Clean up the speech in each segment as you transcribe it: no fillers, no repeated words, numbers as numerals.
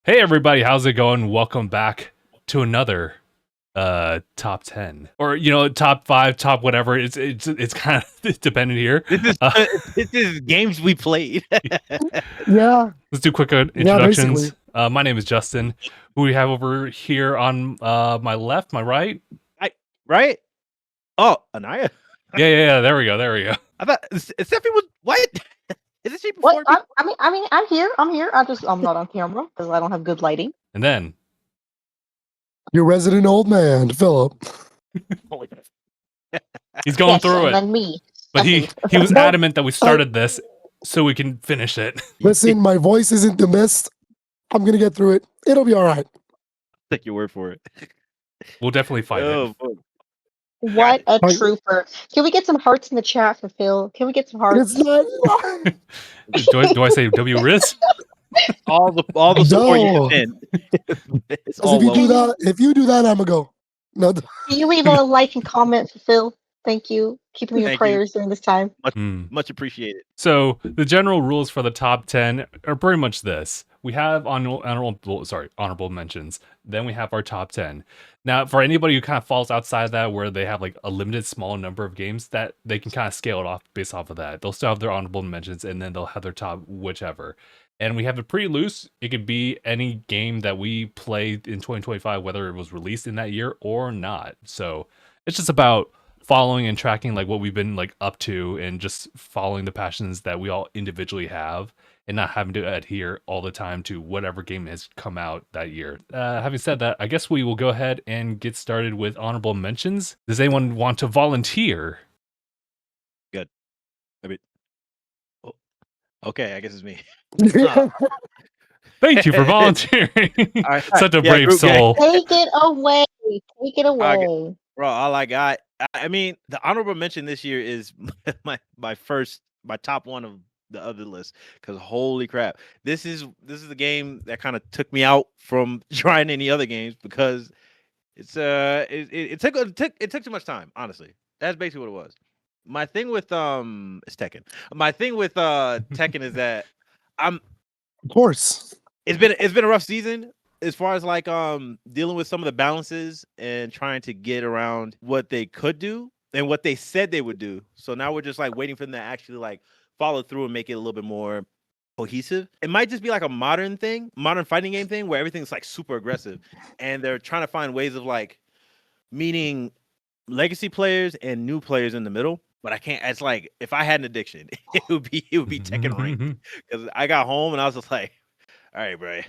Hey everybody, how's it going? Welcome back to another top 10 or top 5, top whatever. It's kind of dependent here. This is games we played. Yeah, Let's do quick introductions. My name is Justin. Who we have over here on my left, my right? Right? Oh, Aniyah. Yeah, there we go. I thought Sephie was what? Isn't she what? before me? I'm here. I'm not on camera because I don't have good lighting. And then your resident old man, Philip. he's going through it. And then me. But he was adamant that we started this so we can finish it. Listen, my voice isn't the best. I'm gonna get through it. It'll be all right. Take your word for it. We'll definitely fight it. What a trooper! Can we get some hearts in the chat for Phil? Can we get some hearts? It's not. do I say W Riz? all the support you send. If you do that, I'm gonna go. No. Can you leave a like and comment for Phil? Thank you. Keep me in prayers during this time. Much appreciated. So the general rules for the top 10 are pretty much this. We have honorable mentions. Then we have our top 10. Now, for anybody who kind of falls outside of that, where they have like a limited small number of games, that they can kind of scale it off based off of that. They'll still have their honorable mentions, and then they'll have their top whichever. And we have it pretty loose. It could be any game that we played in 2025, whether it was released in that year or not. So it's just about following and tracking like what we've been like up to, and just following the passions that we all individually have, and not having to adhere all the time to whatever game has come out that year. Having said that, I guess we will go ahead and get started with honorable mentions. Does anyone want to volunteer? Good. Okay, I guess it's me. Thank you for volunteering. Such a brave soul. Take it away. Take it away. Bro, all I got, I mean, the honorable mention this year is my top one of the other list, because holy crap, this is the game that kind of took me out from trying any other games, because it's it took too much time, honestly. That's basically what it was. My thing with it's Tekken. My thing with Tekken is that of course, it's been a rough season as far as like dealing with some of the balances and trying to get around what they could do and what they said they would do. So now we're just like waiting for them to actually like follow through and make it a little bit more cohesive. It might just be like a modern fighting game thing, where everything's like super aggressive, and they're trying to find ways of like meeting legacy players and new players in the middle. But I can't. It's like if I had an addiction, it would be Tekken ranked, because I got home and I was just like, all right, bro,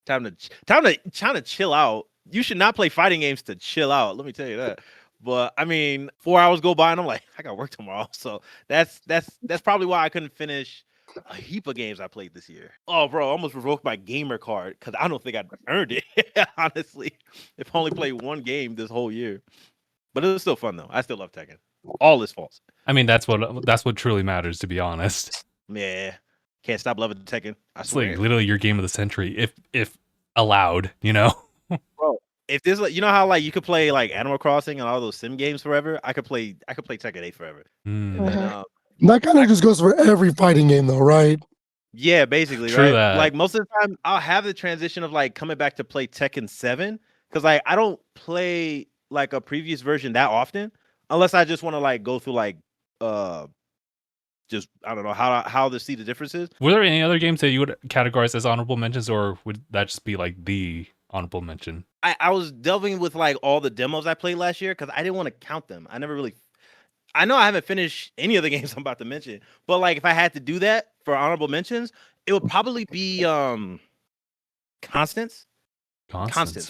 time to chill out. You should not play fighting games to chill out. Let me tell you that. But I mean, 4 hours go by and I'm like, I got work tomorrow. So that's probably why I couldn't finish a heap of games I played this year. Oh, bro, I almost revoked my gamer card because I don't think I earned it. Honestly, if I only played one game this whole year. But it was still fun though. I still love Tekken. All is false. I mean, that's what truly matters, to be honest. Yeah, can't stop loving Tekken. It's like literally your game of the century, if allowed, you know. Bro, if there's like, you know how like you could play like Animal Crossing and all those sim games forever, I could play Tekken 8 forever. That kind of just goes for every fighting game, though, right? Yeah, basically. True right. That. Like most of the time, I'll have the transition of like coming back to play Tekken 7, because like I don't play like a previous version that often, unless I just want to like go through like just I don't know how to see the differences. Were there any other games that you would categorize as honorable mentions, or would that just be like the honorable mention? I was delving with like all the demos I played last year, because I didn't want to count them. I know I haven't finished any of the games I'm about to mention, but like if I had to do that for honorable mentions, it would probably be Constance,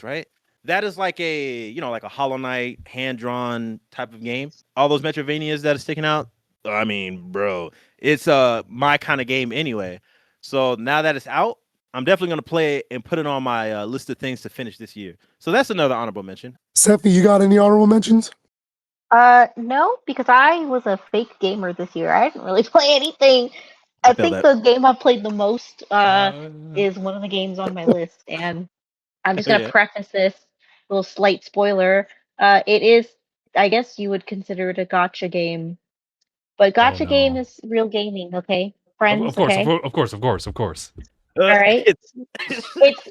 right? That is like a like a Hollow Knight hand-drawn type of game. All those Metroidvanias that are sticking out. I mean, bro, it's my kind of game anyway. So now that it's out, I'm definitely gonna play it and put it on my list of things to finish this year. So that's another honorable mention. Sephie, you got any honorable mentions? No, because I was a fake gamer this year. I didn't really play anything. I think the game I've played the most is one of the games on my list, and I'm just gonna preface this little slight spoiler. It is, I guess you would consider it a gacha game, but gacha game is real gaming, okay? Friends, of course, okay? of course. All right. It's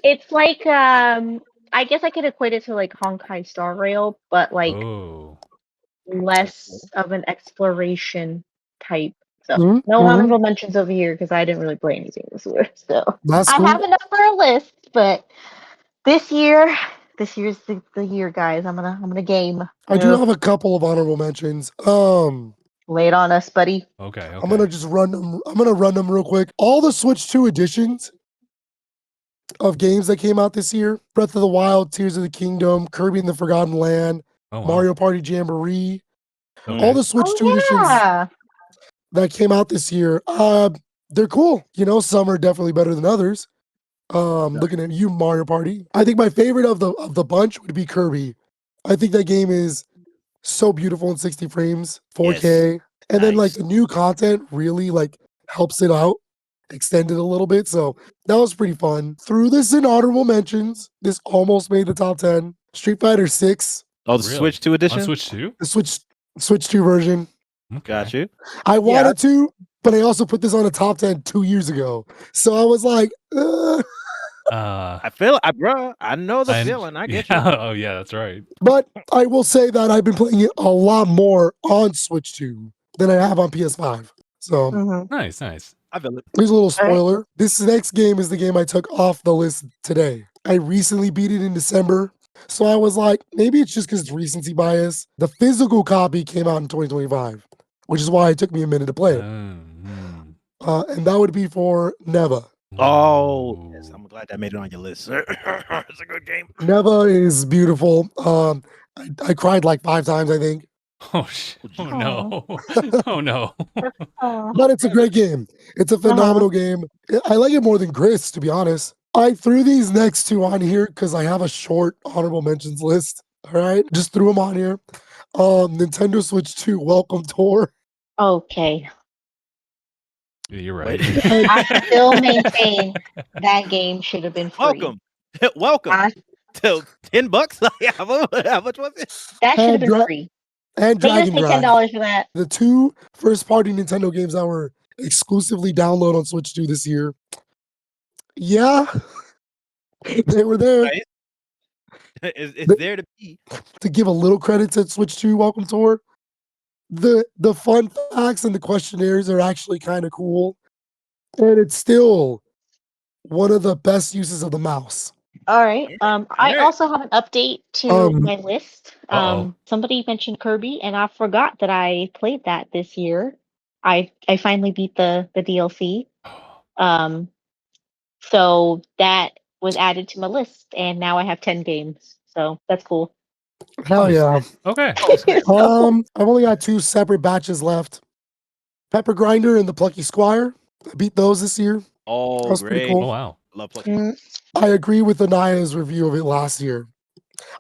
It's like I guess I could equate it to like Honkai Star Rail, but like Oh. less of an exploration type. So Mhm, no mhm. honorable mentions over here because I didn't really play anything this year. So That's I cool. have enough for a list, but this year's the year, guys. I'm gonna game. I do Ugh. have a couple of honorable mentions. Lay it on us, buddy. Okay. I'm gonna just run them. I'm gonna run them real quick. All the Switch 2 editions of games that came out this year: Breath of the Wild, Tears of the Kingdom, Kirby and the Forgotten Land, Oh wow. Mario Party Jamboree. Okay. All the Switch 2 editions Yeah. that came out this year, they're cool. You know, some are definitely better than others. Looking at you, Mario Party. I think my favorite of the bunch would be Kirby. I think that game is so beautiful in 60 frames, 4K. And then like Nice. the new content really like helps it out, extend it a little bit. So that was pretty fun. Threw this in honorable mentions. This almost made the top 10. Street Fighter 6, Oh, the Really? Switch 2 On edition. Switch 2? the Switch 2 version. Okay. Got you. I wanted to, but I also put this on a top 10 2 years ago. So I was like, I feel it, bro. I know the and- feeling. I get yeah, you. Oh yeah, that's right. but I will say that I've been playing it a lot more on Switch 2 than I have on PS5. So Mm-hmm. Nice, nice. I feel it. here's a little All right. spoiler. This next game is the game I took off the list today. I recently beat it in December. So I was like, maybe it's just because it's recency bias. The physical copy came out in 2025, which is why it took me a minute to play it. And that would be for Neva. Oh, yes. I'm glad that made it on your list. It's a good game. Neva is beautiful. I cried like 5 times, I think. Oh shit. Oh no. Oh no. Oh. But it's a great game. It's a phenomenal game. I like it more than Gris, to be honest. I threw these next two on here because I have a short honorable mentions list. All right, just threw them on here. Nintendo Switch 2 Welcome Tour. Okay. You're right. I still maintain that game should have been free. Welcome. Welcome. I- To $10. Yeah, how much was it? that should have been Dra- free. And They just Dragon pay Drive. $10 for that. The two first-party Nintendo games that were exclusively download on Switch 2 this year. Yeah, they were there. Right. It's there to be. To give a little credit to Switch 2 Welcome Tour, the fun facts and the questionnaires are actually kind of cool. And it's still one of the best uses of the mouse. All right. I Alright. also have an update to my list. Uh-oh. Somebody mentioned Kirby, and I forgot that I played that this year. I finally beat the DLC. So that was added to my list, and now I have 10 games. So that's cool. Hell yeah. Okay. So- I've only got 2 separate batches left. Pepper Grinder and the Plucky Squire. I beat those this year. Oh, That's pretty great. cool. Oh wow. Love Plucky. Mm, I agree with Aniya's review of it last year.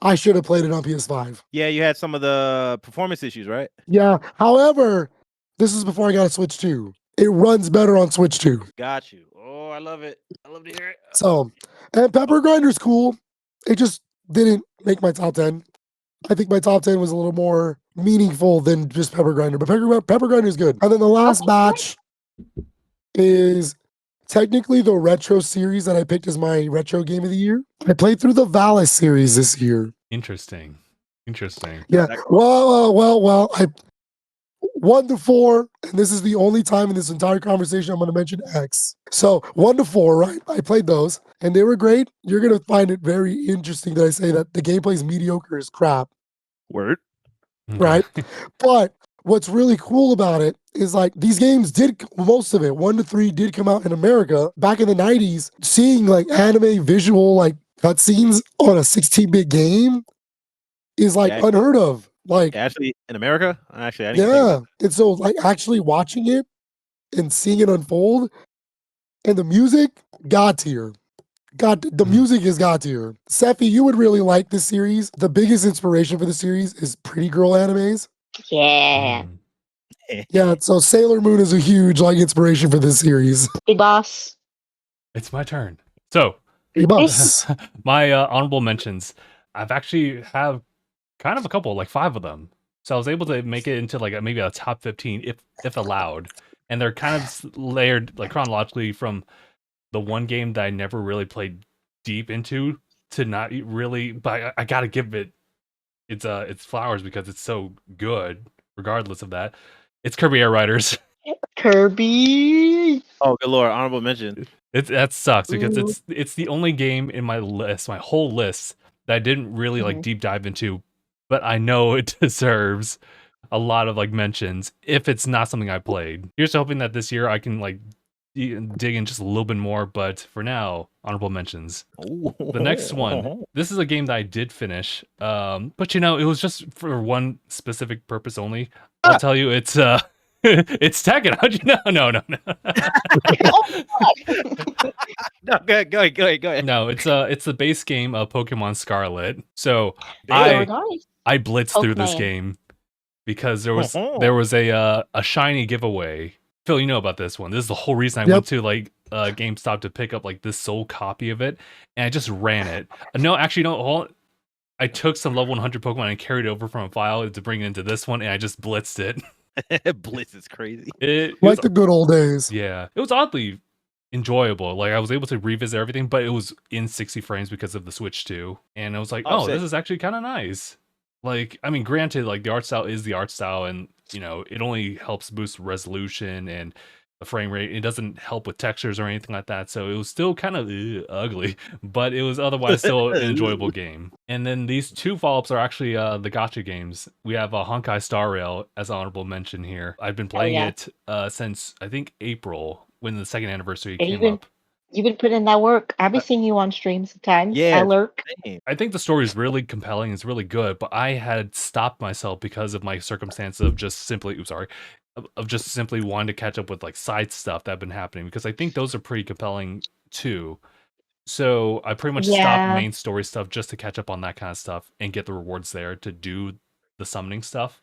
I should have played it on PS5. Yeah, you had some of the performance issues, right? Yeah. However, this is before I got a Switch 2. It runs better on Switch 2. Got you. Oh, I love it. I love to hear it. So, and Pepper Grinder's cool. It just didn't make my top 10. I think my top 10 was a little more meaningful than just Pepper Grinder, but Pepper Grinder is good. And then the last Okay. batch is technically the retro series that I picked as my retro game of the year. I played through the Valis series this year. Interesting. Interesting. Yeah. Well. I 1 to 4, and this is the only time in this entire conversation I'm going to mention X. So 1 to 4, right? I played those, and they were great. You're going to find it very interesting that I say that the gameplay is mediocre as crap, Word. right? But what's really cool about it is like these games most of it, 1 to 3 did come out in America back in the 90s. Seeing like anime visual like cutscenes on a 16-bit game is like Yeah. unheard of. Like, Actually, in America, actually, I didn't think yeah. And so like actually watching it and seeing it unfold, and the music, God tier. The music is God tier. Sephie, you would really like this series. The biggest inspiration for the series is pretty girl animes. yeah. Yeah, so Sailor Moon is a huge like inspiration for this series. Big boss. It's my turn. So Hey, boss. my honorable mentions. I've actually have kind of a couple, like 5 of them. So I was able to make it into like maybe a top 15 if allowed. And they're kind of layered like chronologically from the one game that I never really played deep into to not really, but I gotta give it its flowers because it's so good. Regardless of that, it's Kirby Air Riders. Kirby. Oh, good lord, honorable mention. That sucks because Ooh. it's the only game in my list, my whole list, that I didn't really like deep dive into, but I know it deserves a lot of like mentions if it's not something I played. Here's hoping that this year I can like dig in just a little bit more, but for now, honorable mentions. The next one, this is a game that I did finish, but you know, it was just for one specific purpose only. I'll tell you, it's it's Tekken. How'd you know? No. No, go ahead. No, it's the base game of Pokemon Scarlet. So Nice. I blitzed through this Pokemon. game because there was a shiny giveaway. Phil, you know about this one. This is the whole reason I went to like GameStop to pick up like this sole copy of it, and I just ran it. No, actually, no. I took some level 100 Pokemon and carried it over from a file to bring it into this one, and I just blitzed it. Blitz is crazy. It Like was, the good old days. yeah, it was oddly enjoyable. Like I was able to revisit everything, but it was in 60 frames because of the Switch 2, and I was like, oh, sick. this is actually kind of nice. Like, I mean, granted, like the art style is the art style, and you know, it only helps boost resolution and the frame rate. It doesn't help with textures or anything like that. So it was still kind of ugly, but it was otherwise still an enjoyable game. And then these two follow-ups are actually the gacha games. We have Honkai Star Rail as honorable mention here. I've been playing it since I think April when the second anniversary came up. You've been putting in that work. I've been seeing you on stream sometimes. Yeah. I lurk. I think the story is really compelling. It's really good, but I had stopped myself because of my circumstance of just simply, wanting to catch up with like side stuff that had been happening, because I think those are pretty compelling too. So I pretty much stopped main story stuff just to catch up on that kind of stuff and get the rewards there to do the summoning stuff.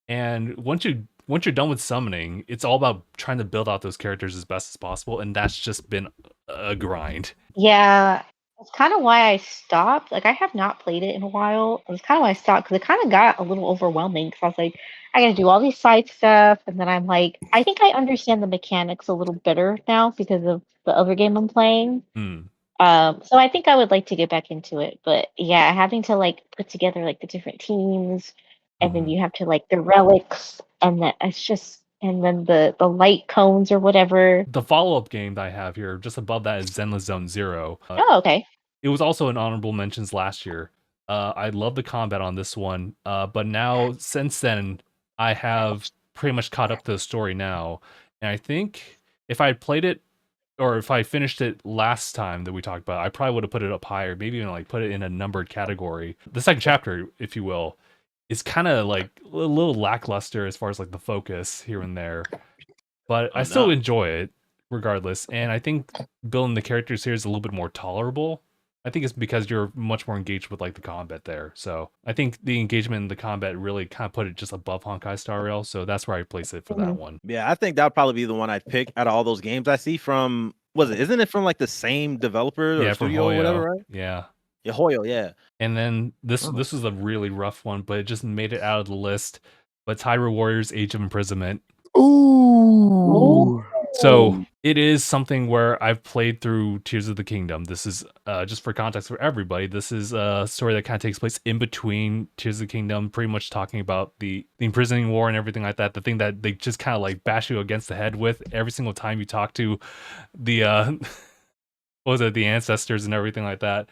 And once you're done with summoning, it's all about trying to build out those characters as best as possible, and that's just been a grind. Yeah, that's kind of why I stopped. Like, I have not played it in a while. That's kind of why I stopped, because it kind of got a little overwhelming. Because I was like, I gotta do all these side stuff, and then I'm like, I think I understand the mechanics a little better now because of the other game I'm playing. So I think I would like to get back into it. But yeah, having to like put together like the different teams, and then you have to like the relics, and then it's just, and then the light cones or whatever. The follow-up game that I have here, just above that, is Zenless Zone Zero. Oh, okay. It was also in honorable mentions last year. I love the combat on this one, but now since then, I have pretty much caught up to the story now. And I think if I had played it, or if I finished it last time that we talked about, I probably would have put it up higher, maybe even like put it in a numbered category. The second chapter, if you will, is kind of like a little lackluster as far as like the focus here and there, but I still enjoy it regardless. And I think building the characters here is a little bit more tolerable. I think it's because you're much more engaged with like the combat there. So I think the engagement in the combat really kind of put it just above Honkai Star Rail. So that's where I place it for that one. Yeah, I think that would probably be the one I'd pick out of all those games I see from, isn't it from like the same developer or studio or whatever, right? Yeah. Yeah, Hoyo, yeah. And then this was a really rough one, but it just made it out of the list. But Hyrule Warriors Age of Imprisonment. Ooh. So it is something where I've played through Tears of the Kingdom. This is just for context for everybody. This is a story that kind of takes place in between Tears of the Kingdom, pretty much talking about the imprisoning war and everything like that. The thing that they just kind of like bash you against the head with every single time you talk to the the ancestors and everything like that.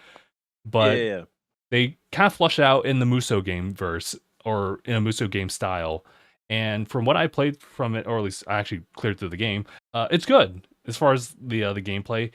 But they kind of flush out in the Muso game verse, or in a Muso game style. And from what I played from it, or at least I actually cleared through the game, it's good as far as the gameplay.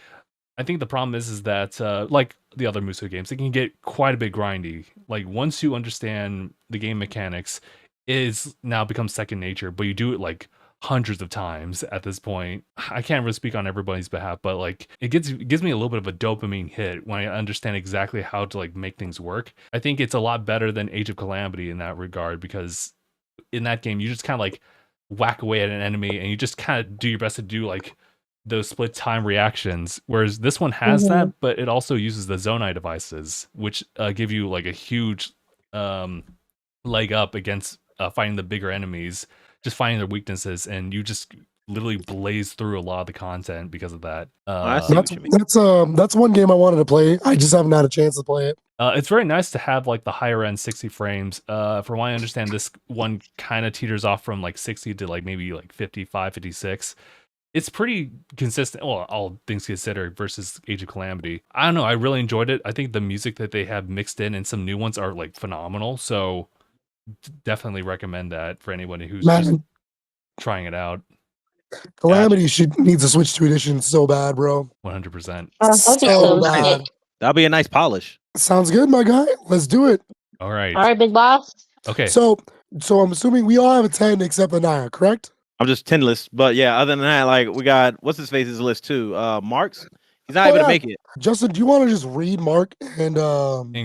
I think the problem is that like the other Muso games, it can get quite a bit grindy. Like once you understand the game mechanics, it is now becomes second nature. But you do it like hundreds of times at this point. I can't really speak on everybody's behalf, but like it gives me a little bit of a dopamine hit when I understand exactly how to like make things work. I think it's a lot better than Age of Calamity in that regard, because in that game you just kind of like whack away at an enemy and you just kind of do your best to do like those split time reactions, whereas this one has that, but it also uses the Zonai devices, which give you like a huge leg up against fighting the bigger enemies, just finding their weaknesses, and you just literally blazed through a lot of the content because of that. I see what you mean. That's one game I wanted to play. I just haven't had a chance to play it. It's very nice to have like the higher end 60 frames. From what I understand, this one kind of teeters off from like 60 to like maybe like 55, 56. It's pretty consistent, well, all things considered, versus Age of Calamity. I don't know, I really enjoyed it. I think the music that they have mixed in and some new ones are like phenomenal. So definitely recommend that for anybody who's just trying it out. Calamity needs a Switch 2 edition so bad, bro. 100%. So bad. That'll be a nice polish. Sounds good, my guy. Let's do it. All right. All right, big boss. Okay. So I'm assuming we all have a 10 except Aniyah, correct? I'm just 10-less, but yeah. Other than that, like we got what's his face's list too. Mark's. He's not able to make it. Justin, do you want to just read Mark and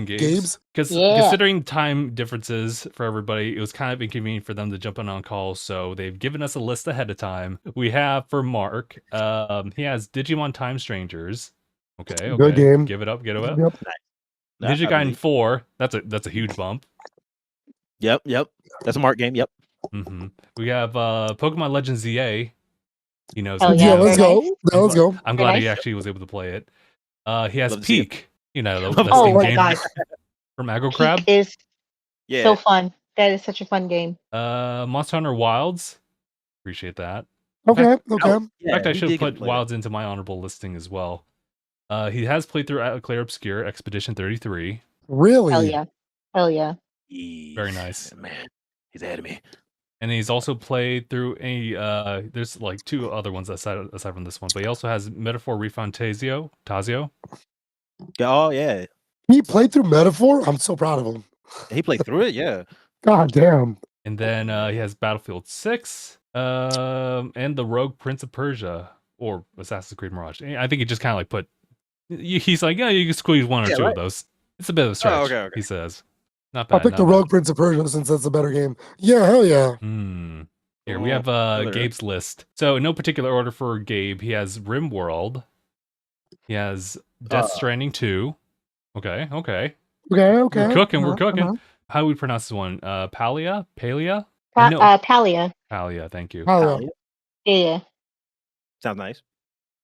Gabe's? Because considering time differences for everybody, it was kind of inconvenient for them to jump on calls, so they've given us a list ahead of time. We have for Mark, he has Digimon Time Strangers. Okay. Good game. Give it up. Get it up. Yep. Ninja Gaiden 4. That's a huge bump. Yep. That's a Mark game. Yep. Mm-hmm. We have Pokemon Legends ZA. He knows. Yeah, let's go. Let's go. I'm glad he actually was able to play it. He has Peak. You know, the oh my god, from Aggro Crab is so fun. That is such a fun game. Monster Hunter Wilds. Appreciate that. Okay. In fact, I should put Wilds into my honorable listing as well. He has played through Clair Obscure Expedition 33. Really? Hell yeah. Very nice. Man, he's ahead of me. And he's also played through there's like 2 other ones aside from this one, but he also has Metaphor Refund Tazio. Oh yeah. He played through Metaphor? I'm so proud of him. He played through it, yeah. God damn. And then he has Battlefield 6, and the Rogue Prince of Persia, or Assassin's Creed Mirage. I think he just kind of like put, he's like, yeah, you can squeeze 1 or 2 of those. It's a bit of a stretch, okay. He says. Not bad. I'll pick the Rogue Prince of Persia since that's a better game. Yeah, hell yeah. Here, we have Gabe's list. So in no particular order for Gabe, he has RimWorld. He has Death Stranding 2. Okay. We're cooking. How do we pronounce this one? Palia? Palia. Palia, thank you. Palia. Yeah. Sounds nice.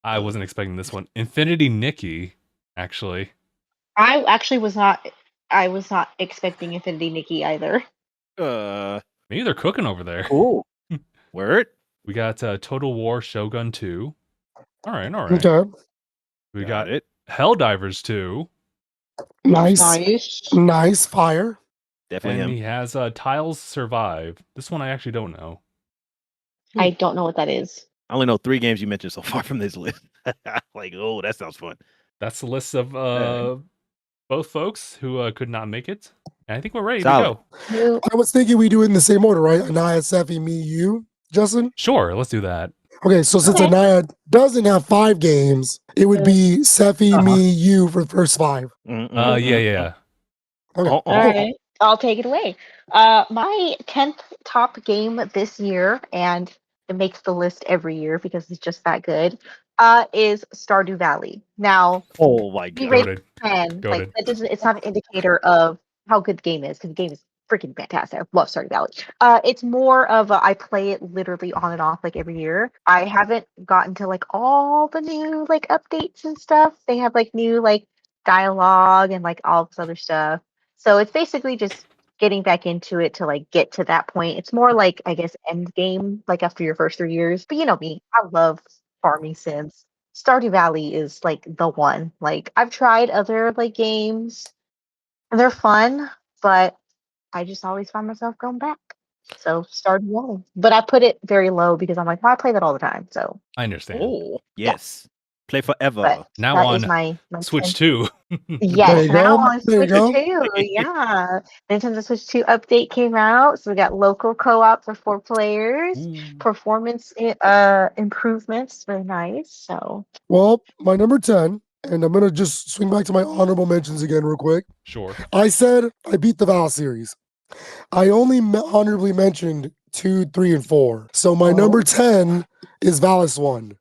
I wasn't expecting this one. Infinity Nikki, actually. I was not expecting Infinity Nikki either. Maybe they're cooking over there. Cool. Word. We got Total War Shogun 2. All right. Okay. We got it. Helldivers 2. Nice. Fire. Definitely. And he has Tiles Survive. This one I actually don't know. I don't know what that is. I only know 3 games you mentioned so far from this list. Like, oh, that sounds fun. That's the list of both folks who could not make it. And I think we're ready to go. I was thinking we do it in the same order, right? Aniyah, Sephie, me, you, Justin? Sure, let's do that. Okay, so since Aniyah doesn't have 5 games, it would be Sephie, me, you for the first 5. Yeah. Okay. All right. I'll take it away. My 10th top game this year, and it makes the list every year because it's just that good, is Stardew Valley. Now, oh my god, 10, like, it's not an indicator of how good the game is, because the game is freaking fantastic. I love Stardew Valley. It's more of I play it literally on and off like every year. I haven't gotten to like all the new like updates and stuff. They have like new like dialogue and like all this other stuff. So it's basically just getting back into it to like get to that point. It's more like, I guess, end game, like after your first 3 years. But you know me, I love farming sims. Stardew Valley is like the one. Like I've tried other like games and they're fun, but I just always find myself going back. So Stardew Valley. But I put it very low because I'm like, well, I play that all the time. So I understand. Oh, yes. Play forever. But now on my Switch 2. Yes, now on Switch 2. Yeah. Nintendo Switch 2 update came out. So we got local co-op for 4 players. Performance improvements. Very nice. So well, my number 10, and I'm gonna just swing back to my honorable mentions again real quick. Sure. I said I beat the Val series. I only honorably mentioned 2, 3, and 4. So my number 10 is Valis 1.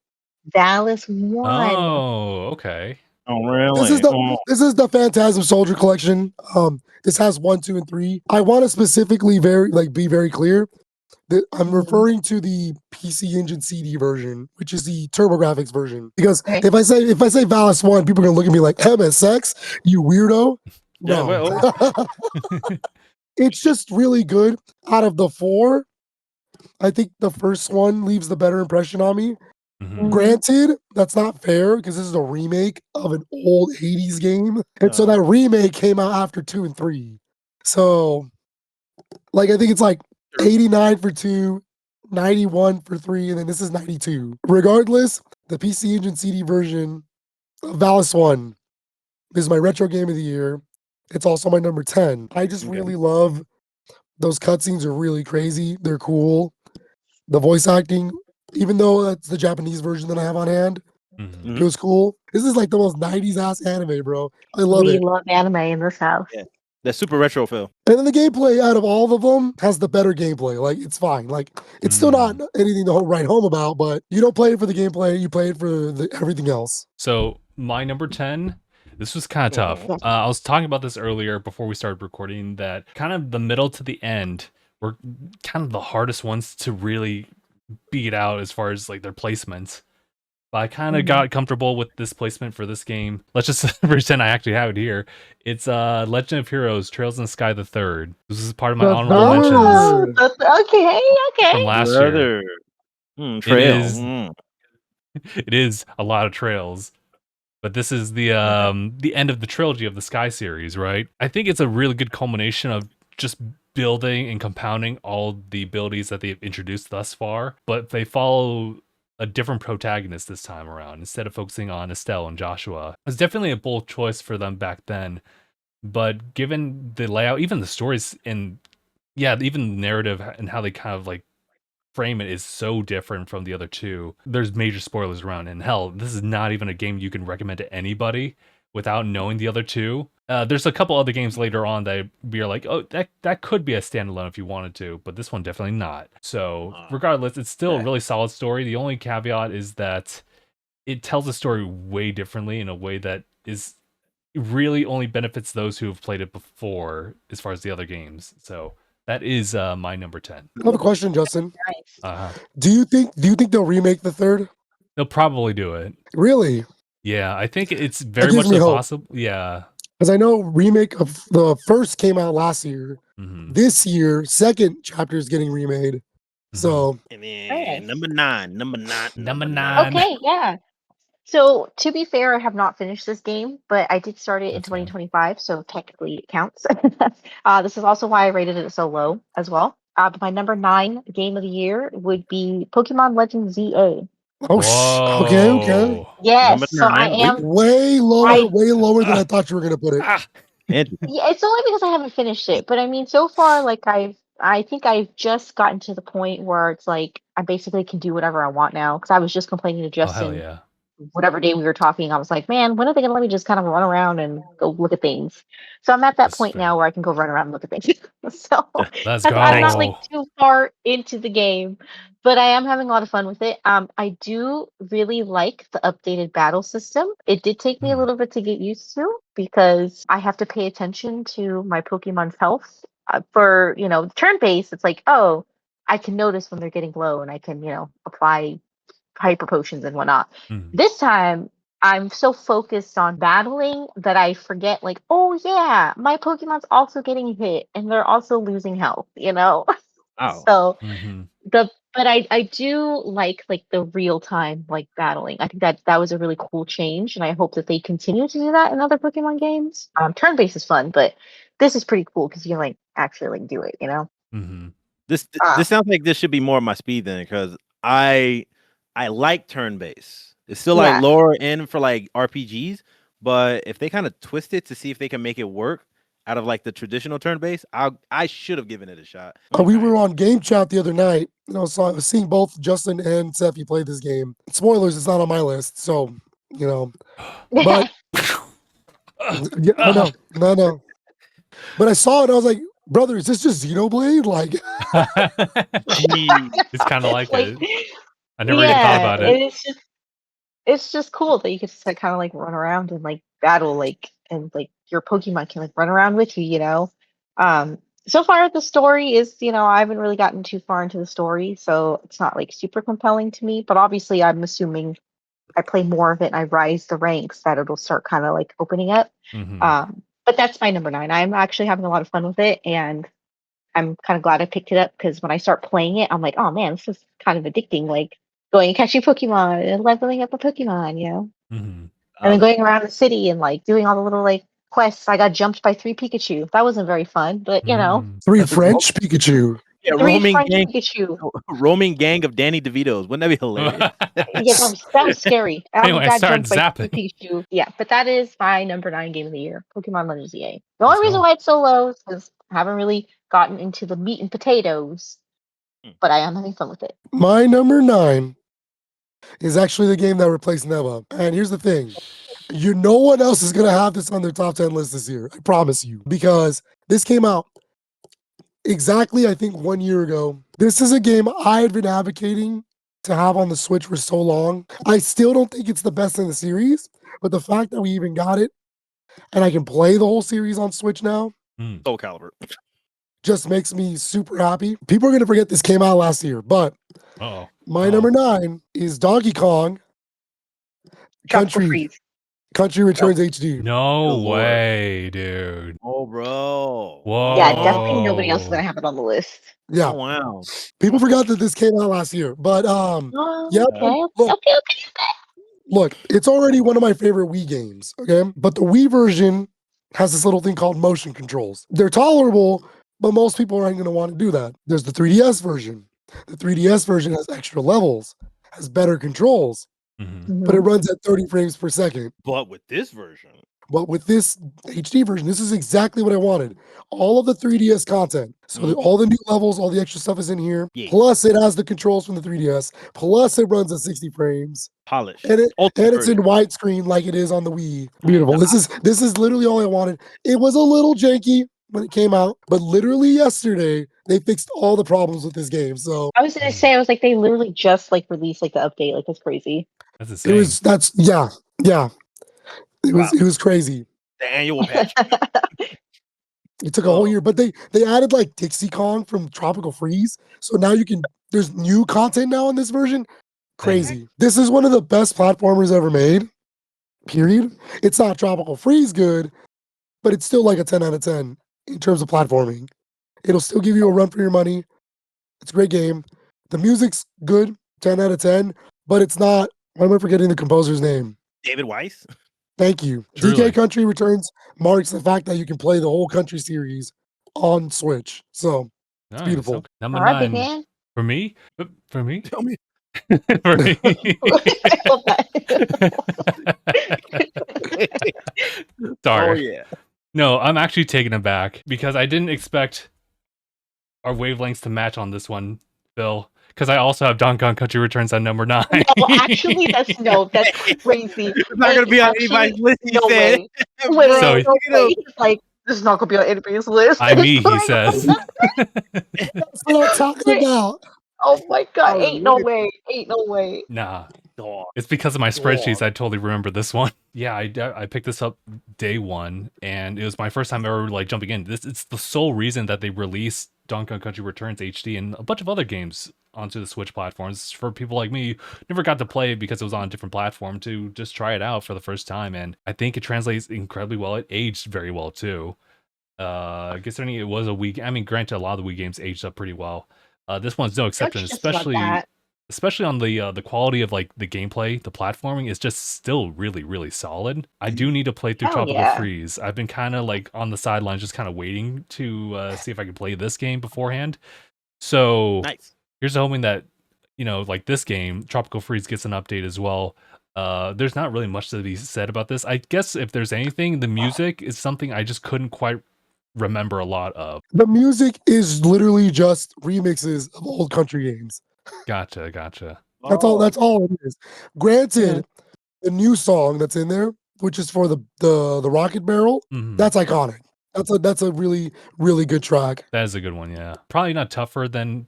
Valis 1. Oh, okay. Oh, really? This is the Phantasm Soldier collection. This has 1, 2, and 3. I want to specifically be very clear. I'm referring to the PC Engine CD version, which is the TurboGrafx version. Because Okay. if I say Valis 1, people are gonna look at me like MSX, you weirdo. Yeah, No. well, It's just really good. Out of the 4, I think the first one leaves the better impression on me. Mhm. Granted, that's not fair because this is a remake of an old 80s game. And so No. that remake came out after 2 and 3. So, like, I think it's like 89 for 2, 91 for 3, and then this is 92. Regardless, the PC Engine CD version of Valis 1 is my retro game of the year. It's also my number 10. I just Okay. really love those cutscenes are really crazy. They're cool. The voice acting, even though that's the Japanese version that I have on hand, Mhm. it was cool. This is like the most 90s ass anime, bro. I love We it. love anime in this house. Yeah. That super retro feel. And then the gameplay out of all of them has the better gameplay. Like it's fine. Like it's still not anything to write home about, but you don't play it for the gameplay. You play it for everything else. So my number 10, this was kind of tough. Oh. I was talking about this earlier before we started recording that kind of the middle to the end were kind of the hardest ones to really beat out as far as like their placements. But I kind of got comfortable with this placement for this game. Let's just pretend I actually have it here. It's Legend of Heroes Trails in the Sky the Third. This is part of my The honorable third. mentions Oh, okay, from okay. last year. Brother. It Trail. is it is a lot of trails. But this is the end of the trilogy of the Sky series, right? I think it's a really good culmination of just building and compounding all the abilities that they've introduced thus far, but they follow a different protagonist this time around instead of focusing on Estelle and Joshua. It's definitely a bold choice for them back then, but given the layout, even the stories and even the narrative and how they kind of like frame it is so different from the other two. There's major spoilers around, and hell, this is not even a game you can recommend to anybody without knowing the other two. There's a couple other games later on that you're like, oh, that could be a standalone if you wanted to, but this one definitely not. So regardless, it's still a really solid story. The only caveat is that it tells the story way differently in a way that is really only benefits those who have played it before as far as the other games. So that is my number 10. I have a question, Justin. Nice. Uh-huh. Do you think they'll remake the third? They'll probably do it. Really? Yeah, I think it's That very gives much me so hope. possible. Yeah. Because I know remake of the first came out last year. Mhm. This year, second chapter is getting remade. So And then Nice. number nine. Number 9. Okay, yeah. So to be fair, I have not finished this game, but I did start it in That's fine. 2025, so technically it counts. This is also why I rated it so low as well. But my number 9 game of the year would be Pokemon Legends ZA. Okay, okay. Whoa. Yes, so I nine. am. Way lower than I Ah, thought you were gonna put it. Yeah, it's only because I haven't finished it. But I mean, so far, like I think I've just gotten to the point where it's like I basically can do whatever I want now. Because I was just complaining to oh, hell Justin yeah. whatever day we were talking, I was like, man, when are they gonna let me just kind of run around and go look at things? So I'm at that That's point fair. now where I can go run around and look at things. So Let's I'm not like go. too far into the game, but I am having a lot of fun with it. I do really like the updated battle system. It did take me a little bit to get used to because I have to pay attention to my Pokemon's health. For turn based, it's like, oh, I can notice when they're getting low and I can apply hyper potions and whatnot. Mhm. This time, I'm so focused on battling that I forget, like, oh yeah, my Pokemon's also getting hit and they're also losing health, Wow. So Mhm. but I do like the real time like battling. I think that was a really cool change, and I hope that they continue to do that in other Pokemon games. Turn based is fun, but this is pretty cool because you can like actually like do it, Mhm. This sounds like this should be more of my speed then, because I like turn based. It's still like Yeah. lower end for like RPGs, but if they kind of twist it to see if they can make it work out of like the traditional turn based, I should have given it a shot. We were on game chat the other night, and I was seeing both Justin and Sephie play this game. Spoilers, it's not on my list, so but yeah, I know. But I saw it, and I was like, brother, is this just Xenoblade? Like, It's kind of like like it. I never even thought about it. it's just cool that you can just like kind of like run around and like battle and like your Pokemon can like run around with you, Um So far, the story is, I haven't really gotten too far into the story, so it's not like super compelling to me. But obviously, I'm assuming I play more of it and I rise the ranks that it'll start kind of like opening up. But that's my number 9. I'm actually having a lot of fun with it, and I'm kind of glad I picked it up because when I start playing it, I'm like, oh man, this is kind of addicting. Like going and catching Pokemon and leveling up a Pokemon, and then going around the city and like doing all the little like quests. I got jumped by 3 Pikachu. That wasn't very fun, but 3 French Pikachu. Yeah, 3 French Pikachu. roaming gang of Danny DeVitos. Wouldn't that be hilarious? Yeah, that was scary. Anyway, I started jumped by 3 Pikachu. Yeah, but that is my number 9 game of the year, Pokemon Legends EA. The only reason why it's so low is because I haven't really gotten into the meat and potatoes, but I am having fun with it. My number 9 is actually the game that replaced Neva. And here's the thing. No one else is going to have this on their top 10 list this year. I promise you. Because this came out exactly, I think, 1 year ago. This is a game I had been advocating to have on the Switch for so long. I still don't think it's the best in the series, but the fact that we even got it and I can play the whole series on Switch now, Soul Calibur, just makes me super happy. People are going to forget this came out last year, but my number 9 is Donkey Kong Country Returns HD. No way, dude. Oh, bro. Whoa. Yeah, definitely nobody else is going to have it on the list. Yeah. Oh, wow. People forgot that this came out last year, but yeah. Okay. Look, it's already one of my favorite Wii games, okay? But the Wii version has this little thing called motion controls. They're tolerable, but most people aren't going to want to do that. There's the 3DS version. The 3DS version has extra levels, has better controls, but it runs at 30 frames per second. But with this version. But with this HD version, this is exactly what I wanted. All of the 3DS content. So all the new levels, all the extra stuff is in here. Yeah. Plus, it has the controls from the 3DS. Plus, it runs at 60 frames. Polished. And it's in widescreen like it is on the Wii. Beautiful. This is literally all I wanted. It was a little janky when it came out, but literally yesterday they fixed all the problems with this game. So I was gonna say, they literally just like released like the update. Like that's crazy. That's insane. Yeah. It was crazy. The annual patch. It took a whole year, but they added like Dixie Kong from Tropical Freeze. So now there's new content now in this version. Crazy. This is one of the best platformers ever made. Period. It's not Tropical Freeze good, but it's still like a 10 out of 10 in terms of platforming. It'll still give you a run for your money. It's a great game. The music's good, 10 out of 10, but it's not. Why am I forgetting the composer's name? David Weiss. Thank you. Truly. DK Country Returns marks the fact that you can play the whole Country series on Switch. So it's beautiful. Okay. Number All right, 9 big man. for me. For me. Tell me. For me. Sorry. Oh yeah. No, I'm actually taken aback because I didn't expect our wavelengths to match on this one, Phil. Because I also have Donkey Kong Country Returns at number 9. No, actually, that's crazy. It's not gonna be on anybody's list. He No said. way. Wait, So- no way. Like this is not gonna be on anybody's list. He says. That's what I'm talking about. Oh my god! Oh, Ain't no look way! Ain't no way! Nah. Dog. It's because of my spreadsheets. I totally remember this one. Yeah, I picked this up day one, and it was my first time ever like jumping in. It's the sole reason that they released Donkey Kong Country Returns HD and a bunch of other games onto the Switch platforms for people like me who never got to play it because it was on a different platform to just try it out for the first time. And I think it translates incredibly well. It aged very well too. Considering it was a Wii. I mean, granted, a lot of the Wii games aged up pretty well. This one's no exception, especially on the quality of like the gameplay. The platforming is just still really solid. I do need to play through Tropical Freeze. I've been kind of like on the sidelines, just kind of waiting to see if I can play this game beforehand. So Nice. Here's hoping that like this game, Tropical Freeze, gets an update as well. There's not really much to be said about this. I guess if there's anything, the music is something I just couldn't quite remember a lot of. The music is literally just remixes of old country games. Gotcha. That's all it is. Granted, the new song that's in there, which is for the Rocket Barrel, that's iconic. That's a really good track. That is a good one, yeah. Probably not tougher than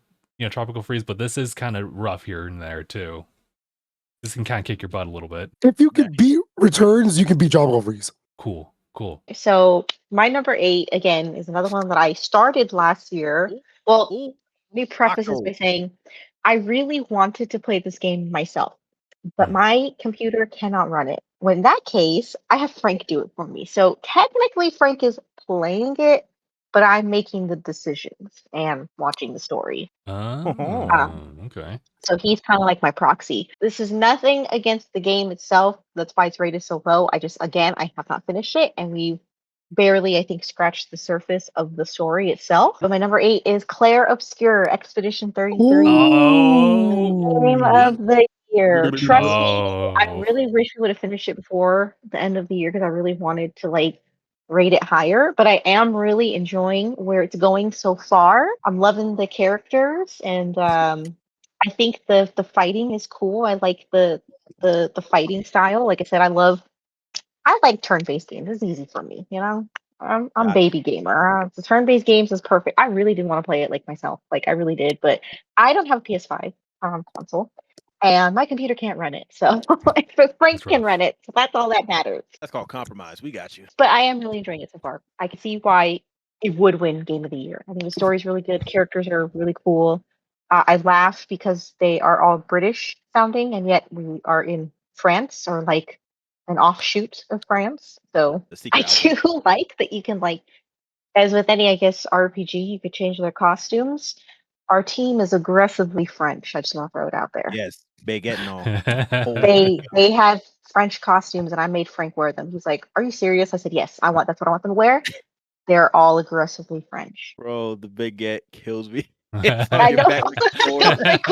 Tropical Freeze, but this is kind of rough here and there too. This can kind of kick your butt a little bit. If you can beat Returns, you can beat Tropical Freeze. Cool. Cool. So my number 8 again is another one that I started last year. Well, Ooh, let me preface this Octo. by saying I really wanted to play this game myself, but Mm. my computer cannot run it. Well, in that case, I have Frank do it for me. So technically, Frank is playing it, but I'm making the decisions and watching the story. Oh, okay. So he's kind of like my proxy. This is nothing against the game itself. That's why it's rated so low. Again, I have not finished it, and we've barely, I think, scratched the surface of the story itself. But my number 8 is Claire Obscure Expedition 33. Game Ooh. of the year. Trust me, I Oh. really wish we would have finished it before the end of the year because I really wanted to like rate it higher. But I am really enjoying where it's going so far. I'm loving the characters, and I think the fighting is cool. I like the fighting style. Like I said, I like turn-based games. It's easy for me, you know. I'm Gotcha. baby gamer. The turn-based games is perfect. I really did want to play it like myself, like I really did, but I don't have a PS5 console, and my computer can't run it. So but Frank That's can rough. run it, so that's all that matters. That's called compromise. We got you. But I am really enjoying it so far. I can see why it would win Game of the Year. I think the story's really good. Characters are really cool. I laugh because they are all British sounding, and yet we are in France or like an offshoot of France. So The I secret alphabet. do like that you can like, as with any, I guess, RPG, you could change their costumes. Our team is aggressively French. I just want to throw it out there. Yes, baguette and all. Whole They had French costumes, and I made Frank wear them. He's like, "Are you serious?" I said, "Yes, that's what I want them to wear." They're all aggressively French. bro, the baguette kills me. It's I fucking know. back and forth. Like,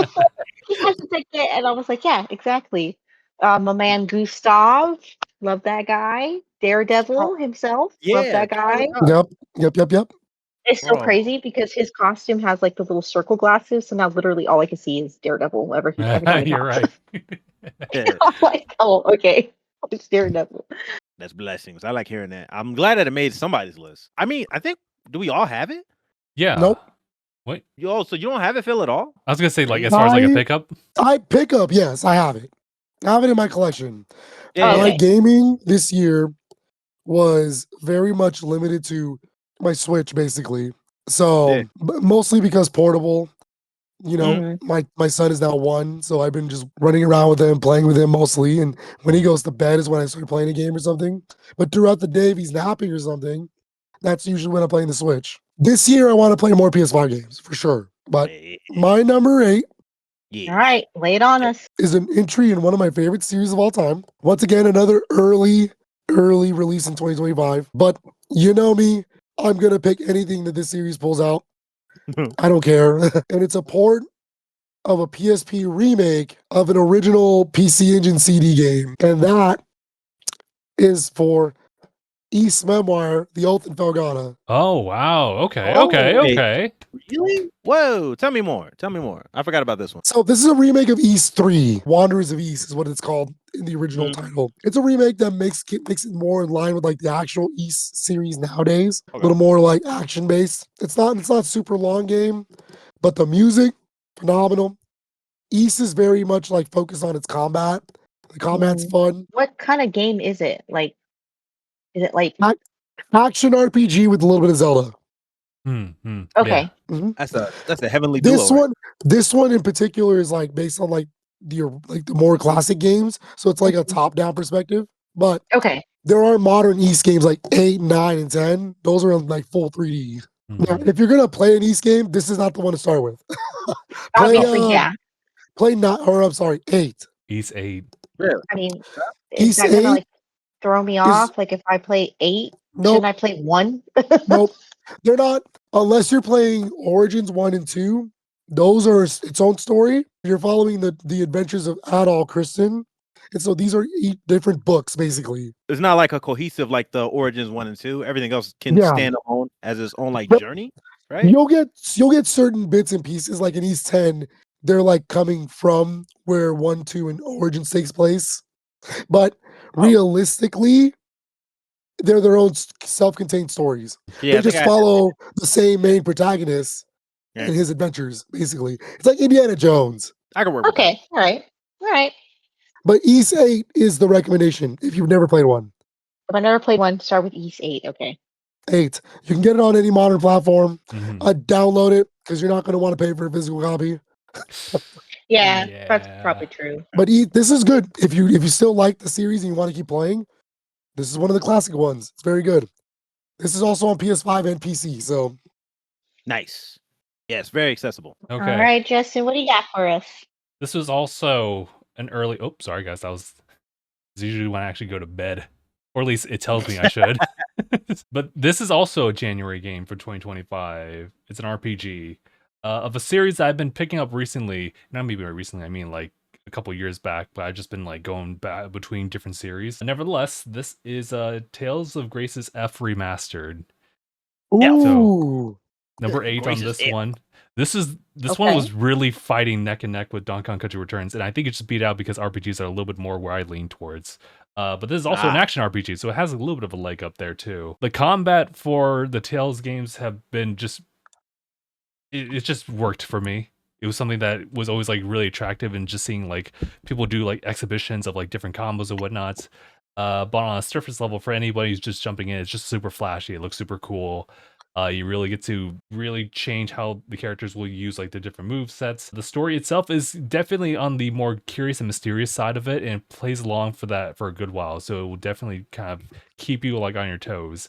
he has to take it, and I was like, "Yeah, exactly." My man Gustav, love that guy. Daredevil himself, love Yeah, that guy. Yep. It's so bro. crazy because his costume has like the little circle glasses, so now literally all I can see is Daredevil every time he You're talks. right. I'm like, oh, okay, it's Daredevil. That's blessings. I like hearing that. I'm glad that it made somebody's list. I mean, I think do we all have it? Yeah. Nope. Wait. So you don't have it, Phil, at all? I was gonna say, like, as far as like a pickup. I pick up, yes, I have it. I have it in my collection. Yeah. Okay. My gaming this year was very much limited to my Switch, basically. So Yeah. mostly because portable. You know, Mhm. my son is now 1, so I've been just running around with him, playing with him mostly. And when he goes to bed is when I start playing a game or something. But throughout the day, if he's napping or something, that's usually when I'm playing the Switch. This year, I want to play more PS5 games for sure. But my number 8 Yeah. All right, lay it on Yeah. us. is an entry in one of my favorite series of all time. Once again, another early release in 2025. But you know me, I'm gonna pick anything that this series pulls out. I don't care. And it's a port of a PSP remake of an original PC Engine CD game. And that is for East Memoir, The Oath in Felghana. Oh wow. Okay. Oh, Okay. wait. Okay. Really? Whoa. Tell me more. Tell me more. I forgot about this one. So this is a remake of East 3. Wanderers of East is what it's called in the original title. It's a remake that makes it more in line with like the actual East series nowadays. A Okay. little more like action based. It's not super long game, but the music, phenomenal. East is very much like focused on its combat. The combat's fun. What kind of game is it? Like, is it like Action RPG with a little bit of Zelda. Yeah. okay? That's a heavenly This duo. this one in particular is like based on like the more classic games, so it's like a top down perspective. But Okay. there are modern East games like 8, 9, and 10. Those are in like full 3D. Now, Mhm. if you're gonna play an East game, this is not the one to start with. Obviously, yeah. Play 9, or I'm sorry, 8. East 8. Really? I mean, is East that gonna 8 like throw me is off? Like, if I play 8, shouldn't nope, I play 1? nope. They're not unless you're playing Origins 1 and 2. Those are its own story. You're following the adventures of Adol Kristen. And so these are different books, basically. It's not like a cohesive like the Origins 1 and 2. Everything else can Yeah. stand alone as its own like But journey, right? You'll get certain bits and pieces, like in East 10, they're like coming from where 1, 2, and Origins takes place. But realistically, they're their own self-contained stories. Yeah, They I think just I follow the same main protagonist Yeah. and his adventures, basically. It's like Indiana Jones. can work with that. Okay. All right. But East 8 is the recommendation if you've never played one. If I never played one, start with East 8. Okay. 8. You can get it on any modern platform. Mhm. Download it because you're not going to want to pay for a physical copy. Yeah, that's probably true. But this is good. If you still like the series and you want to keep playing, this is one of the classic ones. It's very good. This is also on PS5 and PC. So Nice. Yes, very accessible. Okay. All right, Justin, what do you got for us? This was also an early. Oh, sorry guys. That was usually when I actually go to bed, or at least it tells me I should. But this is also a January game for 2025. It's an RPG of a series that I've been picking up recently. Not maybe recently. I mean like a couple years back, but I've just been like going back between different series. Nevertheless, this is Tales of Grace's F remastered. ooh, Number 8 on Grace's this F. one. This one Okay. was really fighting neck and neck with Donkey Kong Country Returns, and I think it just beat out because RPGs are a little bit more where I lean towards. But this is also an action RPG, so it has a little bit of a leg up there too. The combat for the Tales games have been just it just worked for me. It was something that was always like really attractive, and just seeing like people do like exhibitions of like different combos and whatnot. But on a surface level, for anybody who's just jumping in, it's just super flashy. It looks super cool. You really get to really change how the characters will use like the different move sets. The story itself is definitely on the more curious and mysterious side of it, and it plays along for that for a good while. So it will definitely kind of keep you like on your toes.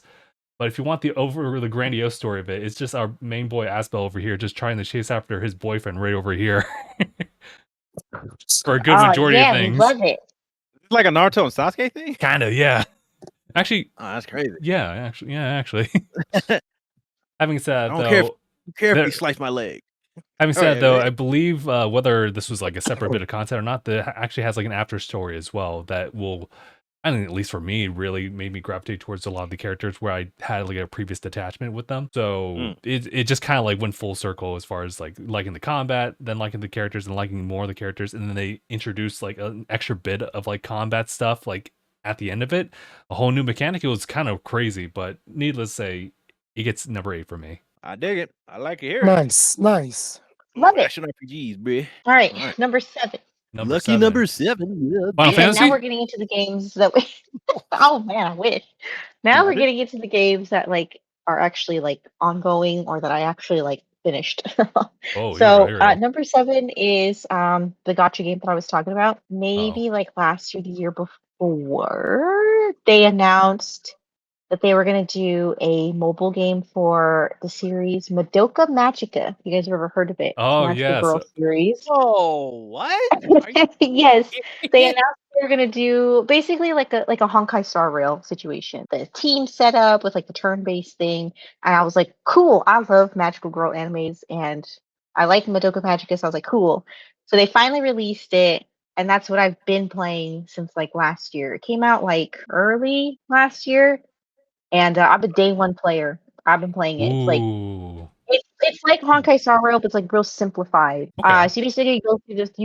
But if you want the grandiose story of it, it's just our main boy Asbel over here just trying to chase after his boyfriend right over here. For a good majority of We things. love it. It's like a Naruto and Sasuke thing. Kinda, yeah. Actually, Oh, that's crazy. yeah, actually. Having said I that, don't care though, if you slice my leg. having said Alright, though, go ahead. I believe whether this was like a separate bit of content or not, that actually has like an after story as well that will, I think at least for me, really made me gravitate towards a lot of the characters where I had like a previous detachment with them. So it just kind of like went full circle as far as like liking the combat, then liking the characters and liking more of the characters, and then they introduced like an extra bit of like combat stuff like at the end of it, a whole new mechanic. It was kind of crazy, but needless to say, it gets number 8 for me. I dig it. I like it here. nice. Love it. Action RPGs, bruh. All right, All right. number 7. Lucky number 7. Yeah. Final Okay, Fantasy? now we're getting into the games that we. Oh man, I wish. Now we're getting into the games that like are actually like ongoing or that I actually like finished. Oh, So here we go. number 7 is the gotcha game that I was talking about. Maybe like last year, the year before, they announced that they were going to do a mobile game for the series Madoka Magica. You guys have ever heard of it? Oh, Magical yes. Girl series. Oh, what? Yes, they announced they were gonna do basically like a Honkai Star Rail situation. The team set up with like the turn-based thing, and I was like, cool. I love magical girl animes, and I like Madoka Magica, so I was like, cool. So they finally released it, and that's what I've been playing since like last year. It came out like early last year, and I'm a day one player. I've been playing it. It's like Ooh. it's like Honkai Star Rail, but it's like real simplified. Okay. So you basically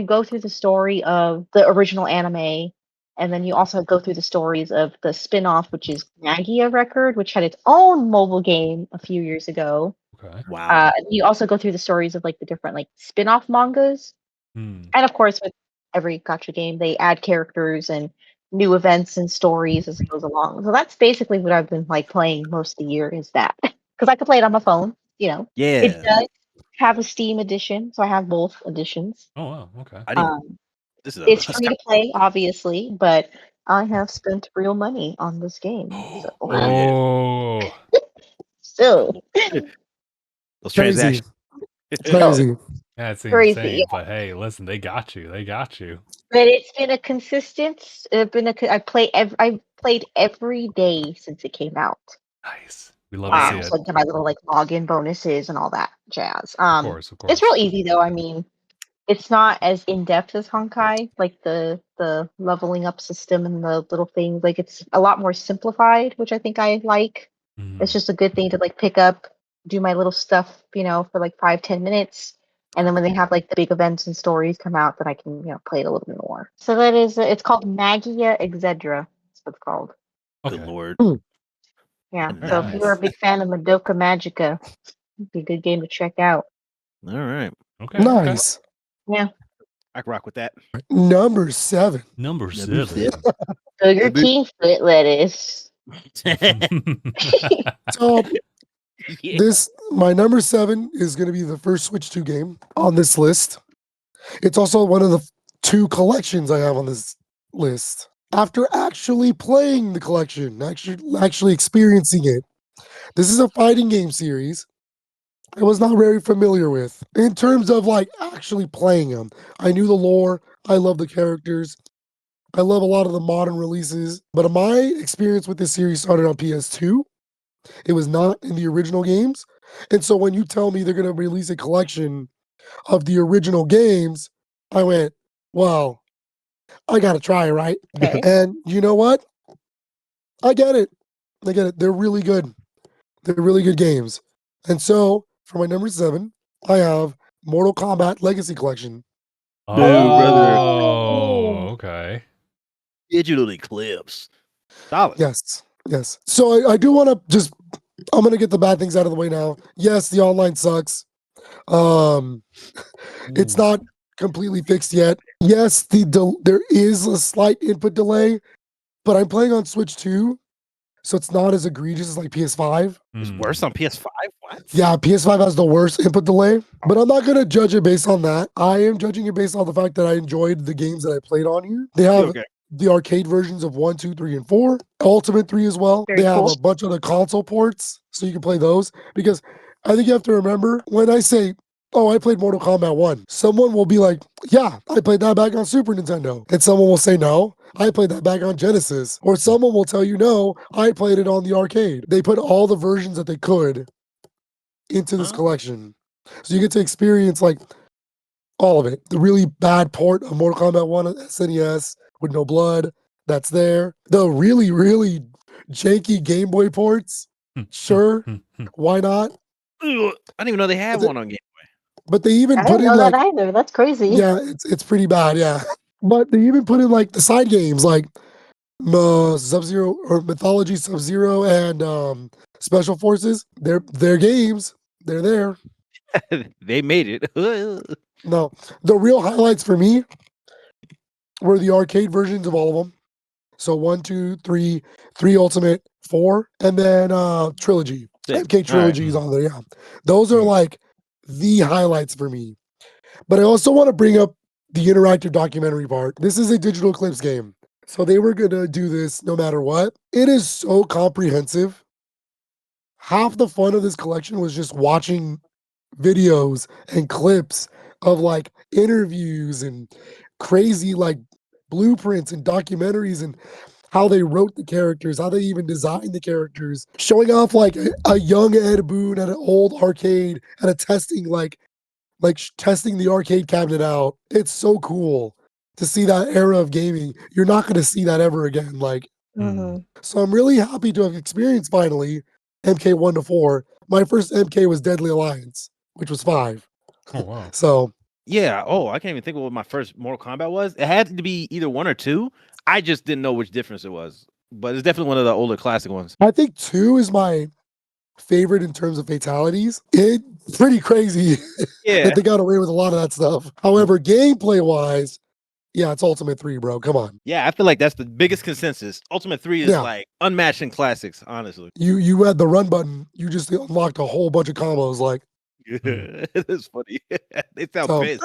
go through the story of the original anime, and then you also go through the stories of the spin-off, which is Nagia Record, which had its own mobile game a few years ago. Okay. Wow. You also go through the stories of like the different like spin-off mangas, Hmm. and of course with every gacha game, they add characters and new events and stories as it goes along. So that's basically what I've been like playing most of the year is that because I could play it on my phone. You know, it Yeah. does have a Steam edition, so I have both editions. Oh, wow. Okay. I didn't. This is It's free to play, obviously, but I have spent real money on this game. So, Oh. so Those Crazy. transactions. Crazy. That's Crazy, insane. yeah. But hey, listen, they got you. They got you. But it's been a consistent. I've played every day since it came out. Nice. We love to see it. So I get my little like login bonuses and all that jazz. Of course. It's real easy though. I mean, it's not as in depth as Honkai, like the leveling up system and the little things. Like it's a lot more simplified, which I think I like. Mhm. It's just a good thing to like pick up, do my little stuff, for like 5-10 minutes. And then when they have like the big events and stories come out, then I can, play it a little bit more. So that is, it's called Magia Exedra. That's what it's called. Okay. Good lord. Yeah. Nice. So if you're a big fan of Madoka Magica, it'd be a good game to check out. All right. Okay. Nice. Yeah. I can rock with that. Number 7. Number 7. Sugar King foot lettuce. So Yeah. my number 7 is going to be the first Switch 2 game on this list. It's also one of the 2 collections I have on this list. After actually playing the collection, actually experiencing it, this is a fighting game series I was not very familiar with in terms of like actually playing them. I knew the lore, I love the characters, I love a lot of the modern releases, but my experience with this series started on PS2. It was not in the original games. And so when you tell me they're going to release a collection of the original games, I went, well, I got to try, right? Okay. And you know what? I get it. I get it. They're really good. They're really good games. And so for my number 7, I have Mortal Kombat Legacy Collection. Dude, brother. Oh, okay. Digital Eclipse. Solid. Yes. Yes. So I do want to just, I'm going to get the bad things out of the way now. Yes, the online sucks. It's not completely fixed yet. Yes, there is a slight input delay, but I'm playing on Switch 2, so it's not as egregious as like PS5. It's Hmm. worse on PS5. What? Yeah, PS5 has the worst input delay, but I'm not gonna judge it based on that. I am judging it based on the fact that I enjoyed the games that I played on here. They have Okay. the arcade versions of 1, 2, 3, and 4, Ultimate 3 as well. Very They have cool. a bunch of the console ports, so you can play those. Because I think you have to remember when I say, oh, I played Mortal Kombat 1, someone will be like, yeah, I played that back on Super Nintendo. And someone will say, no, I played that back on Genesis. Or someone will tell you, no, I played it on the arcade. They put all the versions that they could into this Huh? collection. So you get to experience like all of it. The really bad port of Mortal Kombat 1 on SNES with no blood, that's there. The really, really janky Game Boy ports, sure, why not? Ugh, I didn't even know they had But, one on Game. but they even I put didn't in know that like, either. That's crazy. yeah, it's pretty bad, yeah. But they even put in like the side games like Sub-Zero or Mythology Sub-Zero and Special Forces. They're games. They're there. They made it. No, the real highlights for me were the arcade versions of all of them. So 1, 2, 3, 3 Ultimate, 4, and then Trilogy. Sick. MK All right. Trilogy is on there, yeah. Those are Mm. like the highlights for me. But I also want to bring up the interactive documentary part. This is a digital Eclipse game. So they were gonna do this no matter what. It is so comprehensive. Half the fun of this collection was just watching videos and clips of like interviews and crazy like blueprints and documentaries and how they wrote the characters, how they even designed the characters, showing off like a young Ed Boon at an old arcade at a testing testing the arcade cabinet out. It's so cool to see that era of gaming. You're not going to see that ever again. Like, Mhm. so I'm really happy to have experienced finally MK 1 to 4. My first MK was Deadly Alliance, which was 5. Oh wow. So Yeah. Oh, I can't even think of what my first Mortal Kombat was. It had to be either 1 or 2. I just didn't know which difference it was. But it's definitely one of the older classic ones. I think 2 is my favorite in terms of fatalities. It's pretty crazy Yeah. that they got away with a lot of that stuff. However, gameplay wise, yeah, it's Ultimate 3, bro. Come on. Yeah, I feel like that's the biggest consensus. Ultimate 3 is Yeah. like unmatched in classics, honestly. You had the run button, you just unlocked a whole bunch of combos. Like, It's funny. They sound so pissed.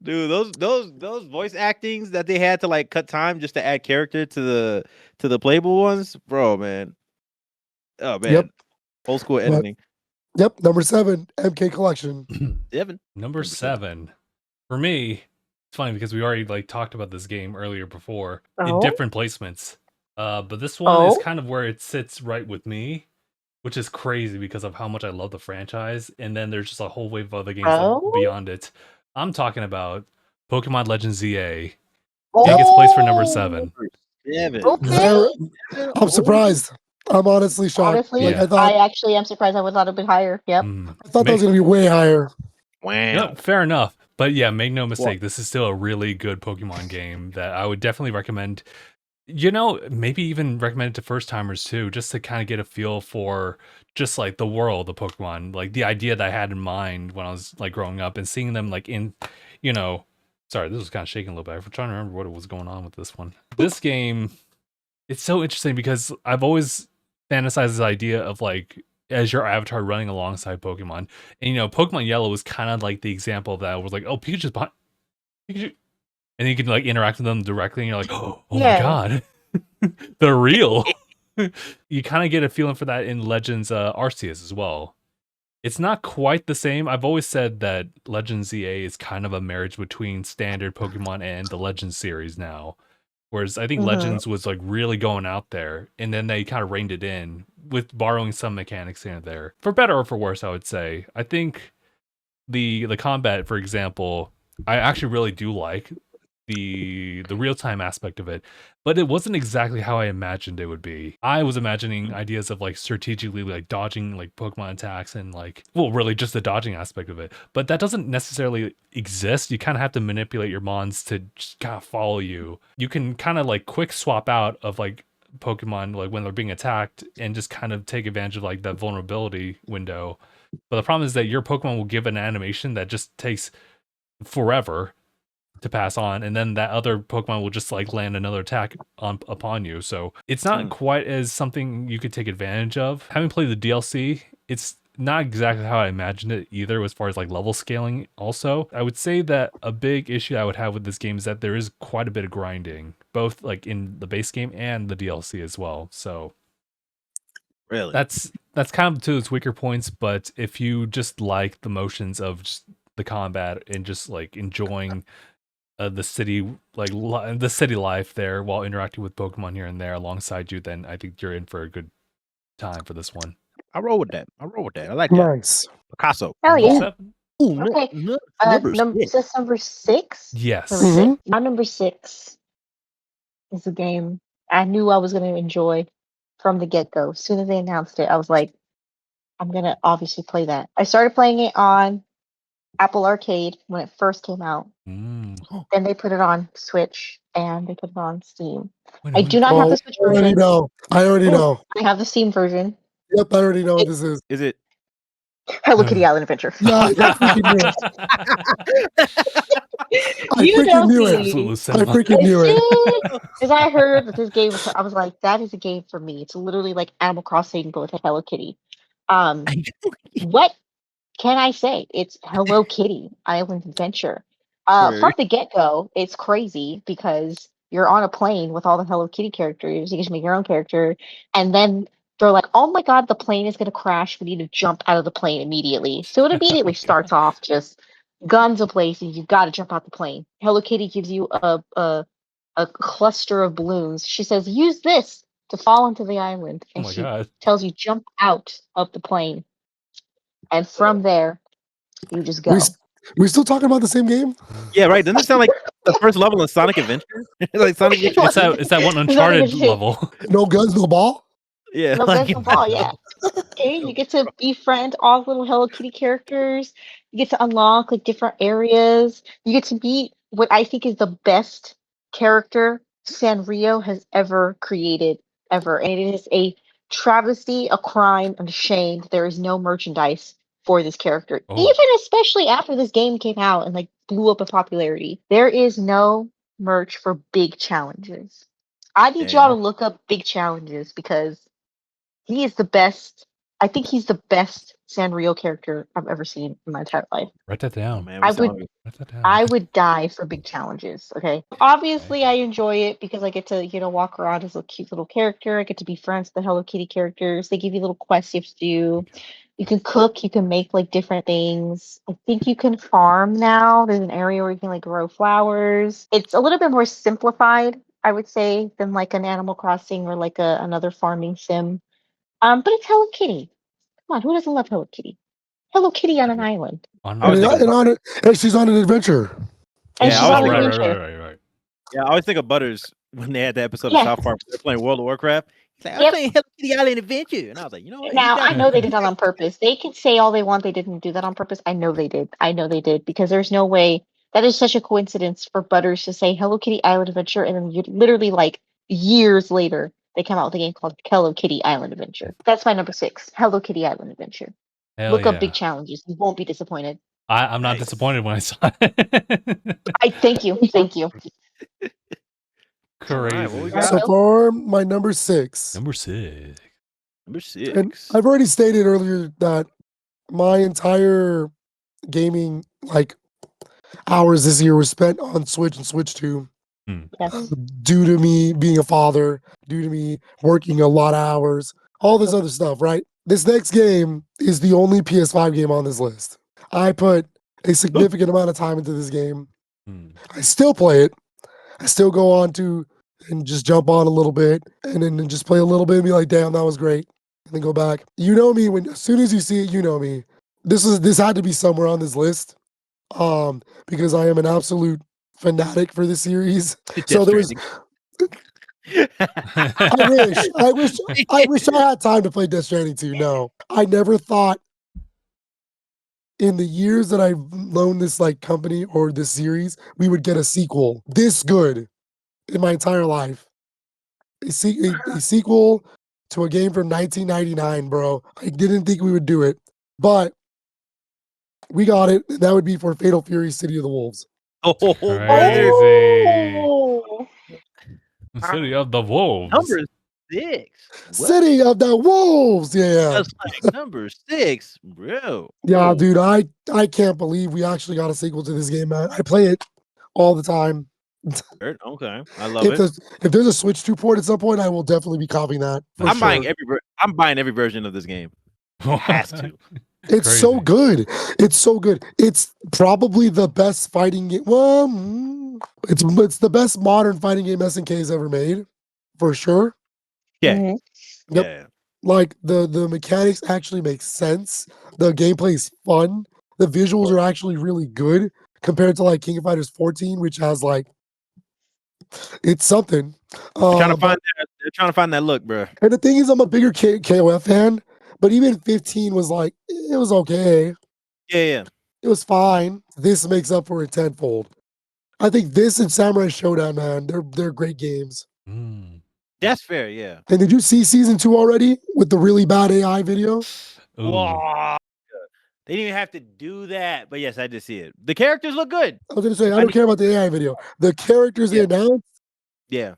Dude, those voice actings that they had to like cut time just to add character to the playable ones, bro, man. Oh man, Yep. old school But- editing. Yep, number 7, MK Collection. Devin, Number 7. For me, it's funny because we already like talked about this game earlier before in Oh. different placements. But this one is Oh. kind of where it sits right with me, which is crazy because of how much I love the franchise. And then there's just a whole wave of other games Oh. beyond it. I'm talking about Pokemon Legends ZA. Oh. It gets placed for number 7. Devin. Okay. I'm surprised. I'm honestly shocked. Honestly, Like, Yeah. I actually am surprised I would thought a bit higher. Yep. I thought that was going to be way higher. Wow. No, fair enough. But yeah, make no mistake, this is still a really good Pokemon game that I would definitely recommend. You know, maybe even recommend it to first timers too, just to kind of get a feel for just like the world of Pokemon, like the idea that I had in mind when I was like growing up and seeing them like in, you know, sorry, this was kind of shaking a little bit. I'm trying to remember what was going on with this one. This game, It's so interesting because I've always fantasized this idea of like as your avatar running alongside Pokemon, and Pokemon Yellow was kind of like the example of that. It was like, oh, Pikachu's behind Pikachu, and you can like interact with them directly, and you're like, oh my Yeah. god, they're real. You kind of get a feeling for that in Legends Arceus as well. It's not quite the same. I've always said that Legends ZA is kind of a marriage between standard Pokemon and the Legends series now. Whereas I think Mhm. Legends was like really going out there, and then they kind of reined it in with borrowing some mechanics here and there, for better or for worse. I would say. I think the combat, for example, I actually really do like the real time aspect of it, but it wasn't exactly how I imagined it would be. I was imagining ideas of like strategically like dodging like Pokemon attacks and like, well, really just the dodging aspect of it. But that doesn't necessarily exist. You kind of have to manipulate your mons to just kind of follow you. You can kind of like quick swap out of like Pokemon like when they're being attacked and just kind of take advantage of like that vulnerability window. But the problem is that your Pokemon will give an animation that just takes forever to pass on, and then that other Pokemon will just like land another attack upon you. So it's not quite as something you could take advantage of. Having played the DLC, it's not exactly how I imagined it either, as far as like level scaling. Also, I would say that a big issue I would have with this game is that there is quite a bit of grinding, both like in the base game and the DLC as well. So Really? that's kind of to its weaker points. But if you just like the motions of just the combat and just like enjoying the city the city life there while interacting with Pokemon here and there alongside you, then I think you're in for a good time for this one. I roll with that. I like that. Nice. Picasso. Hell yeah. 7? Ooh, Okay. number Is this number 6? Yes. Number Mhm. 6. My number 6 is a game I knew I was going to enjoy from the get-go. As soon as they announced it, I was like, I'm going to obviously play that. I started playing it on Apple Arcade when it first came out. Mm. Then they put it on Switch and they put it on Steam. Wait, I do not have the Switch I already version. know. I already know. I have the Steam version. Yep, I already know what this is. Is it? Hello Kitty Island Adventure. Yeah, I freaking knew it. I You know freaking knew it. me. Absolute I cinema. freaking knew it. Because I heard that this game was, I was like, that is a game for me. It's literally like Animal Crossing, but with a Hello Kitty. What can I say? It's Hello Kitty Island Adventure. From the get-go, it's crazy because you're on a plane with all the Hello Kitty characters. You get to make your own character, and then they're like, "Oh my god, the plane is gonna crash. We need to jump out of the plane immediately." So it immediately starts off just guns a-blazing. You've got to jump out the plane. Hello Kitty gives you a cluster of balloons. She says, "Use this to fall into the island," Oh and my she god. tells you jump out of the plane, and from there you just go. We still talking about the same game? Yeah, right. Doesn't it sound like the first level in Sonic Adventure? Like Sonic Adventure. It's that one Uncharted level. No guns, no ball? Yeah. No like, guns, no ball, yeah. Okay, you get to befriend all the little Hello Kitty characters. You get to unlock like different areas. You get to meet what I think is the best character Sanrio has ever created, ever. And it is a travesty, a crime, and a shame that there is no merchandise for this character. Oh. Even especially after this game came out and like blew up in popularity. There is no merch for big challenges. I need y'all to look up big challenges because he is the best. I think he's the best Sanrio character I've ever seen in my entire life. Write that down. Oh, man, I we sound would- like- Write that down. I would die for big challenges. Okay. Obviously, I enjoy it because I get to, walk around as a cute little character. I get to be friends with the Hello Kitty characters. They give you little quests you have to do. You can cook. You can make like different things. I think you can farm now. There's an area where you can like grow flowers. It's a little bit more simplified, I would say, than like an Animal Crossing or like another farming sim. But it's Hello Kitty. Come on, who doesn't love Hello Kitty? Hello Kitty on an island. I was thinking- And she's on an adventure. And Yeah, she's I was on an thinking- adventure. Right. Yeah, I always think of Butters when they had the episode Yeah. of South Park. They're playing World of Warcraft. He's like, I'm Yep. playing Hello Kitty Island Adventure, and I was like, you know what? Now, I know they did that on purpose. They can say all they want. They didn't do that on purpose. I know they did because there's no way. That is such a coincidence for Butters to say Hello Kitty Island Adventure, and then you literally like years later they come out with a game called Hello Kitty Island Adventure. That's my number 6. Hello Kitty Island Adventure. Hell Look yeah. up big challenges. You won't be disappointed. I'm not Nice. disappointed when I saw it. I thank you. Thank you. Crazy. what we got? So far, my number 6. Number 6. Number And 6. I've already stated earlier that my entire gaming hours this year were spent on Switch and Switch 2. Yes. Due to me being a father, due to me working a lot of hours, all this other stuff, right? This next game is the only PS5 game on this list. I put a significant amount of time into this game. I still play it. I still go on to and just jump on a little bit and then just play a little bit and be like, damn, that was great. And then go back. You know me, as soon as you see it, you know me. This had to be somewhere on this list. Because I am an absolute fanatic for the series. So there was I wish I had time to play Death Stranding 2. No. I never thought in the years that I've known this company or this series, we would get a sequel this good in my entire life. A sequel to a game from 1999, bro. I didn't think we would do it, but we got it. And that would be for Fatal Fury: City of the Wolves. Oh, Crazy. Oh. City of the Wolves. Number 6. What? City of the Wolves. Yeah. That's like number 6, bro. Yeah, Whoa. dude. I can't believe we actually got a sequel to this game, man. I play it all the time. Okay, I love it. If there's a Switch 2 port at some point, I will definitely be copying that. For I'm sure. buying every version of this game. Has to. It's so good. It's so good. It's probably the best fighting game. Well, it's the best modern fighting game SNK has ever made, for sure. Yeah. Mhm. Yep. Yeah. Like the mechanics actually make sense. The gameplay is fun. The visuals are actually really good compared to King of Fighters 14, which has it's something. They're trying to find that look, bro. And the thing is, I'm a bigger KOF fan, but even 15 was it was okay. Yeah. It was fine. This makes up for it tenfold. I think this and Samurai Showdown, man, they're great games. That's fair, yeah. And did you see season 2 already with the really bad AI video? Whoa. They didn't even have to do that. But yes, I did see it. The characters look good. I was gonna say I don't care about the AI video. The characters they announced. Yeah.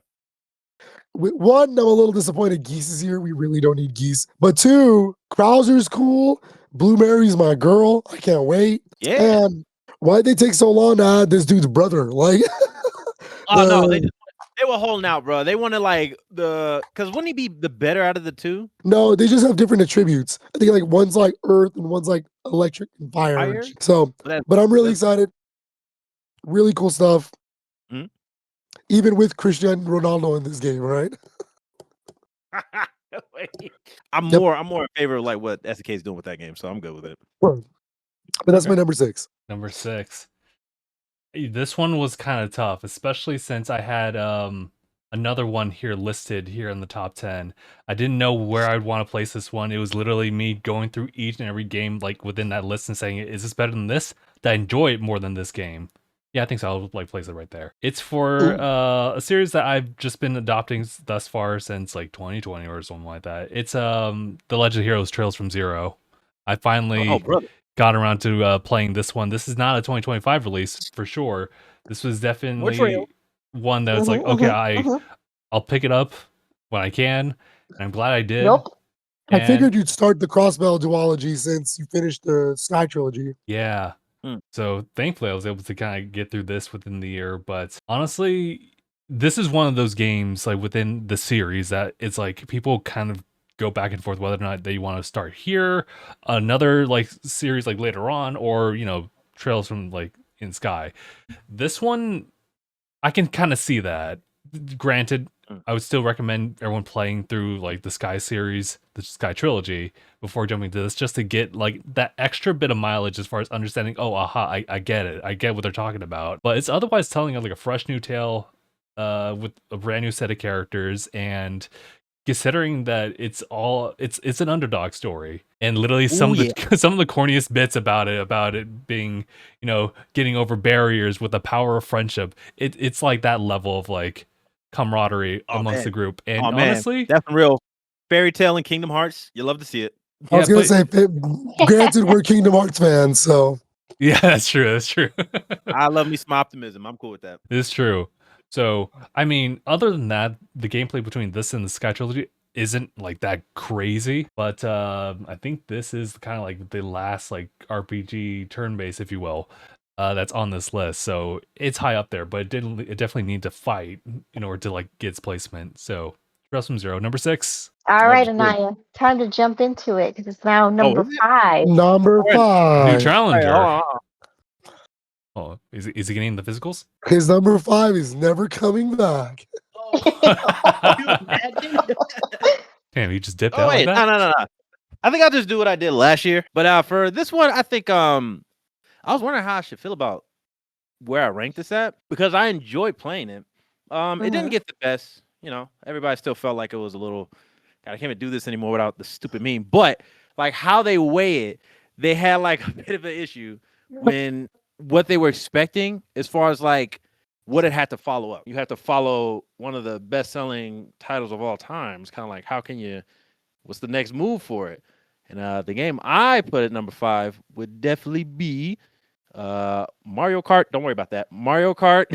One, I'm a little disappointed Geese is here. We really don't need Geese. But 2, Krauser's cool. Blue Mary's my girl. I can't wait. Yeah. And why'd they take so long to add this dude's brother? No, they were holding out, bro. They wanted because wouldn't he be the better out of the 2? No, they just have different attributes. I think one's earth and one's electric and fire. So, but I'm really excited. Really cool stuff. Mhm. Even with Cristiano Ronaldo in this game, right? I'm more in favor of what SNK is doing with that game, so I'm good with it. But that's my number 6. Number 6. This one was kind of tough, especially since I had another one here listed here in the top 10. I didn't know where I'd want to place this one. It was literally me going through each and every game within that list and saying, is this better than this? Did I enjoy it more than this game? Yeah, I think so. I'll place it right there. It's for a series that I've just been adopting thus far since 2020 or something like that. It's The Legend of Heroes Trails from Zero. I finally got around to playing this one. This is not a 2025 release for sure. This was definitely one that was I'll pick it up when I can, and I'm glad I did. Nope. I figured you'd start the Crossbell duology since you finished the Sky trilogy. Yeah. So thankfully I was able to kind of get through this within the year. But honestly, this is one of those games within the series that it's people kind of go back and forth whether or not they want to start here, another series later on, or Trails from in Sky. This one, I can kind of see that. Granted, I would still recommend everyone playing through the Sky series, the Sky trilogy, before jumping to this, just to get that extra bit of mileage as far as understanding. Oh, aha! I get it. I get what they're talking about. But it's otherwise telling a fresh new tale, with a brand new set of characters, and considering that it's an underdog story, and literally some of the corniest bits about it being getting over barriers with the power of friendship. It's that level of camaraderie amongst the group. And honestly, that's real fairy tale and Kingdom Hearts. You love to see it. I was gonna say, granted, we're Kingdom Hearts fans, so yeah, that's true. I love me some optimism. I'm cool with that. It's true. So, I mean, other than that, the gameplay between this and the Sky Trilogy isn't like that crazy, but I think this is kind of like the last like RPG turn-based, if you will, that's on this list. So it's high up there, but it definitely need to fight in order to like get its placement. So Trails from Zero, number 6. All right, Understood. Aniyah, time to jump into it because it's now Oh, number is it? 5. Number Alright. New 5. All right, challenger. hold on, hold Oh, is he getting the physicals? His number 5 is never coming back. on. Can you imagine? Damn, he just dipped Oh out like wait, that? no. I think I'll just do what I did last year. But for this one, I think I was wondering how I should feel about where I ranked this at because I enjoyed playing it. It didn't get the best, everybody still felt like it was a little, God, I can't even do this anymore without the stupid meme. But like how they weigh it, they had like a bit of an issue when what they were expecting as far as like what it had to follow up. You had to follow one of the best-selling titles of all time. It's kind of like what's the next move for it? And the game I put at number 5 would definitely be Mario Kart. Don't worry about that. Mario Kart.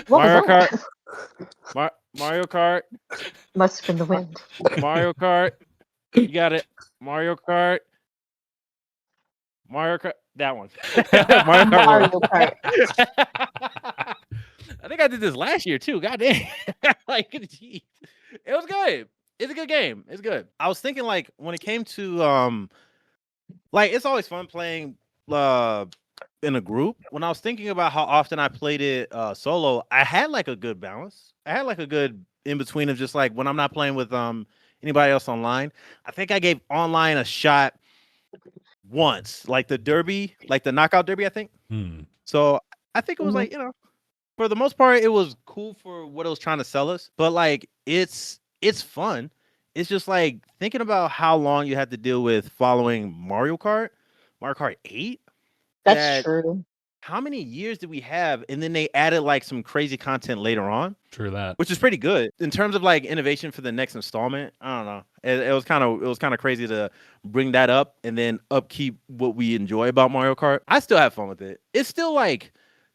What was Mario Kart. that? Mario Kart. Must have been the wind. Mario Kart. You got it. Mario Kart. Mario Kart. That one. Mario Kart. Mario Kart. I think I did this last year too. God damn. Like, geez. It was good. It's a good game. It's good. I was thinking like when it came to like it's always fun playing in a group. When I was thinking about how often I played it solo, I had like a good balance. I had like a good in between of just like when I'm not playing with anybody else online. I think I gave online a shot once, like the derby, like the knockout derby, I think. So I think it was like, for the most part, it was cool for what it was trying to sell us. But like it's fun. It's just like thinking about how long you had to deal with following Mario Kart 8. That's true. How many years did we have? And then they added like some crazy content later on. True that. Which is pretty good in terms of like innovation for the next installment. I don't know. It was kind of crazy to bring that up and then upkeep what we enjoy about Mario Kart. I still have fun with it. It's still like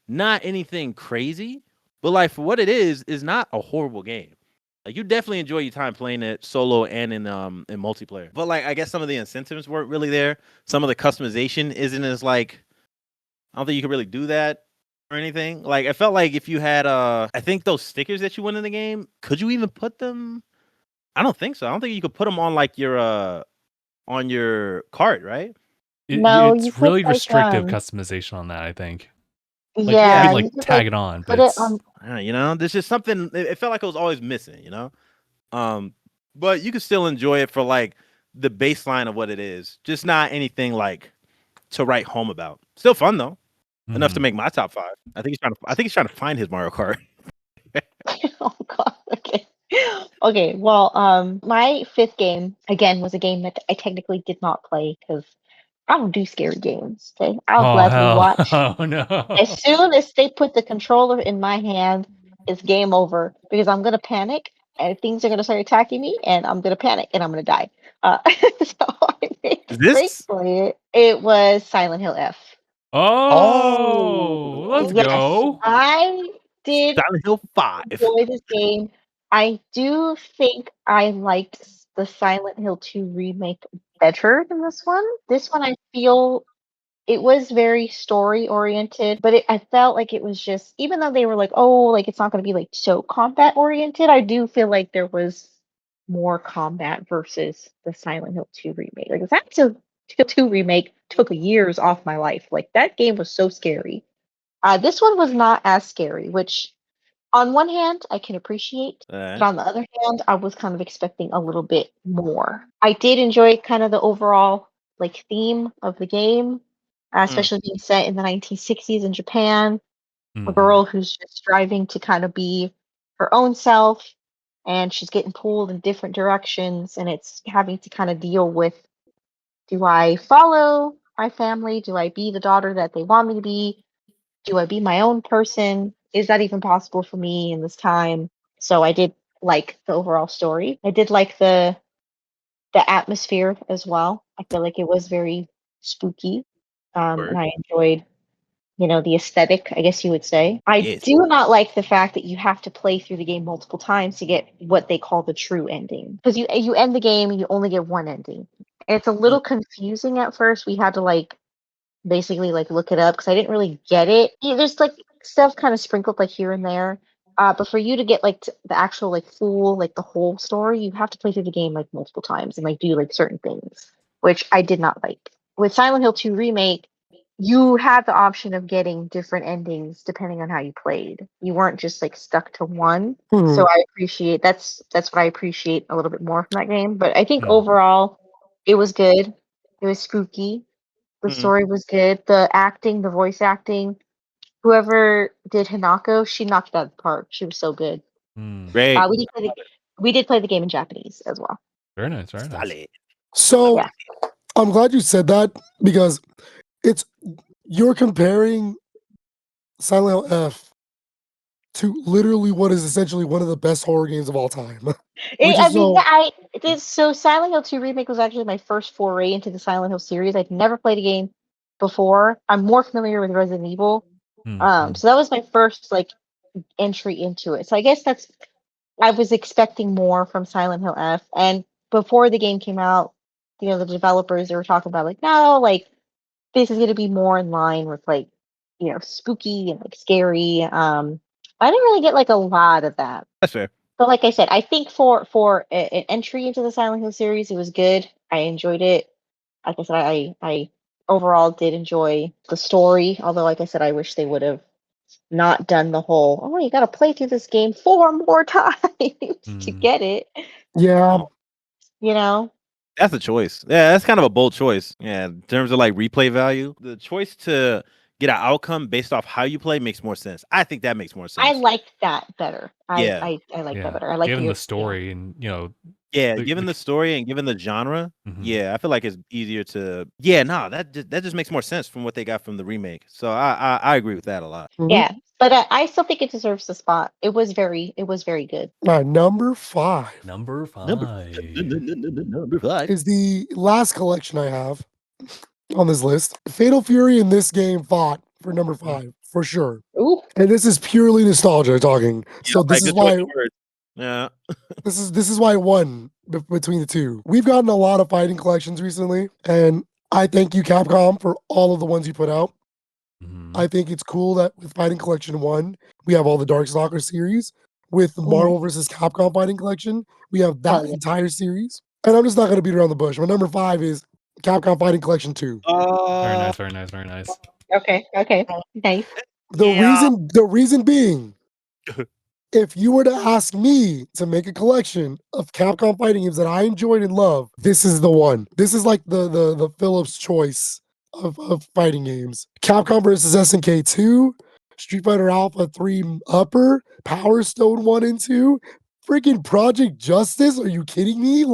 not anything crazy, but like for what it is not a horrible game. Like you definitely enjoy your time playing it solo and in multiplayer. But like I guess some of the incentives weren't really there. Some of the customization isn't as like I don't think you could really do that or anything. Like I felt like if you had I think those stickers that you win in the game, could you even put them? I don't think so. I don't think you could put them on like your on your cart, right? No, you It's could, really like, customization on that, I think. Like, yeah, you could like you could, tag it on, put but it it's on. There's just something. It felt like it was always missing, but you could still enjoy it for like the baseline of what it is. Just not anything like to write home about. Still fun though. Enough to make my top 5. I think he's trying to find his Mario Kart. Oh God. Okay. Okay. Well, my 5th game again was a game that I technically did not play because I don't do scary games. Okay, I'll oh gladly hell. watch. Oh no. As soon as they put the controller in my hand, it's game over because I'm gonna panic and things are gonna start attacking me, and I'm gonna panic and I'm gonna die. So I made a break for it. It was Silent Hill F. Oh, let's Yes, go. I did Silent Hill 5. enjoy this game. I do think I liked the Silent Hill 2 remake better than this one. This one I feel it was very story oriented, but I felt like it was just even though they were like, oh, like it's not going to be like so combat oriented. I do feel like there was more combat versus the Silent Hill 2 remake. Like the Silent Hill 2 remake took years off my life. Like that game was so scary. This one was not as scary, which on one hand I can appreciate, but on the other hand, I was kind of expecting a little bit more. I did enjoy kind of the overall like theme of the game, especially being set in the 1960s in Japan. A girl who's just striving to kind of be her own self, and she's getting pulled in different directions, and it's having to kind of deal with, do I follow my family? Do I be the daughter that they want me to be? Do I be my own person? Is that even possible for me in this time? So I did like the overall story. I did like the atmosphere as well. I feel like it was very spooky. And I enjoyed the aesthetic, I guess you would say. I Yes. do not like the fact that you have to play through the game multiple times to get what they call the true ending. Because you end the game and you only get one ending. And it's a little confusing at first. We had to basically look it up because I didn't really get it. There's stuff kind of sprinkled here and there. But for you to get the actual full the whole story, you have to play through the game multiple times and do certain things, which I did not like. With Silent Hill 2 Remake, you had the option of getting different endings depending on how you played. You weren't just stuck to one. Mhm. So I appreciate that's what I appreciate a little bit more from that game. But I think Hmm. overall it was good. It was spooky. The Mhm. story was good. The acting, the voice acting, whoever did Hinako, she knocked it out of the park. She was so good. Hmm. Great. We did play the game in Japanese as well. Very nice. Very nice. Solid. So Yeah. I'm glad you said that because you're comparing Silent Hill F to literally what is essentially one of the best horror games of all time. Which is So Silent Hill 2 Remake was actually my first foray into the Silent Hill series. I'd never played a game before. I'm more familiar with Resident Evil. Hmm. So that was my first entry into it. So I guess I was expecting more from Silent Hill F. And before the game came out, the developers, they were talking about no, this is gonna be more in line with spooky and scary. I didn't really get a lot of that. That's fair. But like I said, I think for an entry into the Silent Hill series, it was good. I enjoyed it. Like I said, I overall did enjoy the story. Although, like I said, I wish they would have not done the whole, oh, you got to play through this game 4 more times to Hmm. get it. yeah, You know? That's a choice. Yeah, that's kind of a bold choice. Yeah, in terms of replay value, the choice to get an outcome based off how you play makes more sense. I think that makes more sense. I liked that better. Yeah. I like Yeah. that better. I like Given the story and Yeah, The- given the- the story and given the genre, Mhm. yeah, I feel like it's easier to. Yeah, no, that just makes more sense from what they got from the remake. So I agree with that a lot. mhm. Yeah, but I still think it deserves the spot. It was very good. Number 5 Number 5. Number 5. is the last collection I have on this list. Fatal Fury in this game fought for number 5 for sure. Ooh, And this is purely nostalgia talking. So this is good choice why of words. Yeah. this is why I won between the two. We've gotten a lot of fighting collections recently, and I thank you, Capcom, for all of the ones you put out. Mhm. I think it's cool that with Fighting Collection 1, we have all the Darkstalker series. With the Marvel vs. Capcom Fighting Collection, we have that Oh, yeah. entire series. And I'm just not going to beat around the bush. My number 5 is Capcom Fighting Collection 2. Very nice. Very nice. Very nice. Okay, nice. The reason being, if you were to ask me to make a collection of Capcom fighting games that I enjoyed and love, this is the one. This is like the Phillips choice of fighting games. Capcom versus SNK 2, Street Fighter Alpha 3 Upper, Power Stone 1 and 2, freaking Project Justice. Are you kidding me?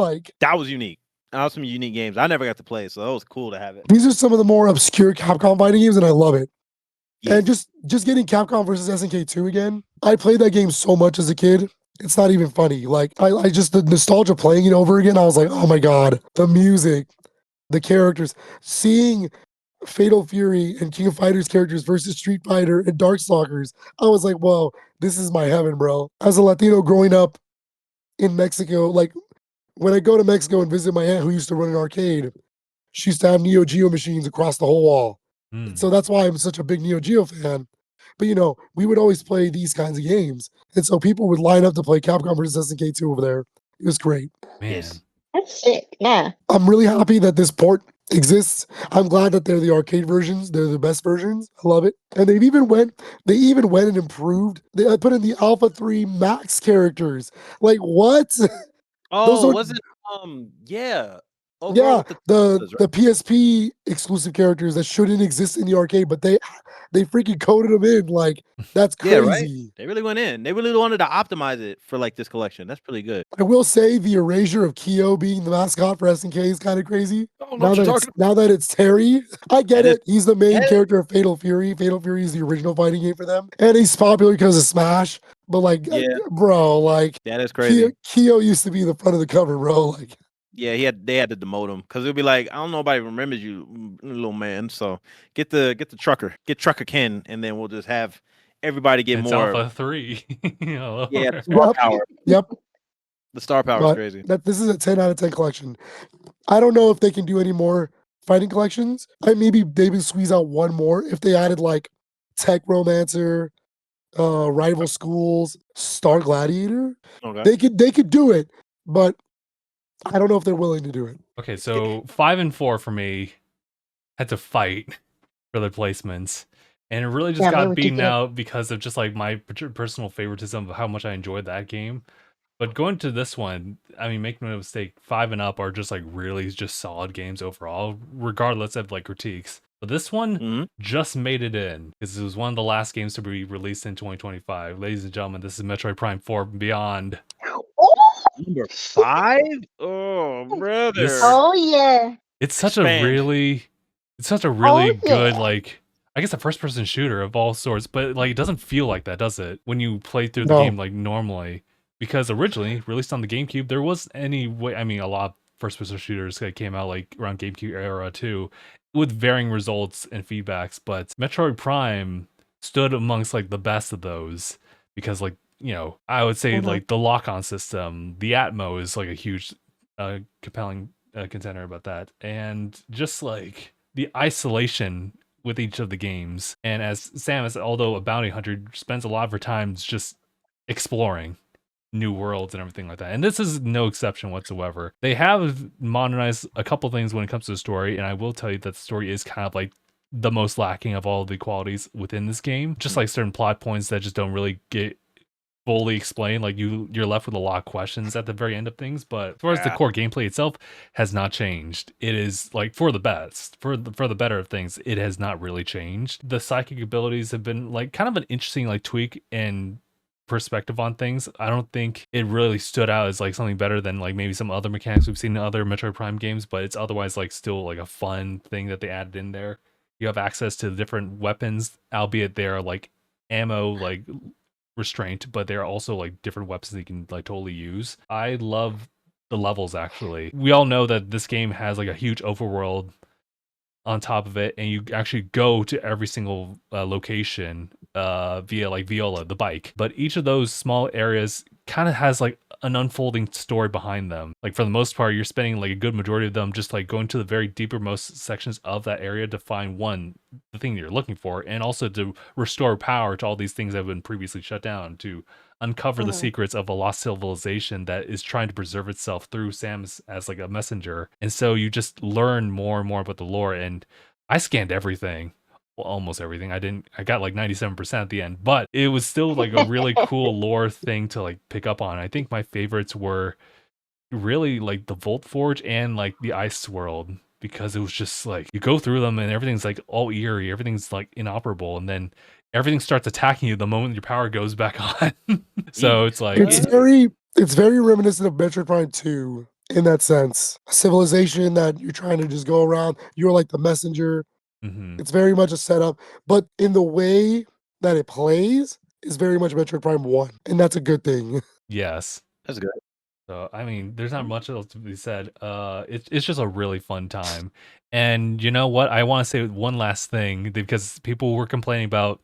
That was unique. That was some unique games. I never got to play, so that was cool to have it. These are some of the more obscure Capcom fighting games, and I love it. Yes. And just getting Capcom versus SNK 2 again. I played that game so much as a kid. It's not even funny. I just the nostalgia playing it over again. I was like, oh my god, the music, the characters, seeing Fatal Fury and King of Fighters characters versus Street Fighter and Darkstalkers. I was like, whoa, this is my heaven, bro. As a Latino growing up in Mexico, when I go to Mexico and visit my aunt who used to run an arcade, she used to have Neo Geo machines across the whole wall. Hmm. So that's why I'm such a big Neo Geo fan. But we would always play these kinds of games. And so people would line up to play Capcom versus SNK 2 over there. It was great. Man. Yes. That's sick. Yeah. I'm really happy that this port exists. I'm glad that they're the arcade versions. They're the best versions. I love it. And they even went and improved. They put in the Alpha 3 Max characters. Like what? Oh, are- was it? Yeah. Overall, Yeah, with the the PSP exclusive characters that shouldn't exist in the arcade, but they freaking coded them in. That's Yeah, right? crazy. They really went in. They really wanted to optimize it for this collection. That's pretty good. I will say the erasure of Kyo being the mascot for SNK is kind of crazy. Oh, Now that it's Terry, I get That is- it. He's the main that is- character of Fatal Fury. Fatal Fury is the original fighting game for them, and he's popular because of Smash. But Yeah. bro, That is crazy. Kyo used to be the front of the cover, bro. Yeah, they had to demote him because it'd be like, I don't know, nobody remembers you, little man. So get the trucker, get Trucker Ken, and then we'll just have everybody get It's more. Alpha 3. Yeah, the star Yep. power. Yep. The star power is But crazy. this is a 10 out of 10 collection. I don't know if they can do any more fighting collections. Maybe they would squeeze out one more if they added like Tech Romancer, Rival Schools, Star Gladiator. Okay. They could do it, but I don't know if they're willing to do it. Okay, so 5 and 4 for me had to fight for their placements. And it really just Yeah, they got were beaten duking it. out because of just like my personal favoritism of how much I enjoyed that game. But going to this one, I mean, make no mistake, 5 and up are just like really just solid games overall, regardless of like critiques. But this one just made it in because it was one of the last games to be released in 2025. Ladies and gentlemen, this is Metroid Prime 4 Beyond. Oh, Number 5? Oh, brother. This- oh yeah. It's such Expand. a really good yeah. like, I guess a first person shooter of all sorts, but like it doesn't feel like that, does it? When you play through the No. game like normally. Because originally released on the GameCube, there was any way, I mean, a lot of first person shooters that came out like around GameCube era too, with varying results and feedbacks, but Metroid Prime stood amongst like the best of those because like, you know, I would say like the lock-on system, the Atmo is like a huge compelling contender about that, and just like the isolation with each of the games. And as Samus, although a bounty hunter, spends a lot of her time just exploring new worlds and everything like that, and this is no exception whatsoever. They have modernized a couple things when it comes to the story, and I will tell you that the story is kind of like the most lacking of all the qualities within this game, just like certain plot points that just don't really get fully explained. Like you're left with a lot of questions at the very end of things, but as far as the core gameplay itself has not changed. It is like for the best, for the better of things. It has not really changed. The psychic abilities have been like kind of an interesting like tweak and perspective on things. I don't think it really stood out as like something better than like maybe some other mechanics we've seen in other Metroid Prime games, but it's otherwise like still like a fun thing that they added in there. You have access to different weapons, albeit they're like ammo like restraint, but they're also like different weapons that you can like totally use. I love the levels. Actually, we all know that this game has like a huge overworld on top of it, and you actually go to every single location via like Viola the bike, but each of those small areas kind of has like an unfolding story behind them. Like for the most part, you're spending like a good majority of them just like going to the very deepermost sections of that area to find the thing that you're looking for, and also to restore power to all these things that have been previously shut down, to uncover the secrets of a lost civilization that is trying to preserve itself through Samus as like a messenger. And so you just learn more and more about the lore, and I scanned everything. Well, almost everything. I got like 97% at the end, but it was still like a really cool lore thing to like pick up on. I think my favorites were really like the Volt Forge and like the Ice World, because it was just like you go through them and everything's like all eerie, everything's like inoperable, and then everything starts attacking you the moment your power goes back on. So it's like it's very reminiscent of Metroid Prime 2 in that sense. A civilization that you're trying to just go around. You're like the messenger. It's very much a setup, but in the way that it plays is very much Metroid Prime 1, and that's a good thing. yes. That's good. So I mean, there's not much else to be said. It's just a really fun time, and you know what? I want to say one last thing because people were complaining about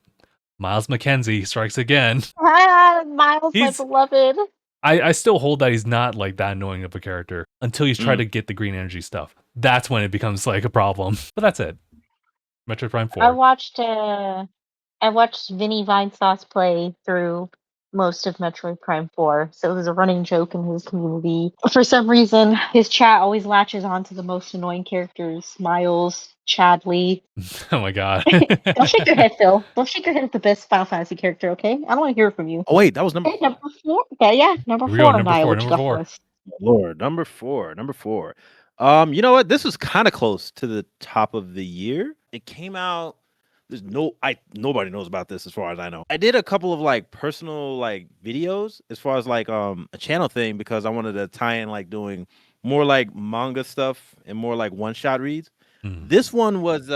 Miles McKenzie strikes again. Ah, Miles, my He's- beloved. I still hold that he's not like that annoying of a character until he's tried to get the green energy stuff. That's when it becomes like a problem. But that's it. Metroid Prime 4. I watched Vinny Vinesauce play through most of Metroid Prime 4, so it was a running joke in his community. For some reason, his chat always latches on to the most annoying characters: Miles, Chadley. Oh my god. Don't shake your head, Phil. Don't shake your head at the best Final Fantasy character, okay? I don't want to hear from you. Oh wait, that was number Okay, number 4. Okay, yeah, number Here we go, 4. number Naya, four, what you number got for four. us? Lord, number 4. You know what? This was kind of close to the top of the year. It came out. Nobody knows about this as far as I know. I did a couple of like personal like videos as far as like a channel thing, because I wanted to tie in like doing more like manga stuff and more like one shot reads. This one was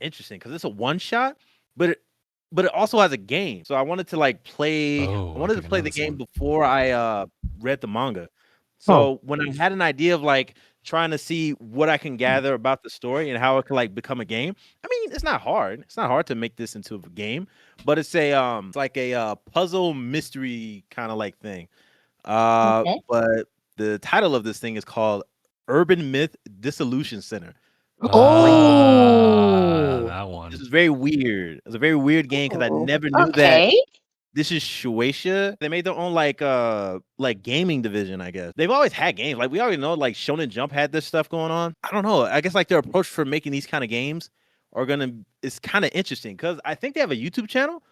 interesting because it's a one shot, but it also has a game. So I wanted to like play. Oh, I wanted I to play the think I know this game one. before I read the manga. So when I had an idea of like trying to see what I can gather about the story and how it can like become a game, I mean, it's not hard. It's not hard to make this into a game, but it's it's like a puzzle mystery kind of like thing. Okay. But the title of this thing is called Urban Myth Dissolution Center. Oh, that one. This is very weird. It's a very weird game because I Oh, never knew that okay. this is Shueisha. They made their own like gaming division, I guess. They've always had games. Like we already know like Shonen Jump had this stuff going on. I don't know. I guess like their approach for making these kind of games are gonna is kind of interesting because I think they have a YouTube channel.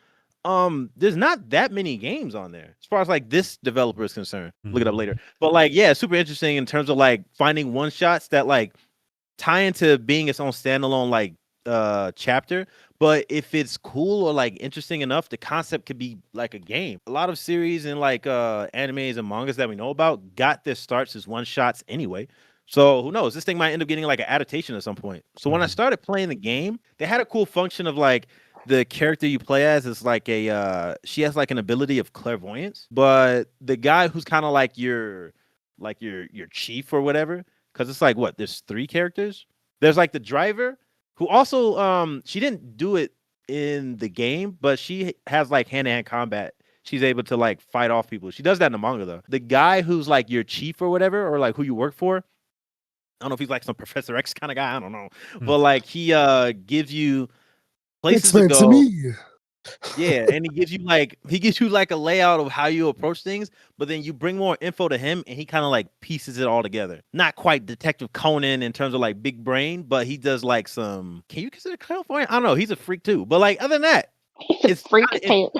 There's not that many games on there as far as like this developer is concerned. Look it up later. But like, yeah, super interesting in terms of like finding one shots that like tie into being its own standalone like chapter. But if it's cool or like interesting enough, the concept could be like a game. A lot of series and like animes and mangas that we know about got their starts as one shots anyway. So who knows? This thing might end up getting like an adaptation at some point. So when I started playing the game, they had a cool function of like the character you play as is like a she has like an ability of clairvoyance, but the guy who's kind of like your chief or whatever, because it's like what, there's 3 characters. There's like the driver who also she didn't do it in the game, but she has like hand-to-hand combat. She's able to like fight off people. She does that in the manga though. The guy who's like your chief or whatever, or like who you work for, I don't know if he's like some Professor X kind of guy, I don't know. But like he gives you places to explain to go. me. Yeah, and he gives you like a layout of how you approach things, but then you bring more info to him and he kind of like pieces it all together. Not quite Detective Conan in terms of like big brain, but he does like some, can you consider clairvoyant? I don't know, he's a freak too. But like other than that, It's a it's freak kinda tale.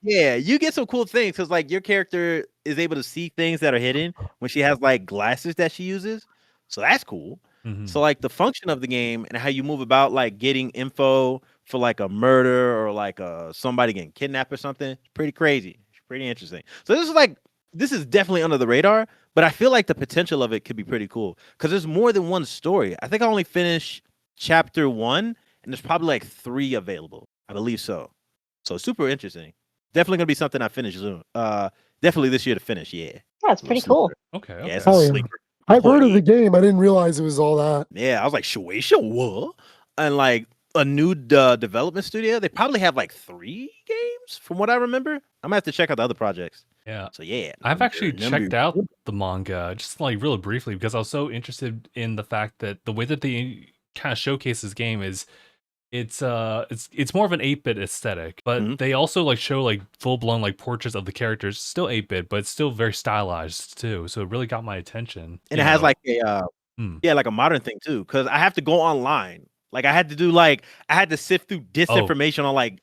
yeah, you get some cool things because like your character is able to see things that are hidden when she has like glasses that she uses. So that's cool. So like the function of the game and how you move about like getting info for like a murder or like somebody getting kidnapped or something, it's pretty crazy. It's pretty interesting. So this is definitely under the radar, but I feel like the potential of it could be pretty cool because there's more than one story. I think I only finished chapter 1 and there's probably like 3 available. I believe so. So super interesting. Definitely gonna be something I finish soon. Definitely this year to finish. Yeah, That's pretty cool. Okay. yeah, it's a Oh yeah, sleeper. I've Oh, heard of yeah. the game. I didn't realize it was all that. Yeah, I was like, Shueisha, what? And like a new development studio. They probably have like 3 games from what I remember. I'm gonna have to check out the other projects. Yeah. So yeah, I've actually number checked out the manga just like really briefly because I was so interested in the fact that the way that they kind of showcase this game is it's more of an 8-bit aesthetic, but they also like show like full-blown like portraits of the characters, still 8-bit, but it's still very stylized too. So it really got my attention. and it has like a yeah, like a modern thing too, because I have to go online. Like I had to do like I had to sift through disinformation on like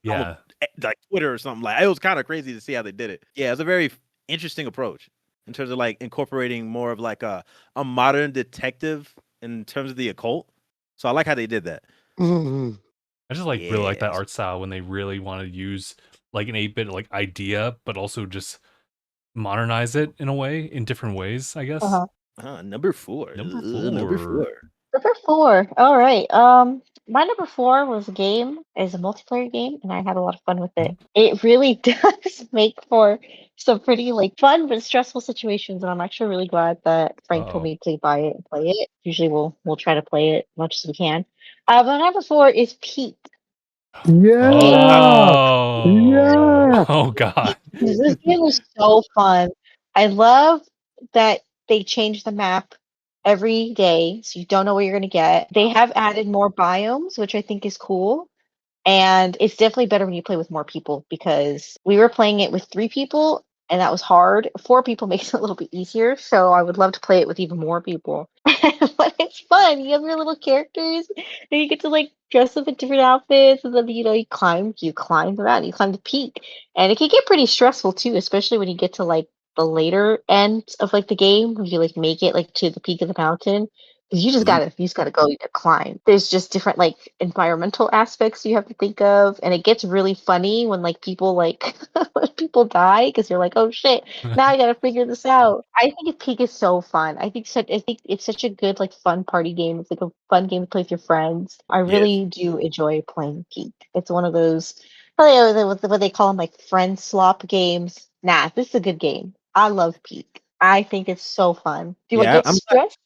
like Twitter or something. Like it was kind of crazy to see how they did it. Yeah, it's a very interesting approach in terms of like incorporating more of like a modern detective in terms of the occult. So I like how they did that. Mhm. I just like really like that Yes. art style when they really want to use like an 8-bit like idea, but also just modernize it in a way, in different ways, I guess. Number 4. Number Number 4. 4. Number 4. All right. My number 4 was a game, is a multiplayer game, and I had a lot of fun with it. It really does make for some pretty like fun but stressful situations, and I'm actually really glad that Frank told me to buy it and play it. Usually we'll try to play it as much as we can. But number 4 is Peak. Yeah, yeah. Oh god. This game was so fun. I love that they change the map every day, so you don't know what you're gonna get. They have added more biomes, which I think is cool. And it's definitely better when you play with more people because we were playing it with 3 people and that was hard. 4 people makes it a little bit easier, so I would love to play it with even more people. But it's fun. You have your little characters and you get to like dress up in different outfits and then you climb around, you climb the peak. And it can get pretty stressful too, especially when you get to like the later end of like the game, when you like make it like to the peak of the mountain. 'Cause you just gotta go, you gotta climb. There's just different, like, environmental aspects you have to think of, and it gets really funny when, like, people, like when people die because 'cause you're like, "Oh, shit, now I gotta figure this out." I think Peak is so fun. I think it's such a good, like, fun party game. It's, like, a fun game to play with your friends. I Yes. really do enjoy playing Peak. It's one of those what they call them, like, friend swap games. Nah, this is a good game. I love Peak. I think it's so fun. Do you Yeah, get stressed?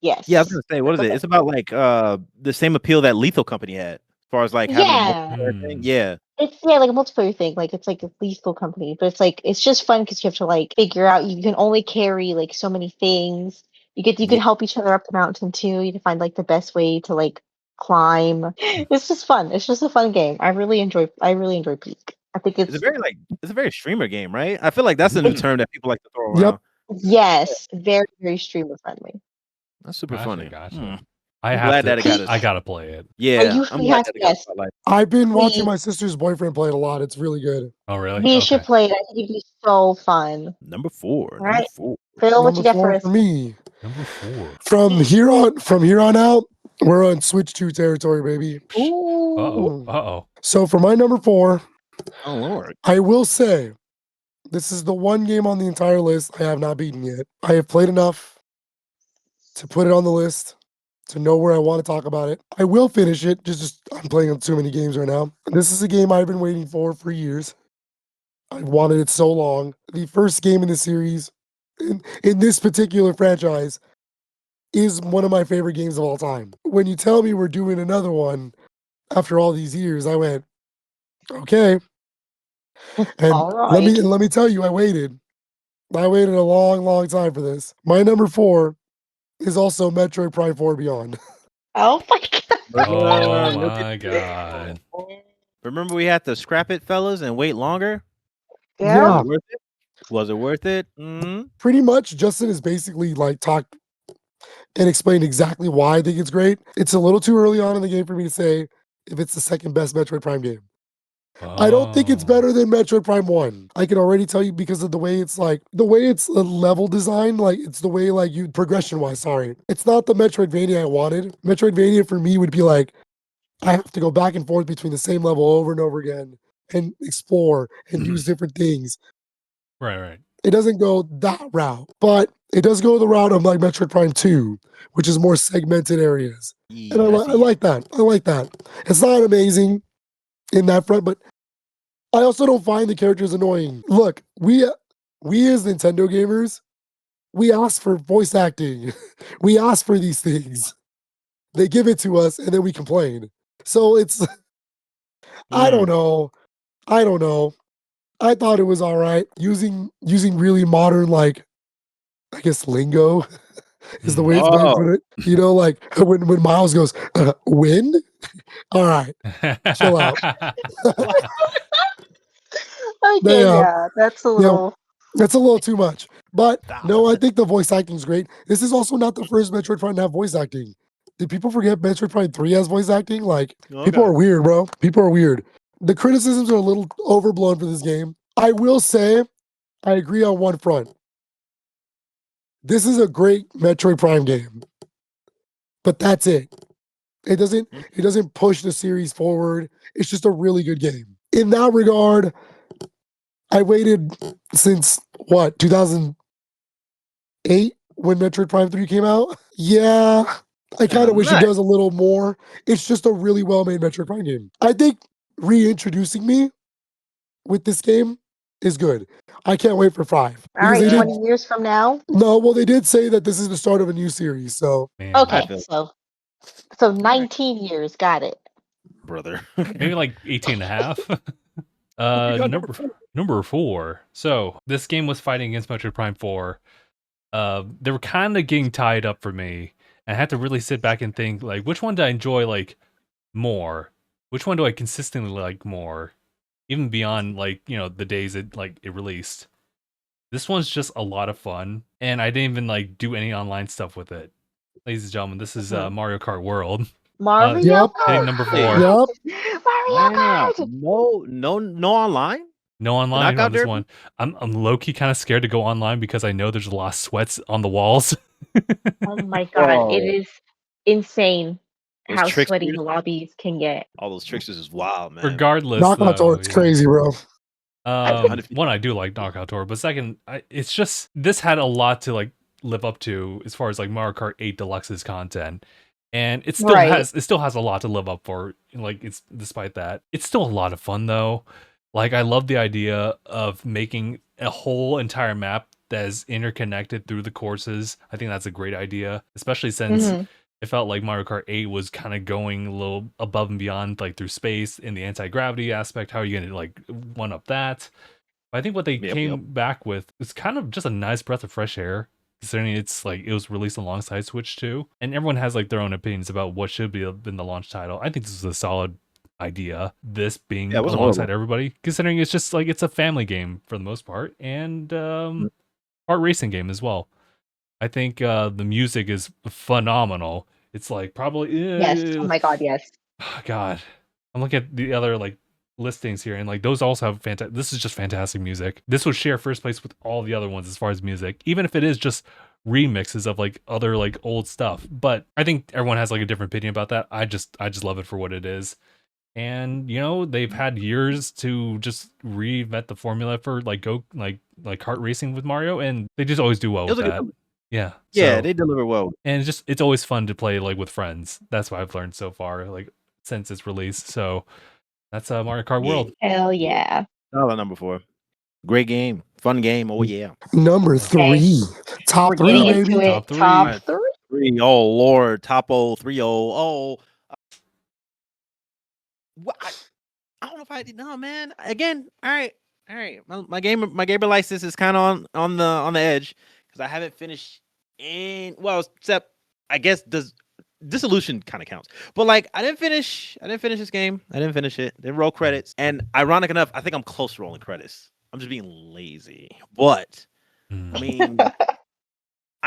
Yes. Yeah, I was gonna say, what is it? It's about like the same appeal that Lethal Company had, as far as like having a multiplayer thing. Yeah. It's like a multiplayer thing. Like it's like a Lethal Company, but it's just fun because you have to like figure out. You can only carry like so many things. You can help each other up the mountain too. You can find like the best way to like climb. It's just fun. It's just a fun game. I really enjoy Peak. I think It's a very streamer game, right? I feel like that's a new term that people like to throw Yep. around. yes, very very streamer friendly. That's super Gotcha, funny. gotcha. I'm glad that it got us. I gotta play it. Yeah, I'm glad that it got yes. spotlight. I've been watching Please. my sister's boyfriend play it a lot. It's really good. Oh, really? We should play it. I think it'd be so fun. Number 4. All Number right. 4. Phil, what Number you got 4 for us? for me. Number 4. From here on out, we're on Switch 2 territory, baby. Uh-oh. So for my number 4, Oh Lord. I will say this is the one game on the entire list I have not beaten yet. I have played enough to put it on the list, to know where I want to talk about it. I will finish it. Just I'm playing on too many games right now. This is a game I've been waiting for years. I've wanted it so long. The first game in the series, in this particular franchise, is one of my favorite games of all time. When you tell me we're doing another one after all these years, I went, okay. And All right. let me tell you, I waited. I waited a long, long time for this. My number 4 is also Metroid Prime 4 Beyond. Oh my god. Oh my god. Remember we had to scrap it, fellas, and wait longer? Yeah. Was it worth it? Was it worth it? Mm-hmm. Pretty much, Justin has basically like talked and explained exactly why I think it's great. It's a little too early on in the game for me to say if it's the second best Metroid Prime game. I don't think it's better than Metroid Prime 1. I can already tell you because of the way it's a level design, like it's the way like you progression wise, sorry. It's not the Metroidvania I wanted. Metroidvania for me would be like I have to go back and forth between the same level over and over again and explore and use different things. Right. It doesn't go that route, but it does go the route of like Metroid Prime 2, which is more segmented areas. And I like that. I like that. It's not amazing in that front, but I also don't find the characters annoying. Look, we as Nintendo gamers, we ask for voice acting. We ask for these things. They give it to us and then we complain. So it's I don't know. I thought it was all right. Using really modern like I guess lingo is the way it's better to put it. You know, like when Miles goes, win? All right, chill out. Okay, yeah, that's a little. That's a little too much. But no, I think the voice acting is great. This is also not the first Metroid Prime to have voice acting. Did people forget Metroid Prime 3 has voice acting? Like, people are weird, bro. People are weird. The criticisms are a little overblown for this game. I will say, I agree on one front. This is a great Metroid Prime game. But that's it. It doesn't push the series forward. It's just a really good game. In that regard, I waited since 2008 when Metroid Prime 3 came out. Yeah, I kind of wish it does a little more. It's just a really well-made Metroid Prime game. I think reintroducing me with this game is good. I can't wait for 5. All right, 20 years from now? No, well, they did say that this is the start of a new series, so. Okay, so 19 years, got it. Brother. Maybe like 18 and a half. Number 4. So this game was fighting against Metroid Prime 4. They were kind of getting tied up for me. And I had to really sit back and think, like, which one do I enjoy like more? Which one do I consistently like more? Even beyond like, you know, the days it released. This one's just a lot of fun, and I didn't even like do any online stuff with it. Ladies and gentlemen, this is Mario Kart World. Mario Kart. Number 4. Mario Kart. No online. No online on this one. I'm low-key kind of scared to go online because I know there's a lot of sweats on the walls. Oh my god, it is insane how sweaty the lobbies can get. All those tricksters is wild, man. Regardless, Knockout Tour, it's crazy, bro. One, I do like Knockout Tour, but second, it's just this had a lot to like live up to as far as like Mario Kart 8 Deluxe's content. And it still has a lot to live up for. Like it's despite that. It's still a lot of fun though. Like I love the idea of making a whole entire map that is interconnected through the courses. I think that's a great idea, especially since it felt like Mario Kart 8 was kind of going a little above and beyond, like through space in the anti-gravity aspect. How are you going to like one up that? I think what they came back with is kind of just a nice breath of fresh air, considering it's like it was released alongside Switch 2, and everyone has like their own opinions about what should be in the launch title. I think this is a solid idea, this being alongside everybody, considering it's just like it's a family game for the most part, and kart racing game as well. I think the music is phenomenal. It's like probably yes. Oh my god, yes. God, I'm looking at the other like listings here, and like those also have fantastic. This is just fantastic music. This would share first place with all the other ones as far as music, even if it is just remixes of like other like old stuff. But I think everyone has like a different opinion about that. I just love it for what it is. And you know, they've had years to just reinvent the formula for like kart racing with Mario, and they just always do well with that. Yeah. Yeah, they deliver well. And it's always fun to play like with friends. That's what I've learned so far, like since its release. So that's Mario Kart World. Hell yeah. Number 4. Great game. Fun game. Oh yeah. Number 3. Top 3, baby. Top 3. Oh Lord. Top 3. Oh. I don't know if I did. No, man. Again. All right. My gamer license is kind of on the edge because I haven't finished except I guess Dissolution kind of counts, but like I didn't finish this game. I didn't finish it. Didn't roll credits, and ironic enough, I think I'm close to rolling credits. I'm just being lazy, but I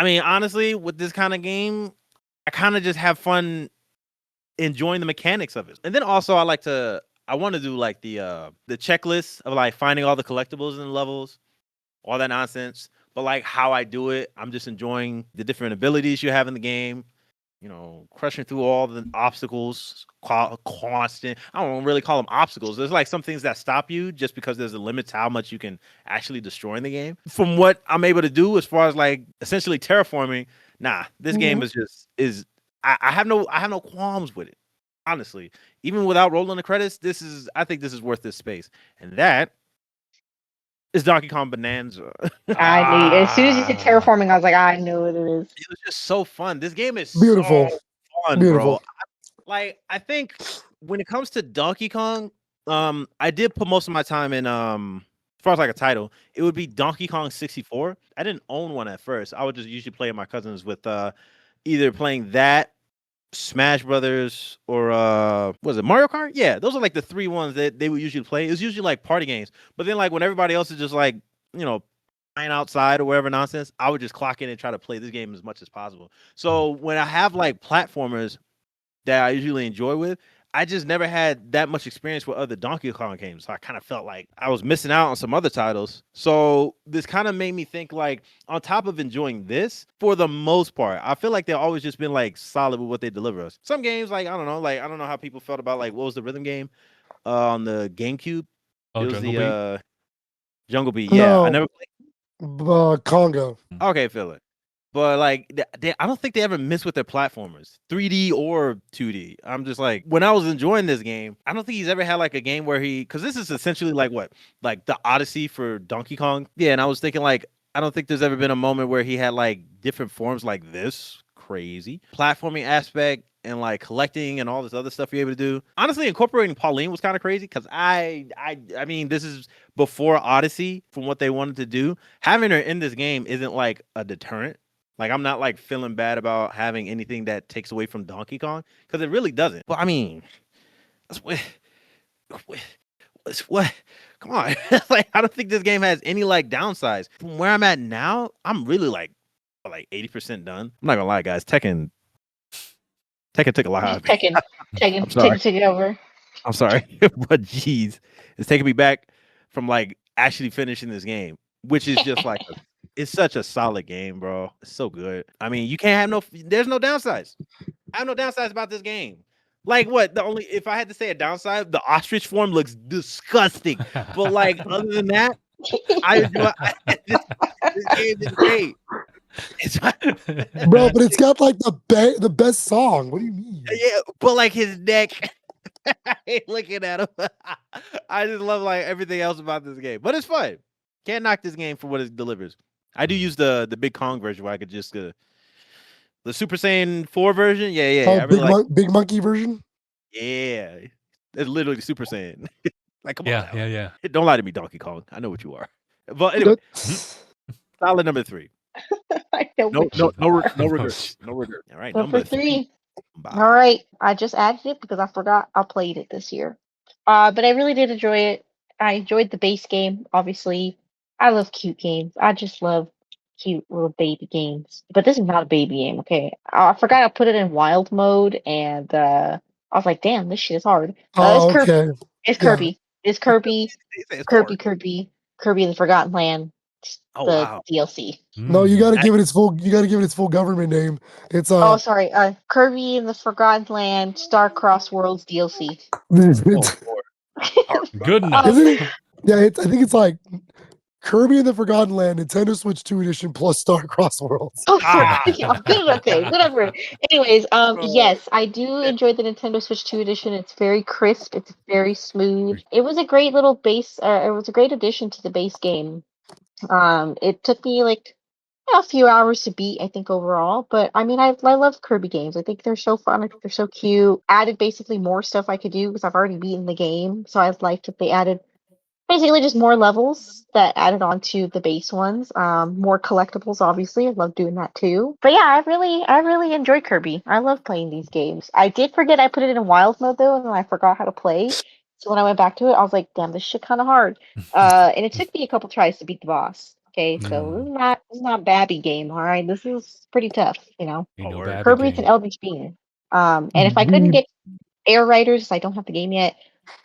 mean, honestly, with this kind of game, I kind of just have fun enjoying the mechanics of it, and then also I want to do like the checklist of like finding all the collectibles in the levels, all that nonsense. But like how I do it, I'm just enjoying the different abilities you have in the game. You know, crushing through all the obstacles, constant. I don't really call them obstacles. There's like some things that stop you just because there's a limit to how much you can actually destroy in the game. From what I'm able to do as far as like essentially terraforming, this game is I have no qualms with it. Honestly, even without rolling the credits, I think this is worth this space. And that is Donkey Kong Bonanza. I knew. As soon as you said terraforming, I was like, I know what it is. It was just so fun. This game is beautiful, so fun, bro. I think when it comes to Donkey Kong, I did put most of my time in as far as like a title, it would be Donkey Kong 64. I didn't own one at first. I would just usually play with my cousins with either playing that, Smash Brothers, or was it Mario Kart? Yeah, those are like the 3 ones that they would usually play. It was usually like party games. But then like when everybody else is just like, you know, playing outside or whatever nonsense, I would just clock in and try to play this game as much as possible. So when I have like platformers that I usually enjoy with, I just never had that much experience with other Donkey Kong games. So I kind of felt like I was missing out on some other titles. So this kind of made me think like, on top of enjoying this, for the most part, I feel like they've always just been like solid with what they deliver us. Some games, like, I don't know how people felt about like, what was the rhythm game on the GameCube? Oh, it was Jungle the Jungle Beat. Yeah, No. I never played. Congo. Okay, feel it. But like, I don't think they ever miss with their platformers, 3D or 2D. I'm just like, when I was enjoying this game, I don't think he's ever had like a game where because this is essentially like what, like the Odyssey for Donkey Kong. Yeah, and I was thinking like, I don't think there's ever been a moment where he had like different forms like this. Crazy platforming aspect and like collecting and all this other stuff you're able to do. Honestly, incorporating Pauline was kind of crazy because I mean, this is before Odyssey from what they wanted to do. Having her in this game isn't like a deterrent. Like, I'm not like feeling bad about having anything that takes away from Donkey Kong because it really doesn't. But I mean, that's what? Come on. Like, I don't think this game has any like downsides. From where I'm at now, I'm really like 80% done. I'm not gonna lie, guys. Tekken took a lot out of me. Tekken took it over. I'm sorry, but geez, it's taking me back from like actually finishing this game, which is just like it's such a solid game, bro. It's so good. I mean, you can't have there's no downsides. I have no downsides about this game. Like what? If I had to say a downside, the ostrich form looks disgusting. But like other than that, this game is great. Bro, but it's got like the best song. What do you mean? Yeah, but like his neck. I ain't looking at him. I just love like everything else about this game. But it's fun. Can't knock this game for what it delivers. I do use the Big Kong version where I could just the Super Saiyan 4 version. Yeah. Oh, I really like. Big Monkey version. Yeah, it's literally Super Saiyan. Like, come on Yeah, now. yeah. Don't lie to me, Donkey Kong. I know what you are. But anyway, solid number 3. I know No, what you are. regrets. No regrets. All right, Number number 3. 3. Bye. All right, I just added it because I forgot I played it this year. But I really did enjoy it. I enjoyed the base game, obviously. I love cute games. I just love cute little baby games. But this is not a baby game, okay? I forgot I put it in wild mode, and I was like, damn, this shit is hard. It's Oh, Kirby. okay. It's Yeah. Kirby. It's Kirby. They say it's Kirby. hard. Kirby and the Forgotten Land. Oh The wow. DLC. No, you Mm. got to give it its full. You got to give it its full government name. It's Oh, sorry. Kirby and the Forgotten Land Star-Crossed Worlds DLC. Oh it's Lord. Hard. Good enough. Um, isn't it? Yeah, I think it's like Kirby and the Forgotten Land, Nintendo Switch 2 edition plus Star Cross Worlds. Oh, Ah. yeah, good enough. Okay, whatever. Anyways, Oh, yes, I do enjoy the Nintendo Switch 2 edition. It's very crisp. It's very smooth. It was a great little base. It was a great addition to the base game. It took me like a few hours to beat, I think overall. But I mean, I love Kirby games. I think they're so fun. I think they're so cute. Added basically more stuff I could do because I've already beaten the game. So I liked that they added basically just more levels that added on to the base ones. More collectibles, obviously. I love doing that too. But yeah, I really enjoy Kirby. I love playing these games. I did forget I put it in wild mode though, and then I forgot how to play. So when I went back to it, I was like, damn, this shit kind of hard. And it took me a couple tries to beat the boss. Okay, so this is not Babby game, all right. This is pretty tough, you know. Ain't no Lord. Babby Kirby's an game. Eldritch Being. And if I couldn't get Air Riders, I don't have the game yet.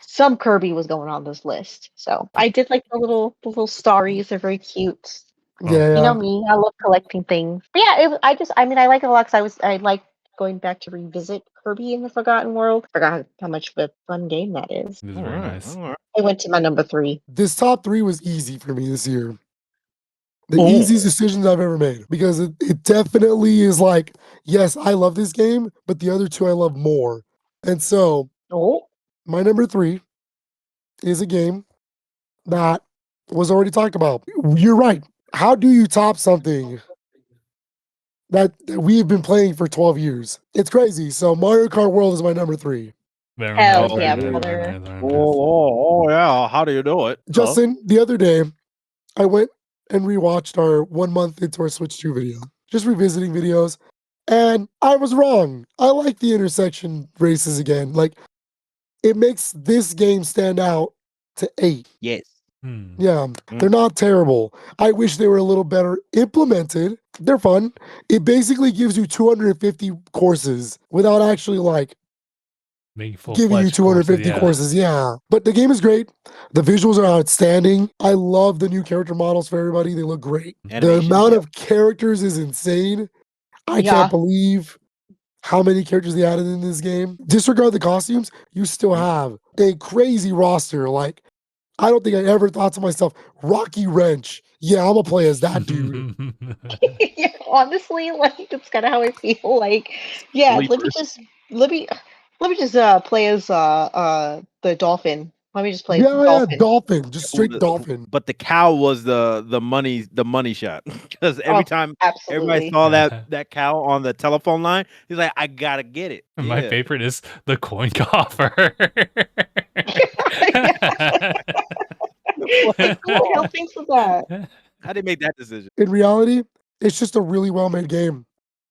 Some Kirby was going on this list. So I did like the little starries. They're very cute. Yeah, You yeah. know me, I love collecting things. But yeah, I like it a lot because I like going back to revisit Kirby in the Forgotten World. Forgot how much of a fun game that is. It was All very right, nice. all right. I went to my number 3. This top 3 was easy for me this year. The Oh. easiest decisions I've ever made because it definitely is like, yes, I love this game, but the other 2 I love more. And so Oh, my number 3 is a game that was already talked about. You're right. How do you top something that we've been playing for 12 years? It's crazy. So Mario Kart World is my number 3. Very hell nice, very yeah, nice, very brother. nice, very nice. Oh, yeah. How do you do it? Justin, the other day, I went and rewatched our 1 month into our Switch 2 video, just revisiting videos, and I was wrong. I like the intersection races again. Like, it makes this game stand out to 8. Yes. Hmm. Yeah, they're not terrible. I wish they were a little better implemented. They're fun. It basically gives you 250 courses without actually like Making giving you full-fledged courses, 250 yeah. courses. Yeah. But the game is great. The visuals are outstanding. I love the new character models for everybody. They look great. The Animation, amount yep. of characters is insane. I Yeah. can't believe how many characters they added in this game. Disregard the costumes, you still have a crazy roster. Like, I don't think I ever thought to myself, Rocky Wrench. Yeah, I'm gonna play as that dude. Yeah, honestly, like that's kind of how I feel. Like, yeah, let me just play as the dolphin. Let me just play as the Yeah, dolphin. dolphin, just straight dolphin. But the cow was the money shot because every Oh, time everybody absolutely. saw that cow on the telephone line, he's like, I gotta get it. My Yeah. favorite is the coin coffer. Like, who the hell thinks of that? How did they make that decision? In reality, it's just a really well-made game.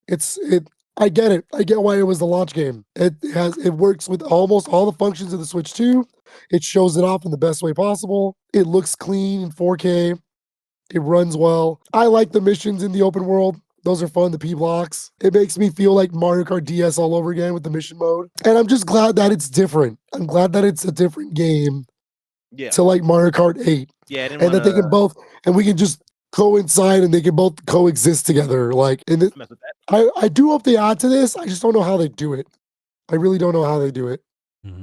It. I get it. I get why it was the launch game. It works with almost all the functions of the Switch 2. It shows it off in the best way possible. It looks clean in 4K. It runs well. I like the missions in the open world. Those are fun, the P blocks. It makes me feel like Mario Kart DS all over again with the mission mode. And I'm just glad that it's different. I'm glad that it's a different game Yeah. to like Mario Kart 8. Yeah, I didn't And that they can both, and we can just coincide and they can both coexist together. Like, and mess with that. I do hope they add to this. I just don't know how they do it. I really don't know how they do it.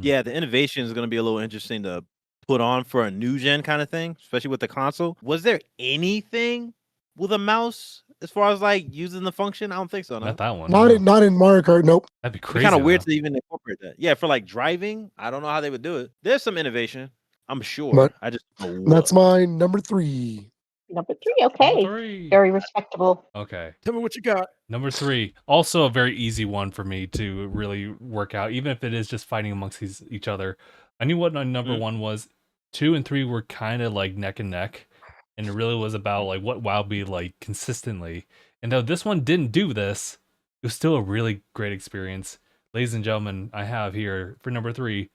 Yeah, the innovation is gonna be a little interesting to put on for a new gen kind of thing, especially with the console. Was there anything with a mouse as far as like using the function? I don't think so. No. Not that one. Not no. in Mario Kart. Nope. That'd be It's crazy. kind of weird though. to even incorporate that. Yeah, for like driving, I don't know how they would do it. There's some innovation, I'm sure. But I just don't know That's what. my number 3. Number 3, okay. Number 3. Very respectable. Okay. Tell me what you got. Number 3, also a very easy one for me to really work out, even if it is just fighting amongst each other. I knew what my number 1 was. 2 and 3 were kind of like neck and neck, and it really was about like what WoW be like consistently. And though this one didn't do this, it was still a really great experience. Ladies and gentlemen, I have here for number 3,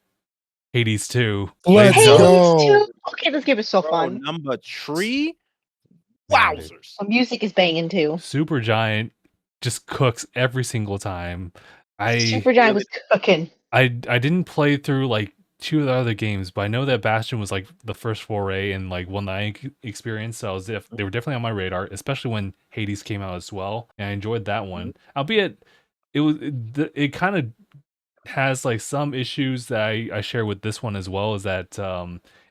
Hades 2. Let's Hades go. 2? Okay, this game is so fun. Number 3? Man, dude. Wowzers. The music is banging too. Supergiant just cooks every single time. Supergiant was cooking. I didn't play through like 2 of the other games, but I know that Bastion was like the first foray and like one that I experienced. So they were definitely on my radar, especially when Hades came out as well, and I enjoyed that one. Albeit it kind of has like some issues that I share with this one as well. Is that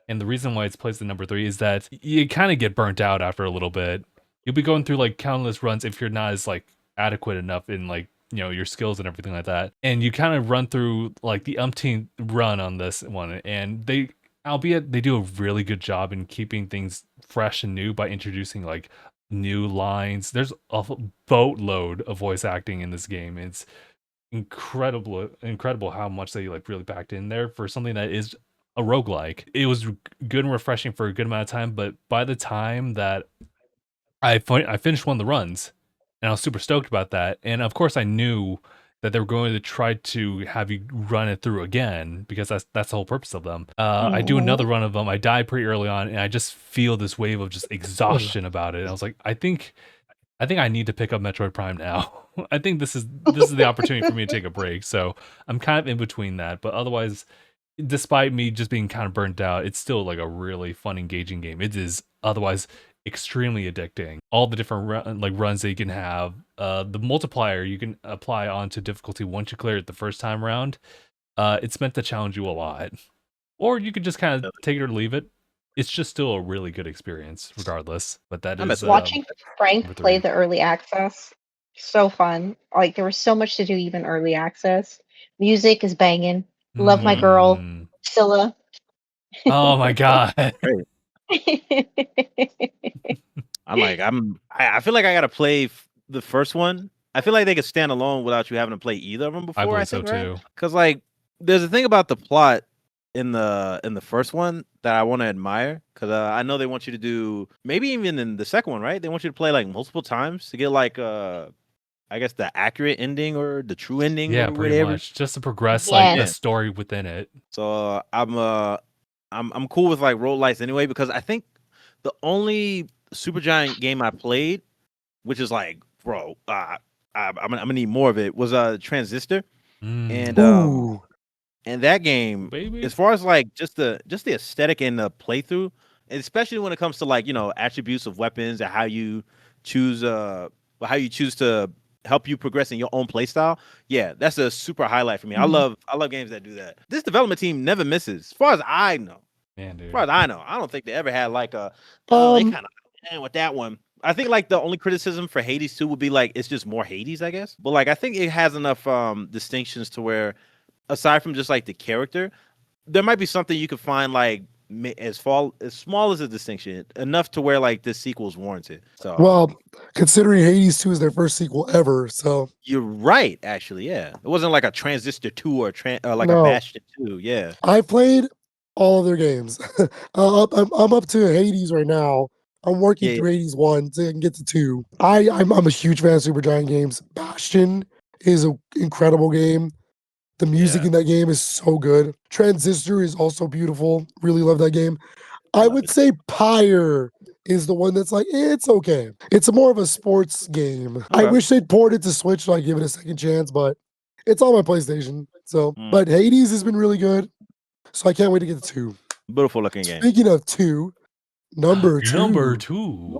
and the reason why it's placed at number 3 is that you kind of get burnt out after a little bit. You'll be going through like countless runs if you're not as like adequate enough in like, you know, your skills and everything like that. And you kind of run through like the umpteenth run on this one, and albeit they do a really good job in keeping things fresh and new by introducing like new lines. There's a boatload of voice acting in this game. It's incredible how much they like really backed in there for something that is a roguelike. It was good and refreshing for a good amount of time, but by the time that I finished one of the runs, and I was super stoked about that. And of course, I knew that they were going to try to have you run it through again, because that's the whole purpose of them. I do another run of them. I died pretty early on, and I just feel this wave of just exhaustion about it. And I was like, I think I need to pick up Metroid Prime now. I think this is the opportunity for me to take a break. So I'm kind of in between that, but otherwise, despite me just being kind of burnt out, it's still like a really fun, engaging game. It is otherwise extremely addicting. All the different runs that you can have, the multiplier you can apply onto difficulty once you clear it the first time around. It's meant to challenge you a lot, or you could just kind of take it or leave it. It's just still a really good experience, regardless. But that is watching Frank number 3. play the early access. So fun. Like there was so much to do even early access. Music is banging. Love my girl, Scylla. Oh my god. I feel like I gotta play the first one. I feel like they could stand alone without you having to play either of them before. I believe think, so right? too. Because like there's a thing about the plot in the first one that I want to admire, because I know they want you to do, maybe even in the second one, right? They want you to play like multiple times to get like I guess the accurate ending or the true ending. Yeah, or pretty whatever. much just to progress like the story within it. So I'm cool with like roguelites anyway, because I think the only Supergiant game I played, which is like, bro, I'm gonna need more of it, was Transistor. And that game, as far as like just the aesthetic and the playthrough, and especially when it comes to like, you know, attributes of weapons and how you choose to help you progress in your own playstyle. Yeah, that's a super highlight for me. I love games that do that. This development team never misses, as far as I know. Man, dude. As far as I know, I don't think they ever had like a they kind of with that one. I think like the only criticism for Hades 2 would be like it's just more Hades, I guess. But like I think it has enough distinctions to where, aside from just like the character, there might be something you could find like as small as a distinction, enough to where like this sequel is warranted. So, well, considering Hades 2 is their first sequel ever, so you're right. Actually, yeah, it wasn't like a Transistor 2 or a Bastion 2. Yeah, I played all of their games. I'm up to Hades right now. I'm working through Hades 1 to get to 2. I'm a huge fan of Supergiant games. Bastion is an incredible game. The music in that game is so good. Transistor is also beautiful. Really love that game. I would say Pyre is the one that's like, it's okay. It's more of a sports game. Okay. I wish they'd port it to Switch so I give it a second chance, but it's on my PlayStation. So, but Hades has been really good. So I can't wait to get to 2. Beautiful looking game. Speaking of 2, number 2. Number 2.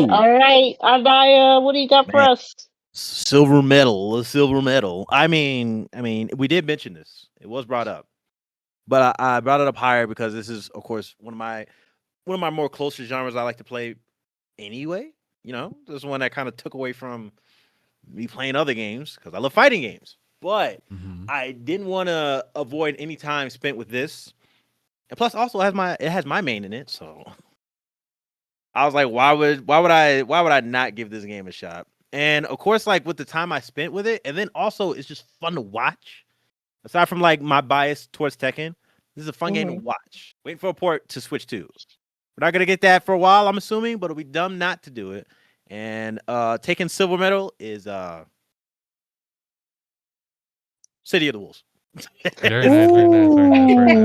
All right, Aniyah, what do you got for us? Silver medal. I mean, we did mention this. It was brought up, but I brought it up higher because this is, of course, one of my more closer genres I like to play. Anyway, you know, this is one that kind of took away from me playing other games because I love fighting games. But I didn't want to avoid any time spent with this, and plus, also it has my main in it, so I was like, why would I not give this game a shot? And of course, like with the time I spent with it, and then also it's just fun to watch. Aside from like my bias towards Tekken, this is a fun game to watch. Waiting for a port to Switch 2. We're not gonna get that for a while, I'm assuming, but it'll be dumb not to do it. And taking silver medal is City of the Wolves. Very nice,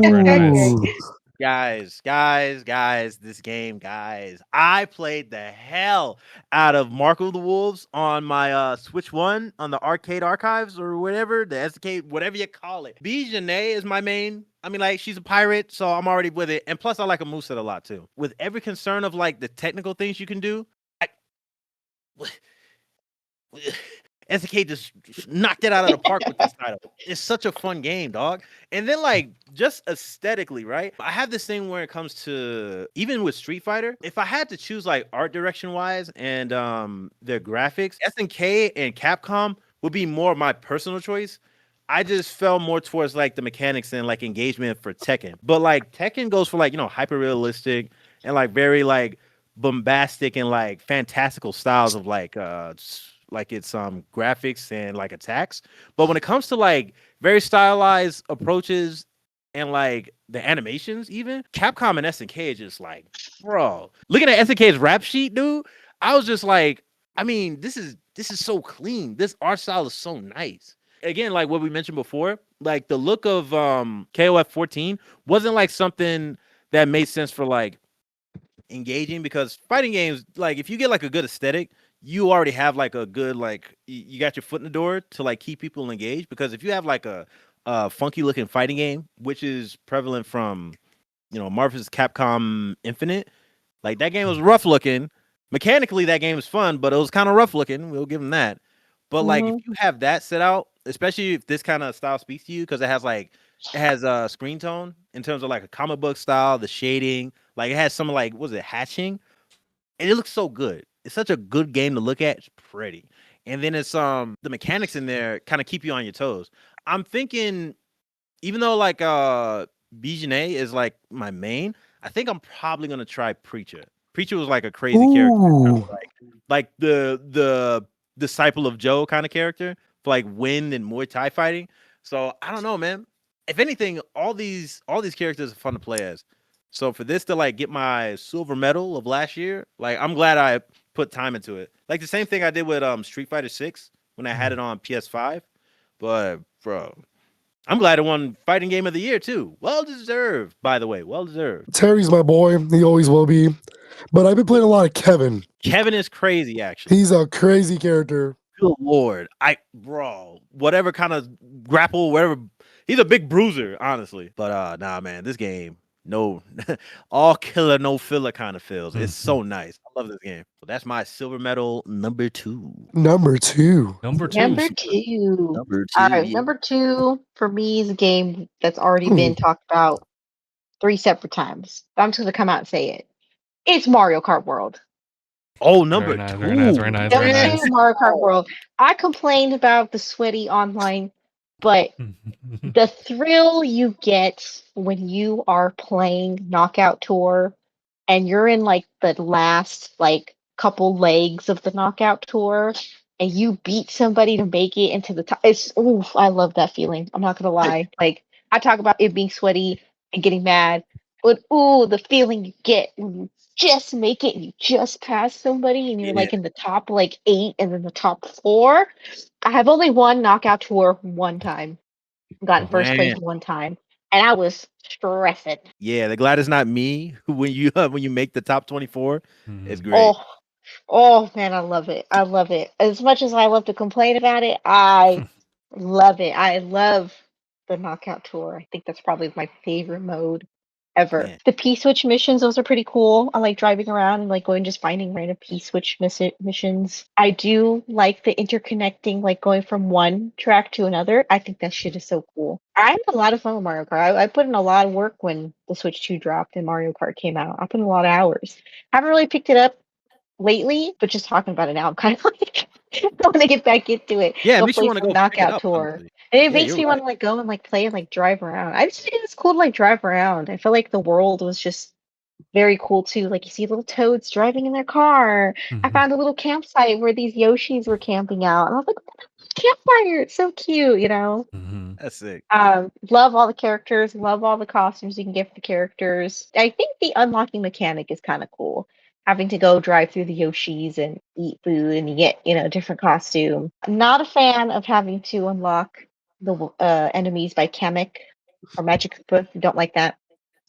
very nice. Guys, this game, guys. I played the hell out of Mark of the Wolves on my Switch 1 on the arcade archives or whatever, the SDK, whatever you call it. Bijane is my main. I mean, like, she's a pirate, so I'm already with it. And plus, I like a moveset a lot, too. With every concern of, like, the technical things you can do, SK just knocked it out of the park with this title. It's such a fun game, dog. And then, like, just aesthetically, right? I have this thing where it comes to, even with Street Fighter, if I had to choose, like, art direction wise and their graphics, SNK and Capcom would be more my personal choice. I just fell more towards, like, the mechanics and, like, engagement for Tekken. But, like, Tekken goes for, like, you know, hyper realistic and, like, very, like, bombastic and, like, fantastical styles of, like its graphics and like attacks. But when it comes to like very stylized approaches and like the animations, even Capcom and SNK is just like, bro. Looking at SNK's rap sheet, dude, I was just like, I mean, this is so clean. This art style is so nice. Again, like what we mentioned before, like the look of KOF 14 wasn't like something that made sense for like engaging, because fighting games, like if you get like a good aesthetic, you already have like a good, like you got your foot in the door to like keep people engaged. Because if you have like a funky looking fighting game, which is prevalent from, you know, Marvel's Capcom Infinite, like that game was rough looking. Mechanically, that game was fun, but it was kind of rough looking. We'll give them that. But like if you have that set out, especially if this kind of style speaks to you, because it has a screen tone in terms of like a comic book style, the shading, like it has some like, was it hatching? And it looks so good. It's such a good game to look at. It's pretty. And then it's the mechanics in there kind of keep you on your toes. I'm thinking, even though like Bijane is like my main, I think I'm probably gonna try Preacher. Preacher was like a crazy character, like the disciple of Joe kind of character for like wind and Muay Thai fighting. So I don't know, man. If anything, all these characters are fun to play as. So for this to like get my silver medal of last year, like I'm glad I put time into it. Like the same thing I did with Street Fighter 6 when I had it on PS5. But bro, I'm glad it won Fighting Game of the Year too. Well deserved, by the way. Well deserved. Terry's my boy. He always will be. But I've been playing a lot of Kevin. Kevin is crazy, actually. He's a crazy character. Good lord. Whatever kind of grapple, whatever. He's a big bruiser, honestly. But nah, man, this game, no, all killer, no filler kind of feels. It's so nice. I love this game. So that's my silver medal number 2. Number two. All right, number 2 for me is a game that's already been talked about 3 separate times. I'm just gonna come out and say it. It's Mario Kart World. Oh, number 2. Very nice. Mario Kart World. I complained about the sweaty online, but the thrill you get when you are playing Knockout Tour and you're in like the last like couple legs of the Knockout Tour and you beat somebody to make it into the top. I love that feeling. I'm not gonna lie. Like I talk about it being sweaty and getting mad, but the feeling you get when you just make it and you just pass somebody and you're like in the top like 8 and then the top 4. I have only won Knockout Tour one time. Gotten first place one time, and I was stressing. Yeah, the glad it's not me when you make the top 24. It's great. Oh man, I love it. I love it. As much as I love to complain about it, I love it. I love the Knockout Tour. I think that's probably my favorite mode ever. Yeah. The P-Switch missions, those are pretty cool. I like driving around and like going just finding random P-Switch missions. I do like the interconnecting, like going from one track to another. I think that shit is so cool. I had a lot of fun with Mario Kart. I put in a lot of work when the Switch 2 dropped and Mario Kart came out. I put in a lot of hours. Haven't really picked it up lately, but just talking about it now, I'm kind of like I want to get back into it. Yeah, it makes you want to go Knockout Tour. Honestly. And it makes me want to like go and like play and like drive around. I just think it's cool to like drive around. I feel like the world was just very cool too. Like you see little toads driving in their car. I Mhm. found a little campsite where these Yoshis were camping out, and I was like, campfire, it's so cute, you know. Mhm. That's sick. Love all the characters, love all the costumes you can get for the characters. I think the unlocking mechanic is kind of cool. Having to go drive through the Yoshis and eat food, and you get, you know, different costume. I'm not a fan of having to unlock the enemies by Kamek or Magic Book. Don't like that.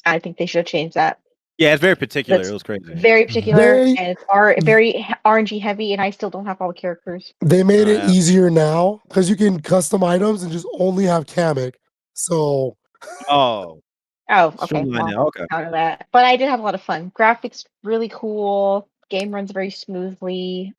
I think they should have changed that. Yeah, it's very particular. That's It was crazy. very particular, They and it's very RNG heavy, and I still don't have all the characters. they made it Yeah. easier now because you can custom items and just only have Kamek. So Oh, Oh, okay. streamline Well, now. Okay. out of that. But I did have a lot of fun. Graphics really cool. Game runs very smoothly.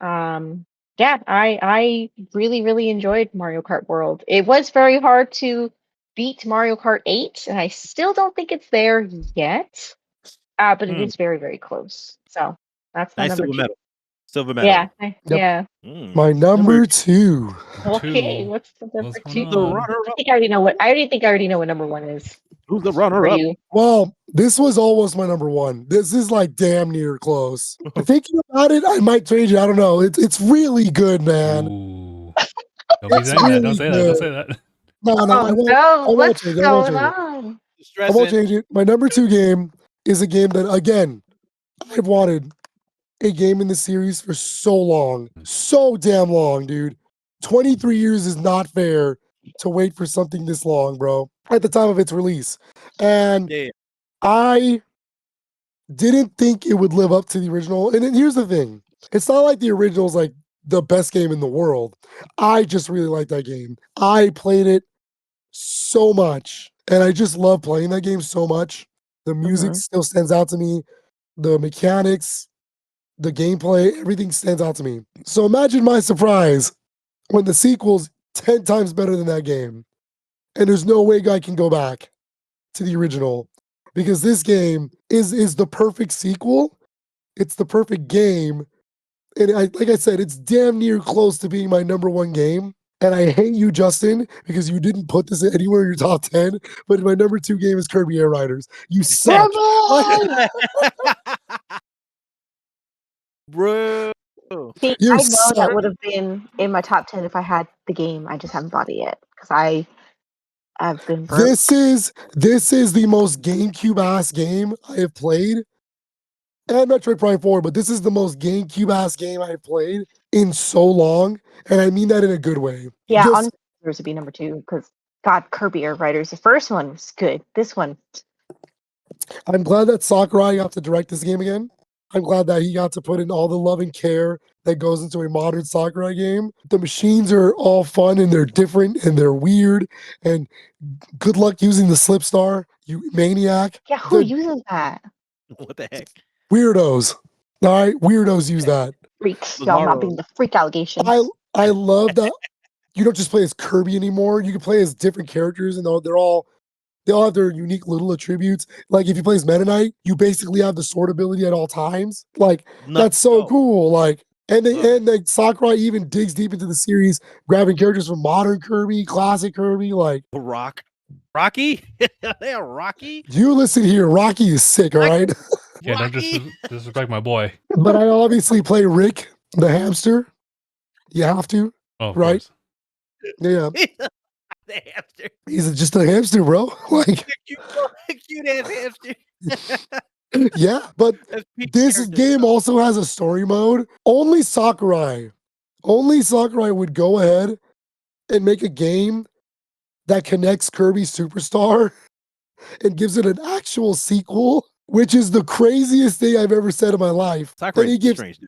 Yeah, I really really enjoyed Mario Kart World. It was very hard to beat Mario Kart 8, and I still don't think it's there yet. But it Hmm. is very very close. So that's my Nice number silver two. medal. Silver medal. Yeah, Yep. yeah. Mm. my number 2. Okay, Two. what's the number What's two? going The on? runner I up. think I already know what. I already think I already know what number one is Who's the runner for up? you. Well, this was almost my number 1. This is like damn near close. Thinking about it, I might change it. I don't know. It's really good, man. Ooh. Don't be It's saying that. Don't really say that. Don't good. say that. No, Oh I won't. no, I won't what's change it. I won't going change it. on? I won't Stressing. change it. My number 2 game is a game that, again, I've wanted a game in the series for so long. So damn long, dude. 23 years is not fair to wait for something this long, bro, at the time of its release. And Yeah. I didn't think it would live up to the original. And then here's the thing. It's not like the original is like the best game in the world. I just really like that game. I played it so much. And I just love playing that game so much. The music Mhm. still stands out to me. The mechanics, the gameplay, everything stands out to me. So imagine my surprise when the sequel's 10 times better than that game. And there's no way I can go back to the original because this game is the perfect sequel. It's the perfect game. And like I said, it's damn near close to being my number 1 game. And I hate you, Justin, because you didn't put this anywhere in your top 10. But my number 2 game is Kirby Air Riders. You suck. Bravo! Bro. See, You I know that suck. would have been in my top 10 if I had the game. I just haven't bought it yet because I've been broke. This is the most GameCube ass game I have played. And Metroid Prime 4, but this is the most GameCube ass game I've played in so long. And I mean that in a good way. Yeah, on Just yours would be number two because God, Kirby Air Riders. The first one was good. This one, I'm glad that Sakurai got to direct this game again. I'm glad that he got to put in all the love and care that goes into a modern Sakurai game. The machines are all fun and they're different and they're weird. And good luck using the Slip Star, you maniac. yeah, who The uses that? What the heck? weirdos. All right, weirdos use that. Freaks, y'all not Bizarro. being the freak allegations. I love that you don't just play as Kirby anymore. You can play as different characters, and they all have their unique little attributes. Like if you play as Meta Knight, you basically have the sword ability at all times. Like Nuts. that's so Oh, cool. Like love it. and like Sakurai even digs deep into the series, grabbing characters from modern Kirby, classic Kirby. Like Rocky? They are Rocky? you listen here, Rocky is sick, all right. Yeah, don't Rocky? disrespect my boy. But I obviously play Rick the hamster. You have to, Oh, of right? course. Yeah, The hamster. he's just a hamster, bro. Like Cute ass hamster. yeah, but That's peak this character game development. also has a story mode. Only Sakurai would go ahead and make a game that connects Kirby Superstar and gives it an actual sequel, which is the craziest thing I've ever said in my life. Sakurai And is strange.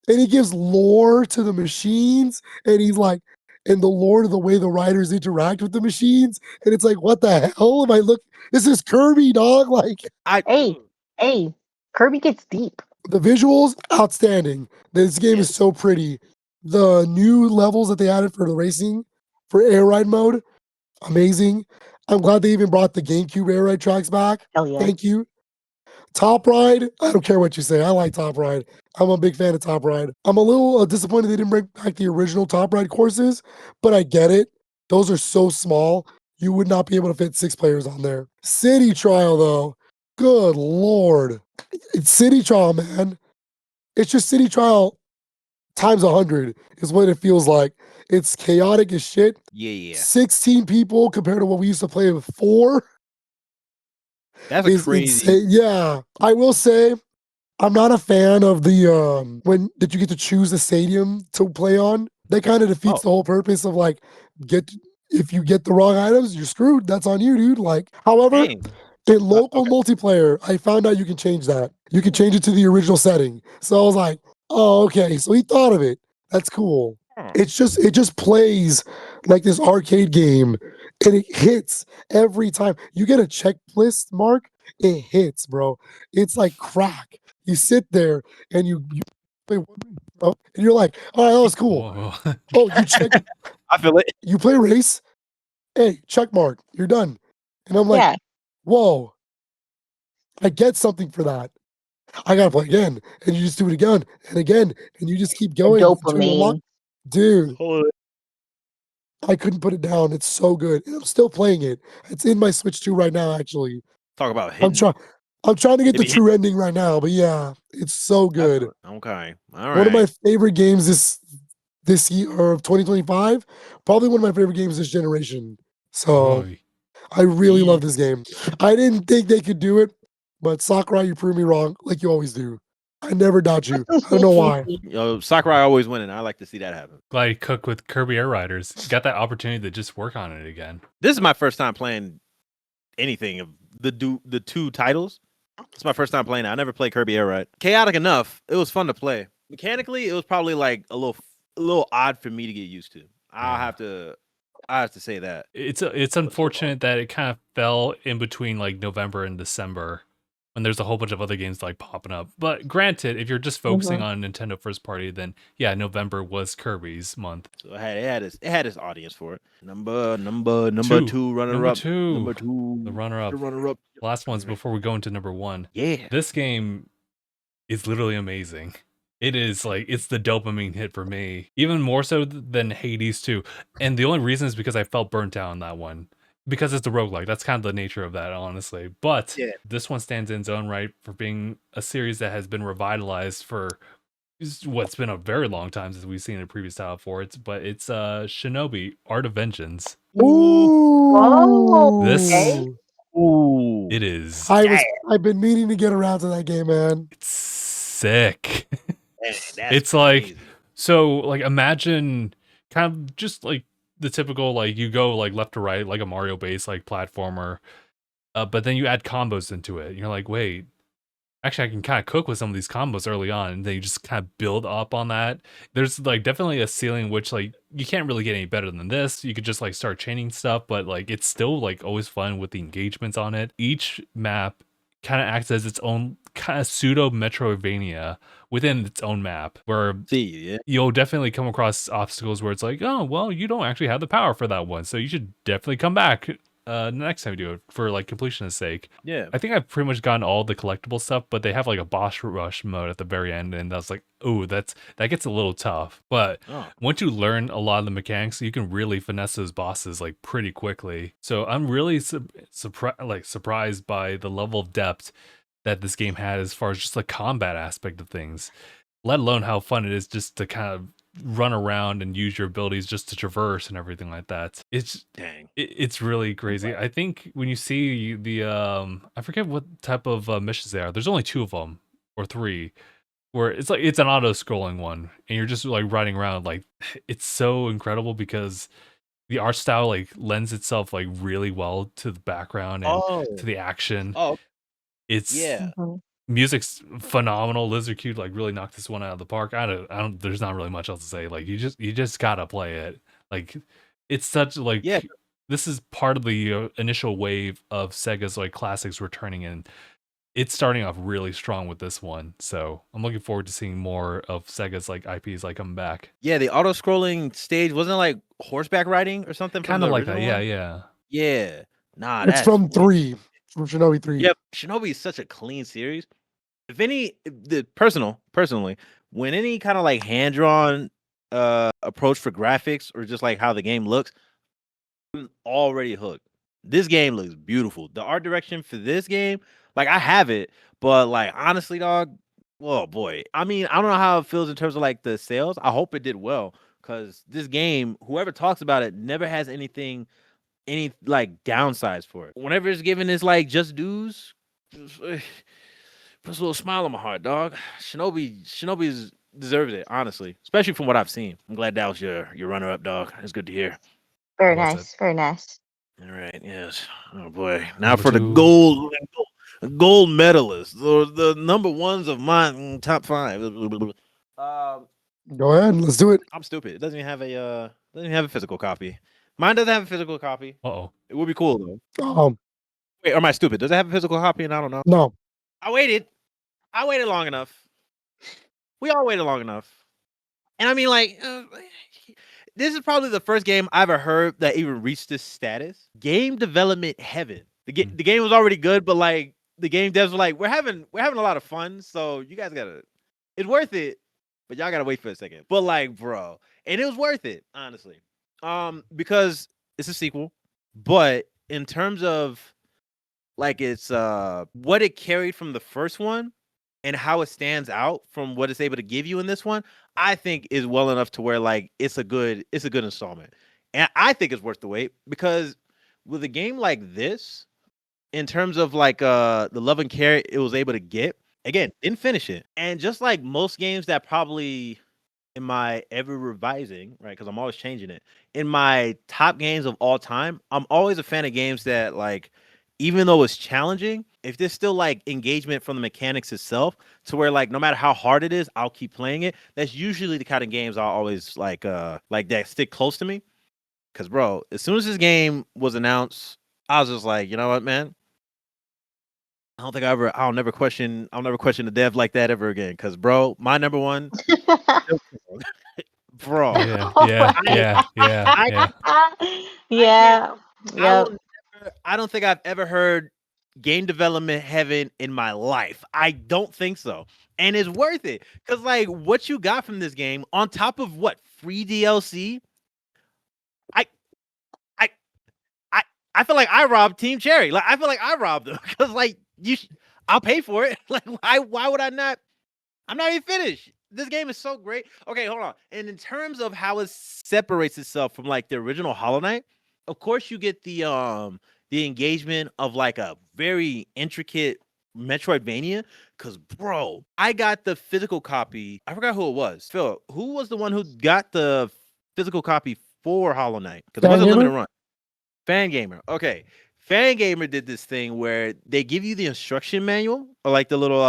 Dude. he gives lore to the machines, and he's like, and the lore to the way the writers interact with the machines, and it's like, what the hell? Am I look? This is Kirby, dog. Like Hey, hey, Kirby gets deep. the visuals, outstanding. This game is Yes. so pretty. The new levels that they added for the racing, for air ride mode, amazing. I'm glad they even brought the GameCube air ride tracks back. Hell yeah. Thank you. Top Ride, I don't care what you say. I like Top Ride. I'm a big fan of Top Ride. I'm a little disappointed they didn't bring back the original Top Ride courses, but I get it. Those are so small. You would not be able to fit 6 players on there. City Trial, though, Good lord. It's City Trial, man. It's just City Trial times 100 is what it feels like. It's chaotic as shit. Yeah. 16 people compared to what we used to play with 4 That's is crazy. insane. Yeah. I will say I'm not a fan of the when did you get to choose the stadium to play on? That kind of defeats the whole purpose of like if you get the wrong items, you're screwed. That's on you, dude. Like, however, Dang. in local Okay. multiplayer, I found out you can change that. You can change it to the original setting. So I was like, oh, okay. So he thought of it. That's cool. It just plays like this arcade game and it hits every time. You get a checklist mark, it hits, bro. It's like crack. You sit there and you play one, bro, and you're like, all right, that was cool. Whoa. Oh, you check, I feel it. you play race. Hey, check mark. You're done. And I'm like, Yeah. whoa, I get something for that. I gotta play again, and you just do it again and again, and you just keep going until you unlock. Dopamine. Dude, Hold it. I couldn't put it down. It's so good, and I'm still playing it. It's in my Switch 2 right now. Actually, Talk about I'm hitting. trying. I'm trying to get It the be true ending right now, but yeah, it's so I feel good. it. Okay. All One of my right. favorite games this year or 2025. Probably one of my favorite games this generation. So Oy. I really love this game. I didn't think they could do it, but Sakurai, you proved me wrong, like you always do. I never doubt you. I don't know why. Sakurai always winning. I like to see that happen. Glad you cook with Kirby Air Riders. Got that opportunity to just work on it again. This is my first time playing anything of the two titles. It's my first time playing it. I never played Kirby Air Ride. Chaotic enough. It was fun to play. Mechanically, it was probably like a little odd for me to get used to. I have to say that. It's unfortunate that it kind of fell in between like November and December when there's a whole bunch of other games like popping up. But granted, if you're just focusing on Nintendo first party, then yeah, November was Kirby's month. So it had its audience for it. Number Two. two runner Number up. two. Number two. The runner up. The runner up. Last ones before we go into number 1. Yeah. This game is literally amazing. It is like it's the dopamine hit for me, even more so than Hades 2. And the only reason is because I felt burnt out on that one. Because it's a roguelike. That's kind of the nature of that, honestly. But this one stands in its own right for being a series that has been revitalized for what's been a very long time since we've seen a previous title for it. But it's Shinobi Art of Vengeance. Oh, This okay. Ooh. it is. I've been meaning to get around to that game, man. It's sick. Dang, that's It's like crazy. so like imagine kind of just like the typical like you go like left to right like a Mario based like platformer, but then you add combos into it. And you're like, wait, actually I can kind of cook with some of these combos early on, and then you just kind of build up on that. There's like definitely a ceiling which like you can't really get any better than this. You could just like start chaining stuff, but like it's still like always fun with the engagements on it. Each map kind of acts as its own kind of pseudo Metroidvania within its own map, where you'll definitely come across obstacles where it's like, oh, well, you don't actually have the power for that one, so you should definitely come back next time you do it for like completion's sake. Yeah. I think I've pretty much gotten all the collectible stuff, but they have like a boss rush mode at the very end, and that's like, oh, that gets a little tough. But once you learn a lot of the mechanics, you can really finesse those bosses like pretty quickly. So I'm really surprised by the level of depth that this game had as far as just the combat aspect of things, let alone how fun it is just to kind of run around and use your abilities just to traverse and everything like that. It's really crazy. I think when you see the I forget what type of missions they are. There's only 2 of them or 3 where it's like it's an auto scrolling one and you're just like riding around. Like it's so incredible because the art style like lends itself like really well to the background and to the action. It's music's phenomenal. Lizard Cube like really knocked this one out of the park. I don't there's not really much else to say. Like you just gotta play it. Like it's such like this is part of the initial wave of Sega's like classics returning, and it's starting off really strong with this one. So I'm looking forward to seeing more of Sega's like IPs like coming back. Yeah, the auto scrolling stage wasn't it like horseback riding or something. Kind of like that. Yeah. Nah, it's from 3. From Shinobi 3. Yep, Shinobi is such a clean series. Personally, when any kind of like hand drawn approach for graphics or just like how the game looks, I'm already hooked. This game looks beautiful. The art direction for this game, like I have it, but like honestly, dog, oh boy. I mean, I don't know how it feels in terms of like the sales. I hope it did well because this game, whoever talks about it, never has any like downsides for it. Whenever it's given its like just dues, puts a little smile on my heart, dog. Shinobi's deserves it, honestly. Especially from what I've seen. I'm glad that was your runner up, dog. It's good to hear. Very Well said. nice. Very nice. All right, yes. Oh boy. Now Number for the two. gold medalists, or the number ones of my top 5. Go ahead, let's do it. I'm stupid. It doesn't even have a physical copy. Mine doesn't have a physical copy. Uh-oh. It would be cool though. Wait, or am I stupid? Does it have a physical copy? And I don't know. No. I waited long enough. We all waited long enough. And I mean, like, this is probably the first game I've ever heard that even reached this status. Game development heaven. The game was already good, but like the game devs were like, we're having a lot of fun, so you guys gotta. It's worth it, but y'all gotta wait for a second. But like, bro, and it was worth it, honestly, because it's a sequel. But in terms of like it's what it carried from the first one and how it stands out from what it's able to give you in this one, I think is well enough to where like it's a good installment. And I think it's worth the wait because with a game like this, in terms of like the love and care it was able to get, again, didn't finish it. And just like most games that probably in my ever revising, right? Because I'm always changing it. In my top games of all time, I'm always a fan of games that like, even though it's challenging, if there's still like engagement from the mechanics itself, to where like no matter how hard it is, I'll keep playing it. That's usually the kind of games I'll always like that stick close to me. Cause bro, as soon as this game was announced, I was just like, you know what, man? I'll never question the dev like that ever again. Cause bro, my number one, bro. Yeah. Yeah. Yep. I don't think I've ever heard game development heaven in my life. I don't think so. And it's worth it. Because like what you got from this game on top of what free DLC, I feel like I robbed Team Cherry. Like I feel like I robbed them. Because like I'll pay for it. Like why would I not? I'm not even finished. This game is so great. Okay, hold on. And in terms of how it separates itself from like the original Hollow Knight, of course you get the engagement of like a very intricate Metroidvania. Cause bro, I got the physical copy. I forgot who it was. Phil, who was the one who got the physical copy for Hollow Knight? Because it was a limited run. Fangamer. Okay. Fangamer did this thing where they give you the instruction manual or like the little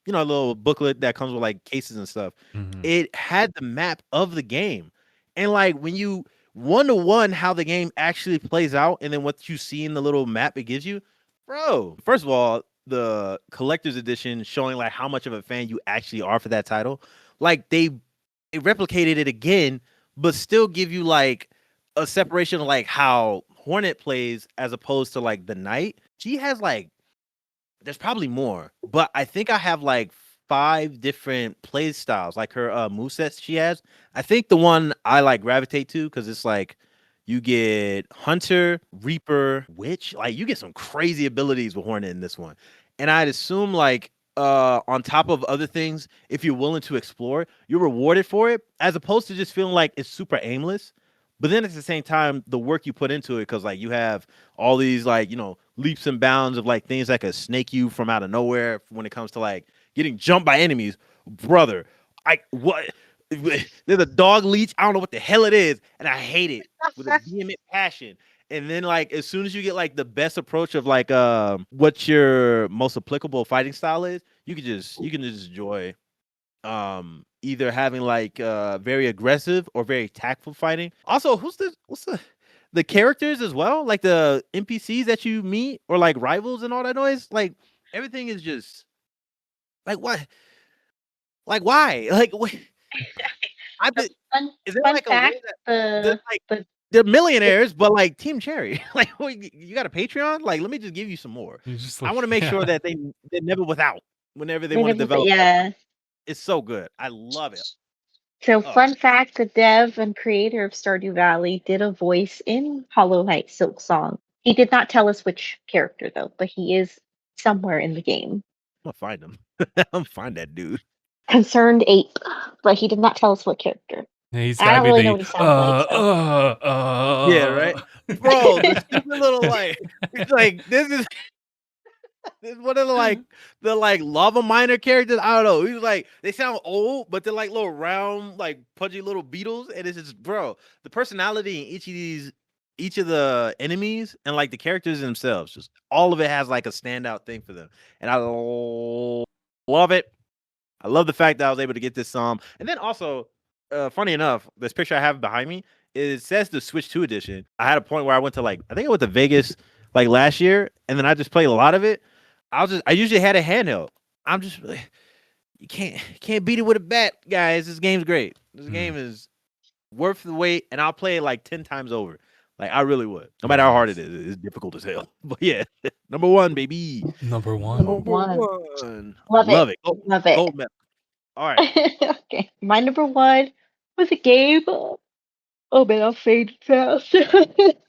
little booklet that comes with like cases and stuff. Mm-hmm. It had the map of the game. And like when you 1-to-1 how the game actually plays out and then what you see in the little map it gives you, bro. First of all, the collector's edition showing like how much of a fan you actually are for that title. Like they replicated it again, but still give you like a separation of like how Hornet plays as opposed to like the Knight. She has like, there's probably more, but I think I have like 5 different play styles, like her movesets she has. I think the one I like gravitate to because it's like you get Hunter, Reaper, Witch. Like you get some crazy abilities with Hornet in this one. And I'd assume like on top of other things, if you're willing to explore, you're rewarded for it, as opposed to just feeling like it's super aimless. But then at the same time, the work you put into it, because like you have all these like, leaps and bounds of like things that could snake you from out of nowhere when it comes to like getting jumped by enemies. Brother, there's a dog leech. I don't know what the hell it is. And I hate it with a vehement passion. And then like as soon as you get like the best approach of like what your most applicable fighting style is, you can just enjoy either having like very aggressive or very tactful fighting. Also, what's the characters as well, like the NPCs that you meet or like rivals and all that noise, like everything is just like what, like why, like what? Is there Fun like fact, a way that they're millionaires, but like Team Cherry, like you got a Patreon? Like let me just give you some more. I want to make sure that they're never without whenever they want to develop. Yeah. It's so good. I love it. So, fun fact, the dev and creator of Stardew Valley did a voice in Hollow Knight Silk Song. He did not tell us which character though, but he is somewhere in the game. I'm gonna find him. I'm find that dude. Concerned ape, but he did not tell us what character. He's I gotta don't be really know the what he sounds like. So. Yeah, right. Bro, the stupid little like, it's like this is one of the lava miner characters. I don't know. He's like they sound old, but they're like little round, like pudgy little beetles, and it's just bro. The personality in each of the enemies and like the characters themselves, just all of it has like a standout thing for them, and I love it. I love the fact that I was able to get this and then also, funny enough, this picture I have behind me it says the Switch 2 edition. I had a point where I went to I think I went to Vegas like last year, and then I just played a lot of it. I usually had a handheld. I'm just you can't beat it with a bat, guys. This game's great. This game is worth the wait, and I'll play it like 10 times over. Like I really would, no matter how hard it is. It's difficult as hell. But yeah, number one, baby. Number one. Love it. Oh, Love it. gold medal. All right. Okay, my number one was a game. Oh man, I'm fading fast.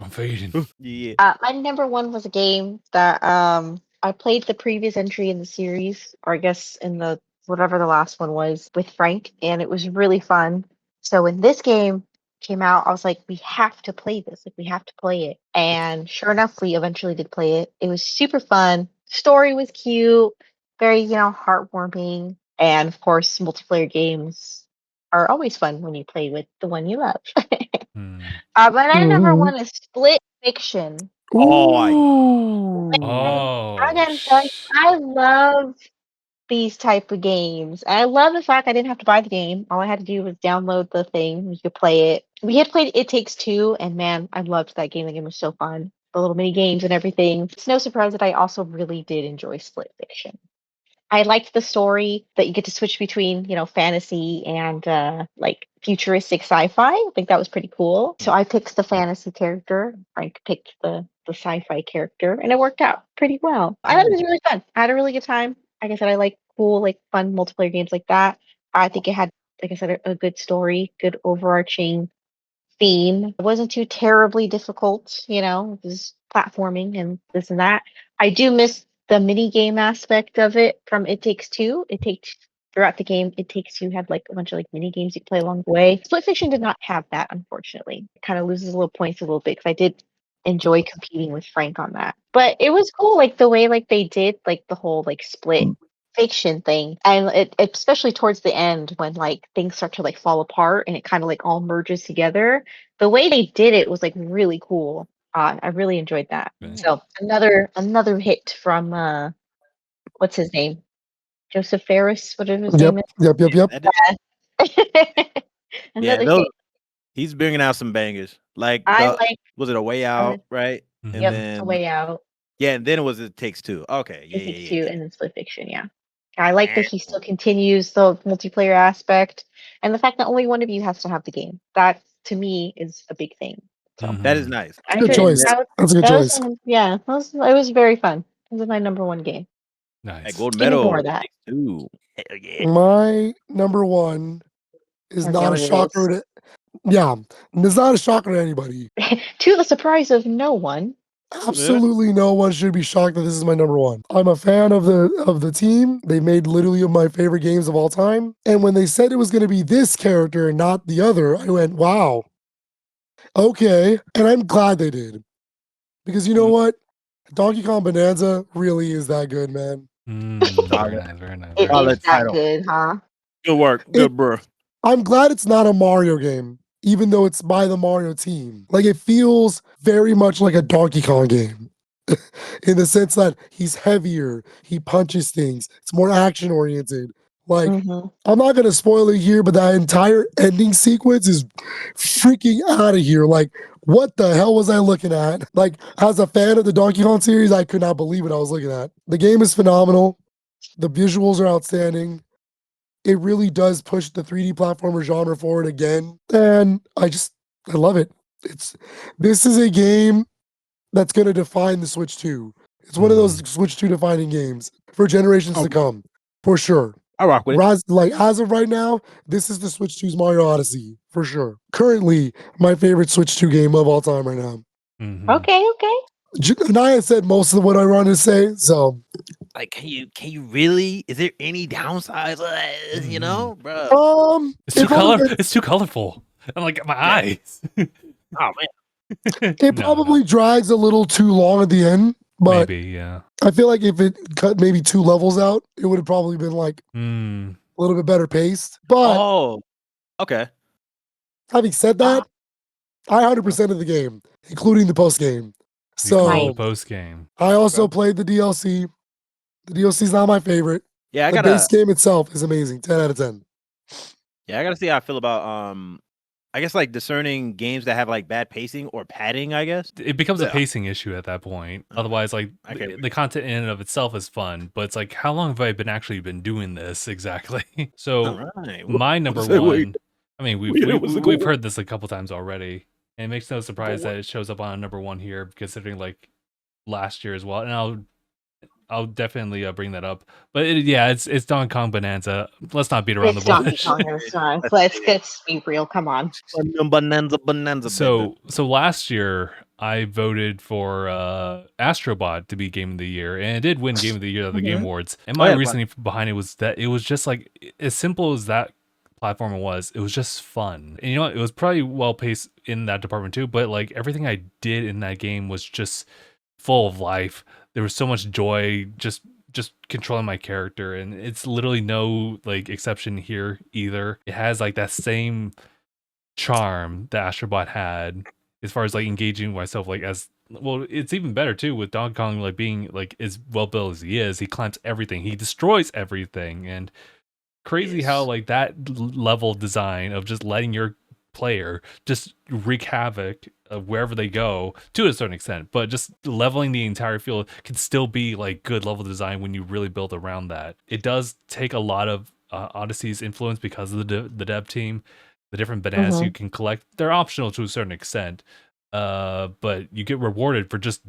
I'm fading. Yeah. My number one was a game that I played the previous entry in the series, or I guess in the whatever the last one was with Frank, and it was really fun. So when this game came out, I was like, we have to play this. Like we have to play it. And sure enough, we eventually did play it. It was super fun. Story was cute, very, heartwarming. And of course, multiplayer games are always fun when you play with the one you love. But my number one is Split Fiction. Oh, Again, I love these type of games. I love the fact I didn't have to buy the game. All I had to do was download the thing. You could play it. We had played It Takes Two, and man, I loved that game. The game was so fun. The little mini games and everything. It's no surprise that I also really did enjoy Split Fiction. I liked the story that you get to switch between, fantasy and like futuristic sci-fi. I think that was pretty cool. So I picked the fantasy character. Frank picked the sci-fi character, and it worked out pretty well. I thought it was really fun. I had a really good time. Like I said, I like cool, like fun multiplayer games like that. I think it had, like I said, a good story, good overarching theme. It wasn't too terribly difficult, it was platforming and this and that. I do miss the mini game aspect of it from It Takes Two. Throughout the game, It Takes Two had like a bunch of like mini games you could play along the way. Split Fiction did not have that, unfortunately. It kind of loses a little points a little bit because I did enjoy competing with Frank on that. But it was cool, like the way like they did like the whole like split fiction thing, and it especially towards the end when like things start to like fall apart and it kind of like all merges together. The way they did it was like really cool. I really enjoyed that. So another hit from what's his name? Joseph Ferris, whatever his name is. Yep. Another yeah, hit. He's bringing out some bangers. Like, was it A Way Out, right? Mm-hmm. And then A Way Out. Yeah, and then it was It Takes Two. Okay, It Takes Two, and then Split Fiction. Yeah, I like that he still continues the multiplayer aspect, and the fact that only one of you has to have the game. That to me is a big thing. So that is nice. Good choice. That's a good choice. It was very fun. It was my number one game. Nice. Hey, gold medal. More of that. Hell yeah. My number one is not a shocker. It's not a shocker to anybody. To the surprise of no one. Absolutely no one should be shocked that this is my number one. I'm a fan of the team. They made literally my favorite games of all time. And when they said it was going to be this character and not the other, I went, wow. Okay. And I'm glad they did. Because you know what? Donkey Kong Bonanza really is that good, man. Very nice. It is that good, huh? Good work. Good, bro. I'm glad it's not a Mario game, even though it's by the Mario team. Like, it feels very much like a Donkey Kong game in the sense that he's heavier, he punches things, it's more action oriented. Like, I'm not going to spoil it here, but that entire ending sequence is freaking out of here. Like, what the hell was I looking at? Like, as a fan of the Donkey Kong series, I could not believe what I was looking at. The game is phenomenal. The visuals are outstanding. It really does push the 3D platformer genre forward again. And I love it. This is a game that's going to define the Switch 2. It's one of those Switch 2 defining games for generations to come, for sure. I rock with it. As of right now, this is the Switch 2's Mario Odyssey, for sure. Currently, my favorite Switch 2 game of all time right now. Okay. Aniyah said most of what I wanted to say, so Like, can you really? Is there any downsides? You know, bro. It's it too probably color. gets- It's too colorful. I'm like my Yeah. eyes. Oh man, it No, probably drags a little too long at the end, but maybe, yeah. I feel like if it cut maybe 2 levels out, it would have probably been like Mm. a little bit better paced. But oh, okay. having said that, I 100% of the game, including the post game. So Including the Nice. post game. I also Okay. played the DLC. The DLC is not my favorite. Yeah, I The gotta. base game itself is amazing. 10 out of 10. Yeah, I gotta see how I feel about I guess like discerning games that have like bad pacing or padding. I guess. It becomes a Yeah. pacing issue at that point. Otherwise, like Okay. the content in and of itself is fun, but it's like how long have I been doing this exactly? So All right. my number Say wait. one. I mean, Wait, what's the we've goal? heard this a couple times already, and it makes no surprise what? that it shows up on number one here, considering like last year as well. And I'll definitely bring that up. But it's Donkey Kong Bonanza. Let's not beat around It's the Donkey bush. Kong. Let's be real. Come on. Bonanza. So last year I voted for Astrobot to be Game of the Year, and it did win Game of the Year at the Game Mhm. Awards. And my yeah, reasoning behind it was that it was just like as simple as that platform was just fun. And you know what? It was probably well paced in that department too, but like everything I did in that game was just full of life. There was so much joy just controlling my character, and it's literally no like exception here either. It has like that same charm that Astrobot had as far as like engaging myself like as well. It's even better too with Donkey Kong like being like as well built as he is. He climbs everything, he destroys everything, and crazy how Yes. like that level design of just letting your player just wreak havoc wherever they go to a certain extent, but just leveling the entire field can still be like good level design when you really build around that. It does take a lot of Odyssey's influence because of the dev team. The different bananas you can collect, they're optional to a certain extent, but you get rewarded for just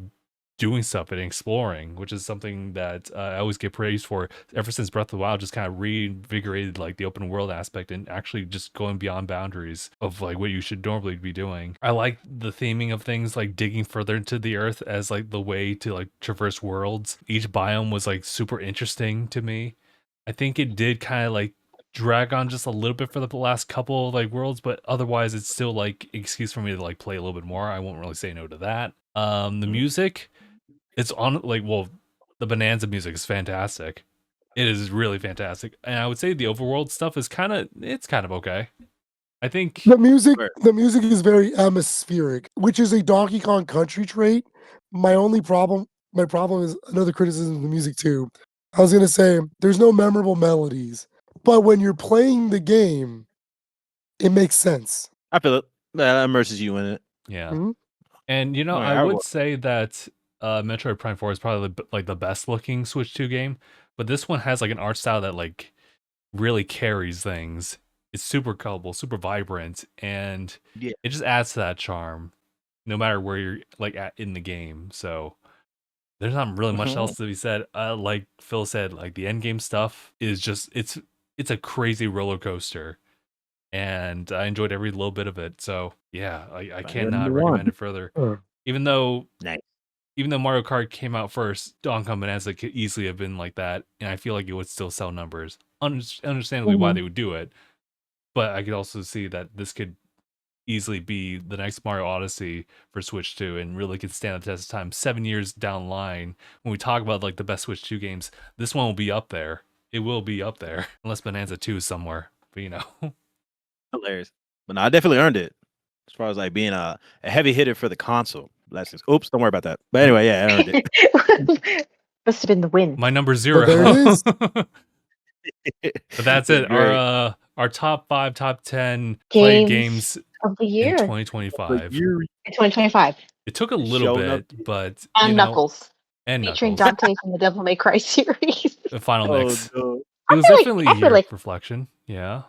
doing stuff and exploring, which is something that I always get praised for ever since Breath of the Wild just kind of reinvigorated like the open world aspect and actually just going beyond boundaries of like what you should normally be doing. I like the theming of things like digging further into the earth as like the way to like traverse worlds. Each biome was like super interesting to me. I think it did kind of like drag on just a little bit for the last couple of like worlds, but otherwise it's still like excuse for me to like play a little bit more. I won't really say no to that. The music, it's on like, well, the Bonanza music is fantastic. It is really fantastic, and I would say the overworld stuff is kind of okay. I think The music is very atmospheric, which is a Donkey Kong Country trait. My problem is another criticism of the music too. I was gonna say there's no memorable melodies, but when you're playing the game, it makes sense. I feel it. That immerses you in it. yeah. Mhm. And you know, Alright, I I would will. say that Metroid Prime 4 is probably like the best looking Switch 2 game, but this one has like an art style that like really carries things. It's super colorful, super vibrant, and Yeah. it just adds to that charm no matter where you're like at in the game. So there's not really much else to be said. Like Phil said, like the end game stuff is just it's a crazy roller coaster, and I enjoyed every little bit of it. So yeah, I cannot number recommend it further. Sure. Even though Nice. Mario Kart came out first, Donkey Kong Bonanza could easily have been like that, and I feel like it would still sell numbers. Understandably why they would do it, but I could also see that this could easily be the next Mario Odyssey for Switch 2 and really could stand the test of time 7 years down the line. When we talk about like the best Switch 2 games, this one will be up there. It will be up there unless Bonanza 2 is somewhere, but you know. Hilarious. But no, I definitely earned it. As far as like being a heavy hitter for the console. Oops, don't worry about that. But anyway, yeah, I earned it. Must have been the win. My number 0. there it is. But that's it. Great. Our top 5, top 10 played games of the in year. 2025. In 2025. It took a little Showing up. bit, but And you know, Knuckles. and Featuring Knuckles. Dante from the Devil May Cry series. The final Oh, mix. no. It was definitely a year of reflection. Yeah.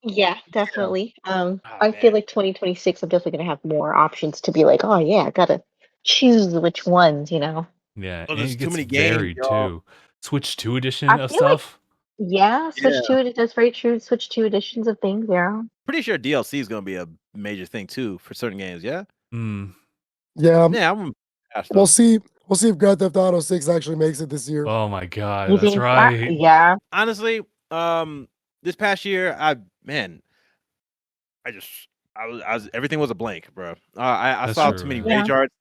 Yeah, definitely. Oh, I feel man. like 2026 I'm definitely gonna have more options to be like, oh yeah, I gotta choose which ones, you know. Yeah. Oh, And there's it too gets many games, varied y'all. too. Switch 2 edition I of feel like- stuff. Yeah, Switch 2 it does very true. Switch 2 editions of things, yeah. Pretty sure DLC is gonna be a major thing too for certain games, yeah? Mm. Yeah, Yeah, I'm We'll see. We'll see if Grand Theft Auto 6 actually makes it this year. Oh my god, You that's think right. Yeah. Honestly, this past year, I was everything was a blank, bro. I That's saw true, too many man. rage arts.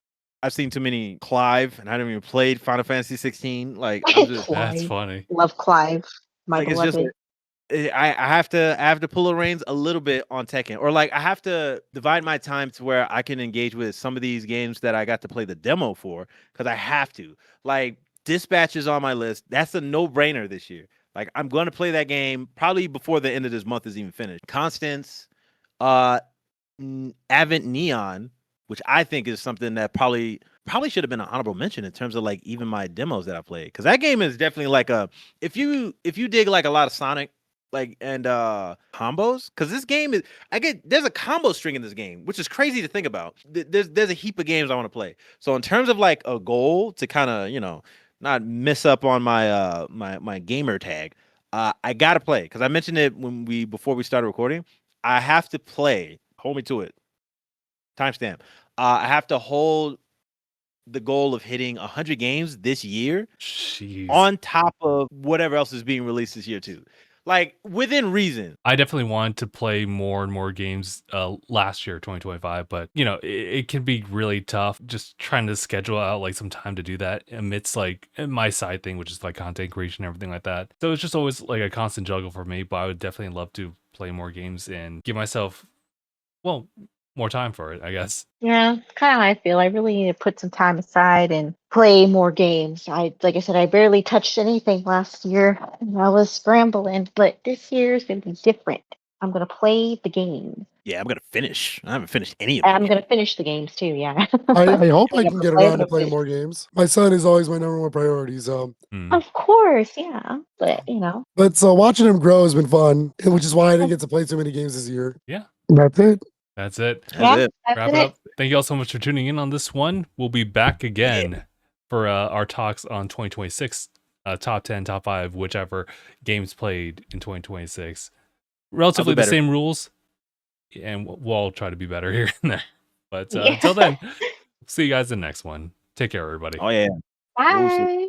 I've seen too many Clive, and I haven't even played Final Fantasy 16. Like I'm just That's Clive. funny. Love Clive. My like it's just beloved. I have to pull the reins a little bit on Tekken, or like I have to divide my time to where I can engage with some of these games that I got to play the demo for, because I have to. Like Dispatch is on my list. That's a no-brainer this year. Like I'm going to play that game probably before the end of this month is even finished. Constance, Advent Neon, which I think is something that probably should have been an honorable mention in terms of like even my demos that I played, because that game is definitely like a if you dig like a lot of Sonic and combos, because this game is there's a combo string in this game, which is crazy to think about. There's a heap of games I want to play. So in terms of like a goal to kind of not miss up on my my gamer tag, I gotta play, because I mentioned it before we started recording. I have to play. Hold me to it. Timestamp. I have to hold the goal of hitting 100 games this year, Jeez. on top of whatever else is being released this year too. Like within reason. I definitely wanted to play more and more games last year, 2025, but it can be really tough just trying to schedule out like some time to do that amidst like my side thing, which is like content creation and everything like that. So it's just always like a constant juggle for me, but I would definitely love to play more games and give myself, more time for it, I guess. Yeah, kind of how I feel. I really need to put some time aside and play more games. Like I said, I barely touched anything last year. I was scrambling, but this year is going to be different. I'm going to play the game. Yeah, I'm gonna finish. I haven't finished any of And them I'm yet. going to finish the games too, yeah. I hope I Yeah, can but get play around to them playing with- more games. My son is always my number one priority. So, Hmm. Of course, yeah. But, but watching him grow has been fun, and which is why I didn't get to play too many games this year. Yeah. And that's it. That's it. That's it. that's Wrap it up. Thank you all so much for tuning in on this one. We'll be back again for our talks on 2026, top 10, top 5, whichever games played in 2026. Relatively the better. same rules, and we'll all try to be better here and there. But Yeah. until then, see you guys in the next one. Take care, everybody. Oh yeah. Bye.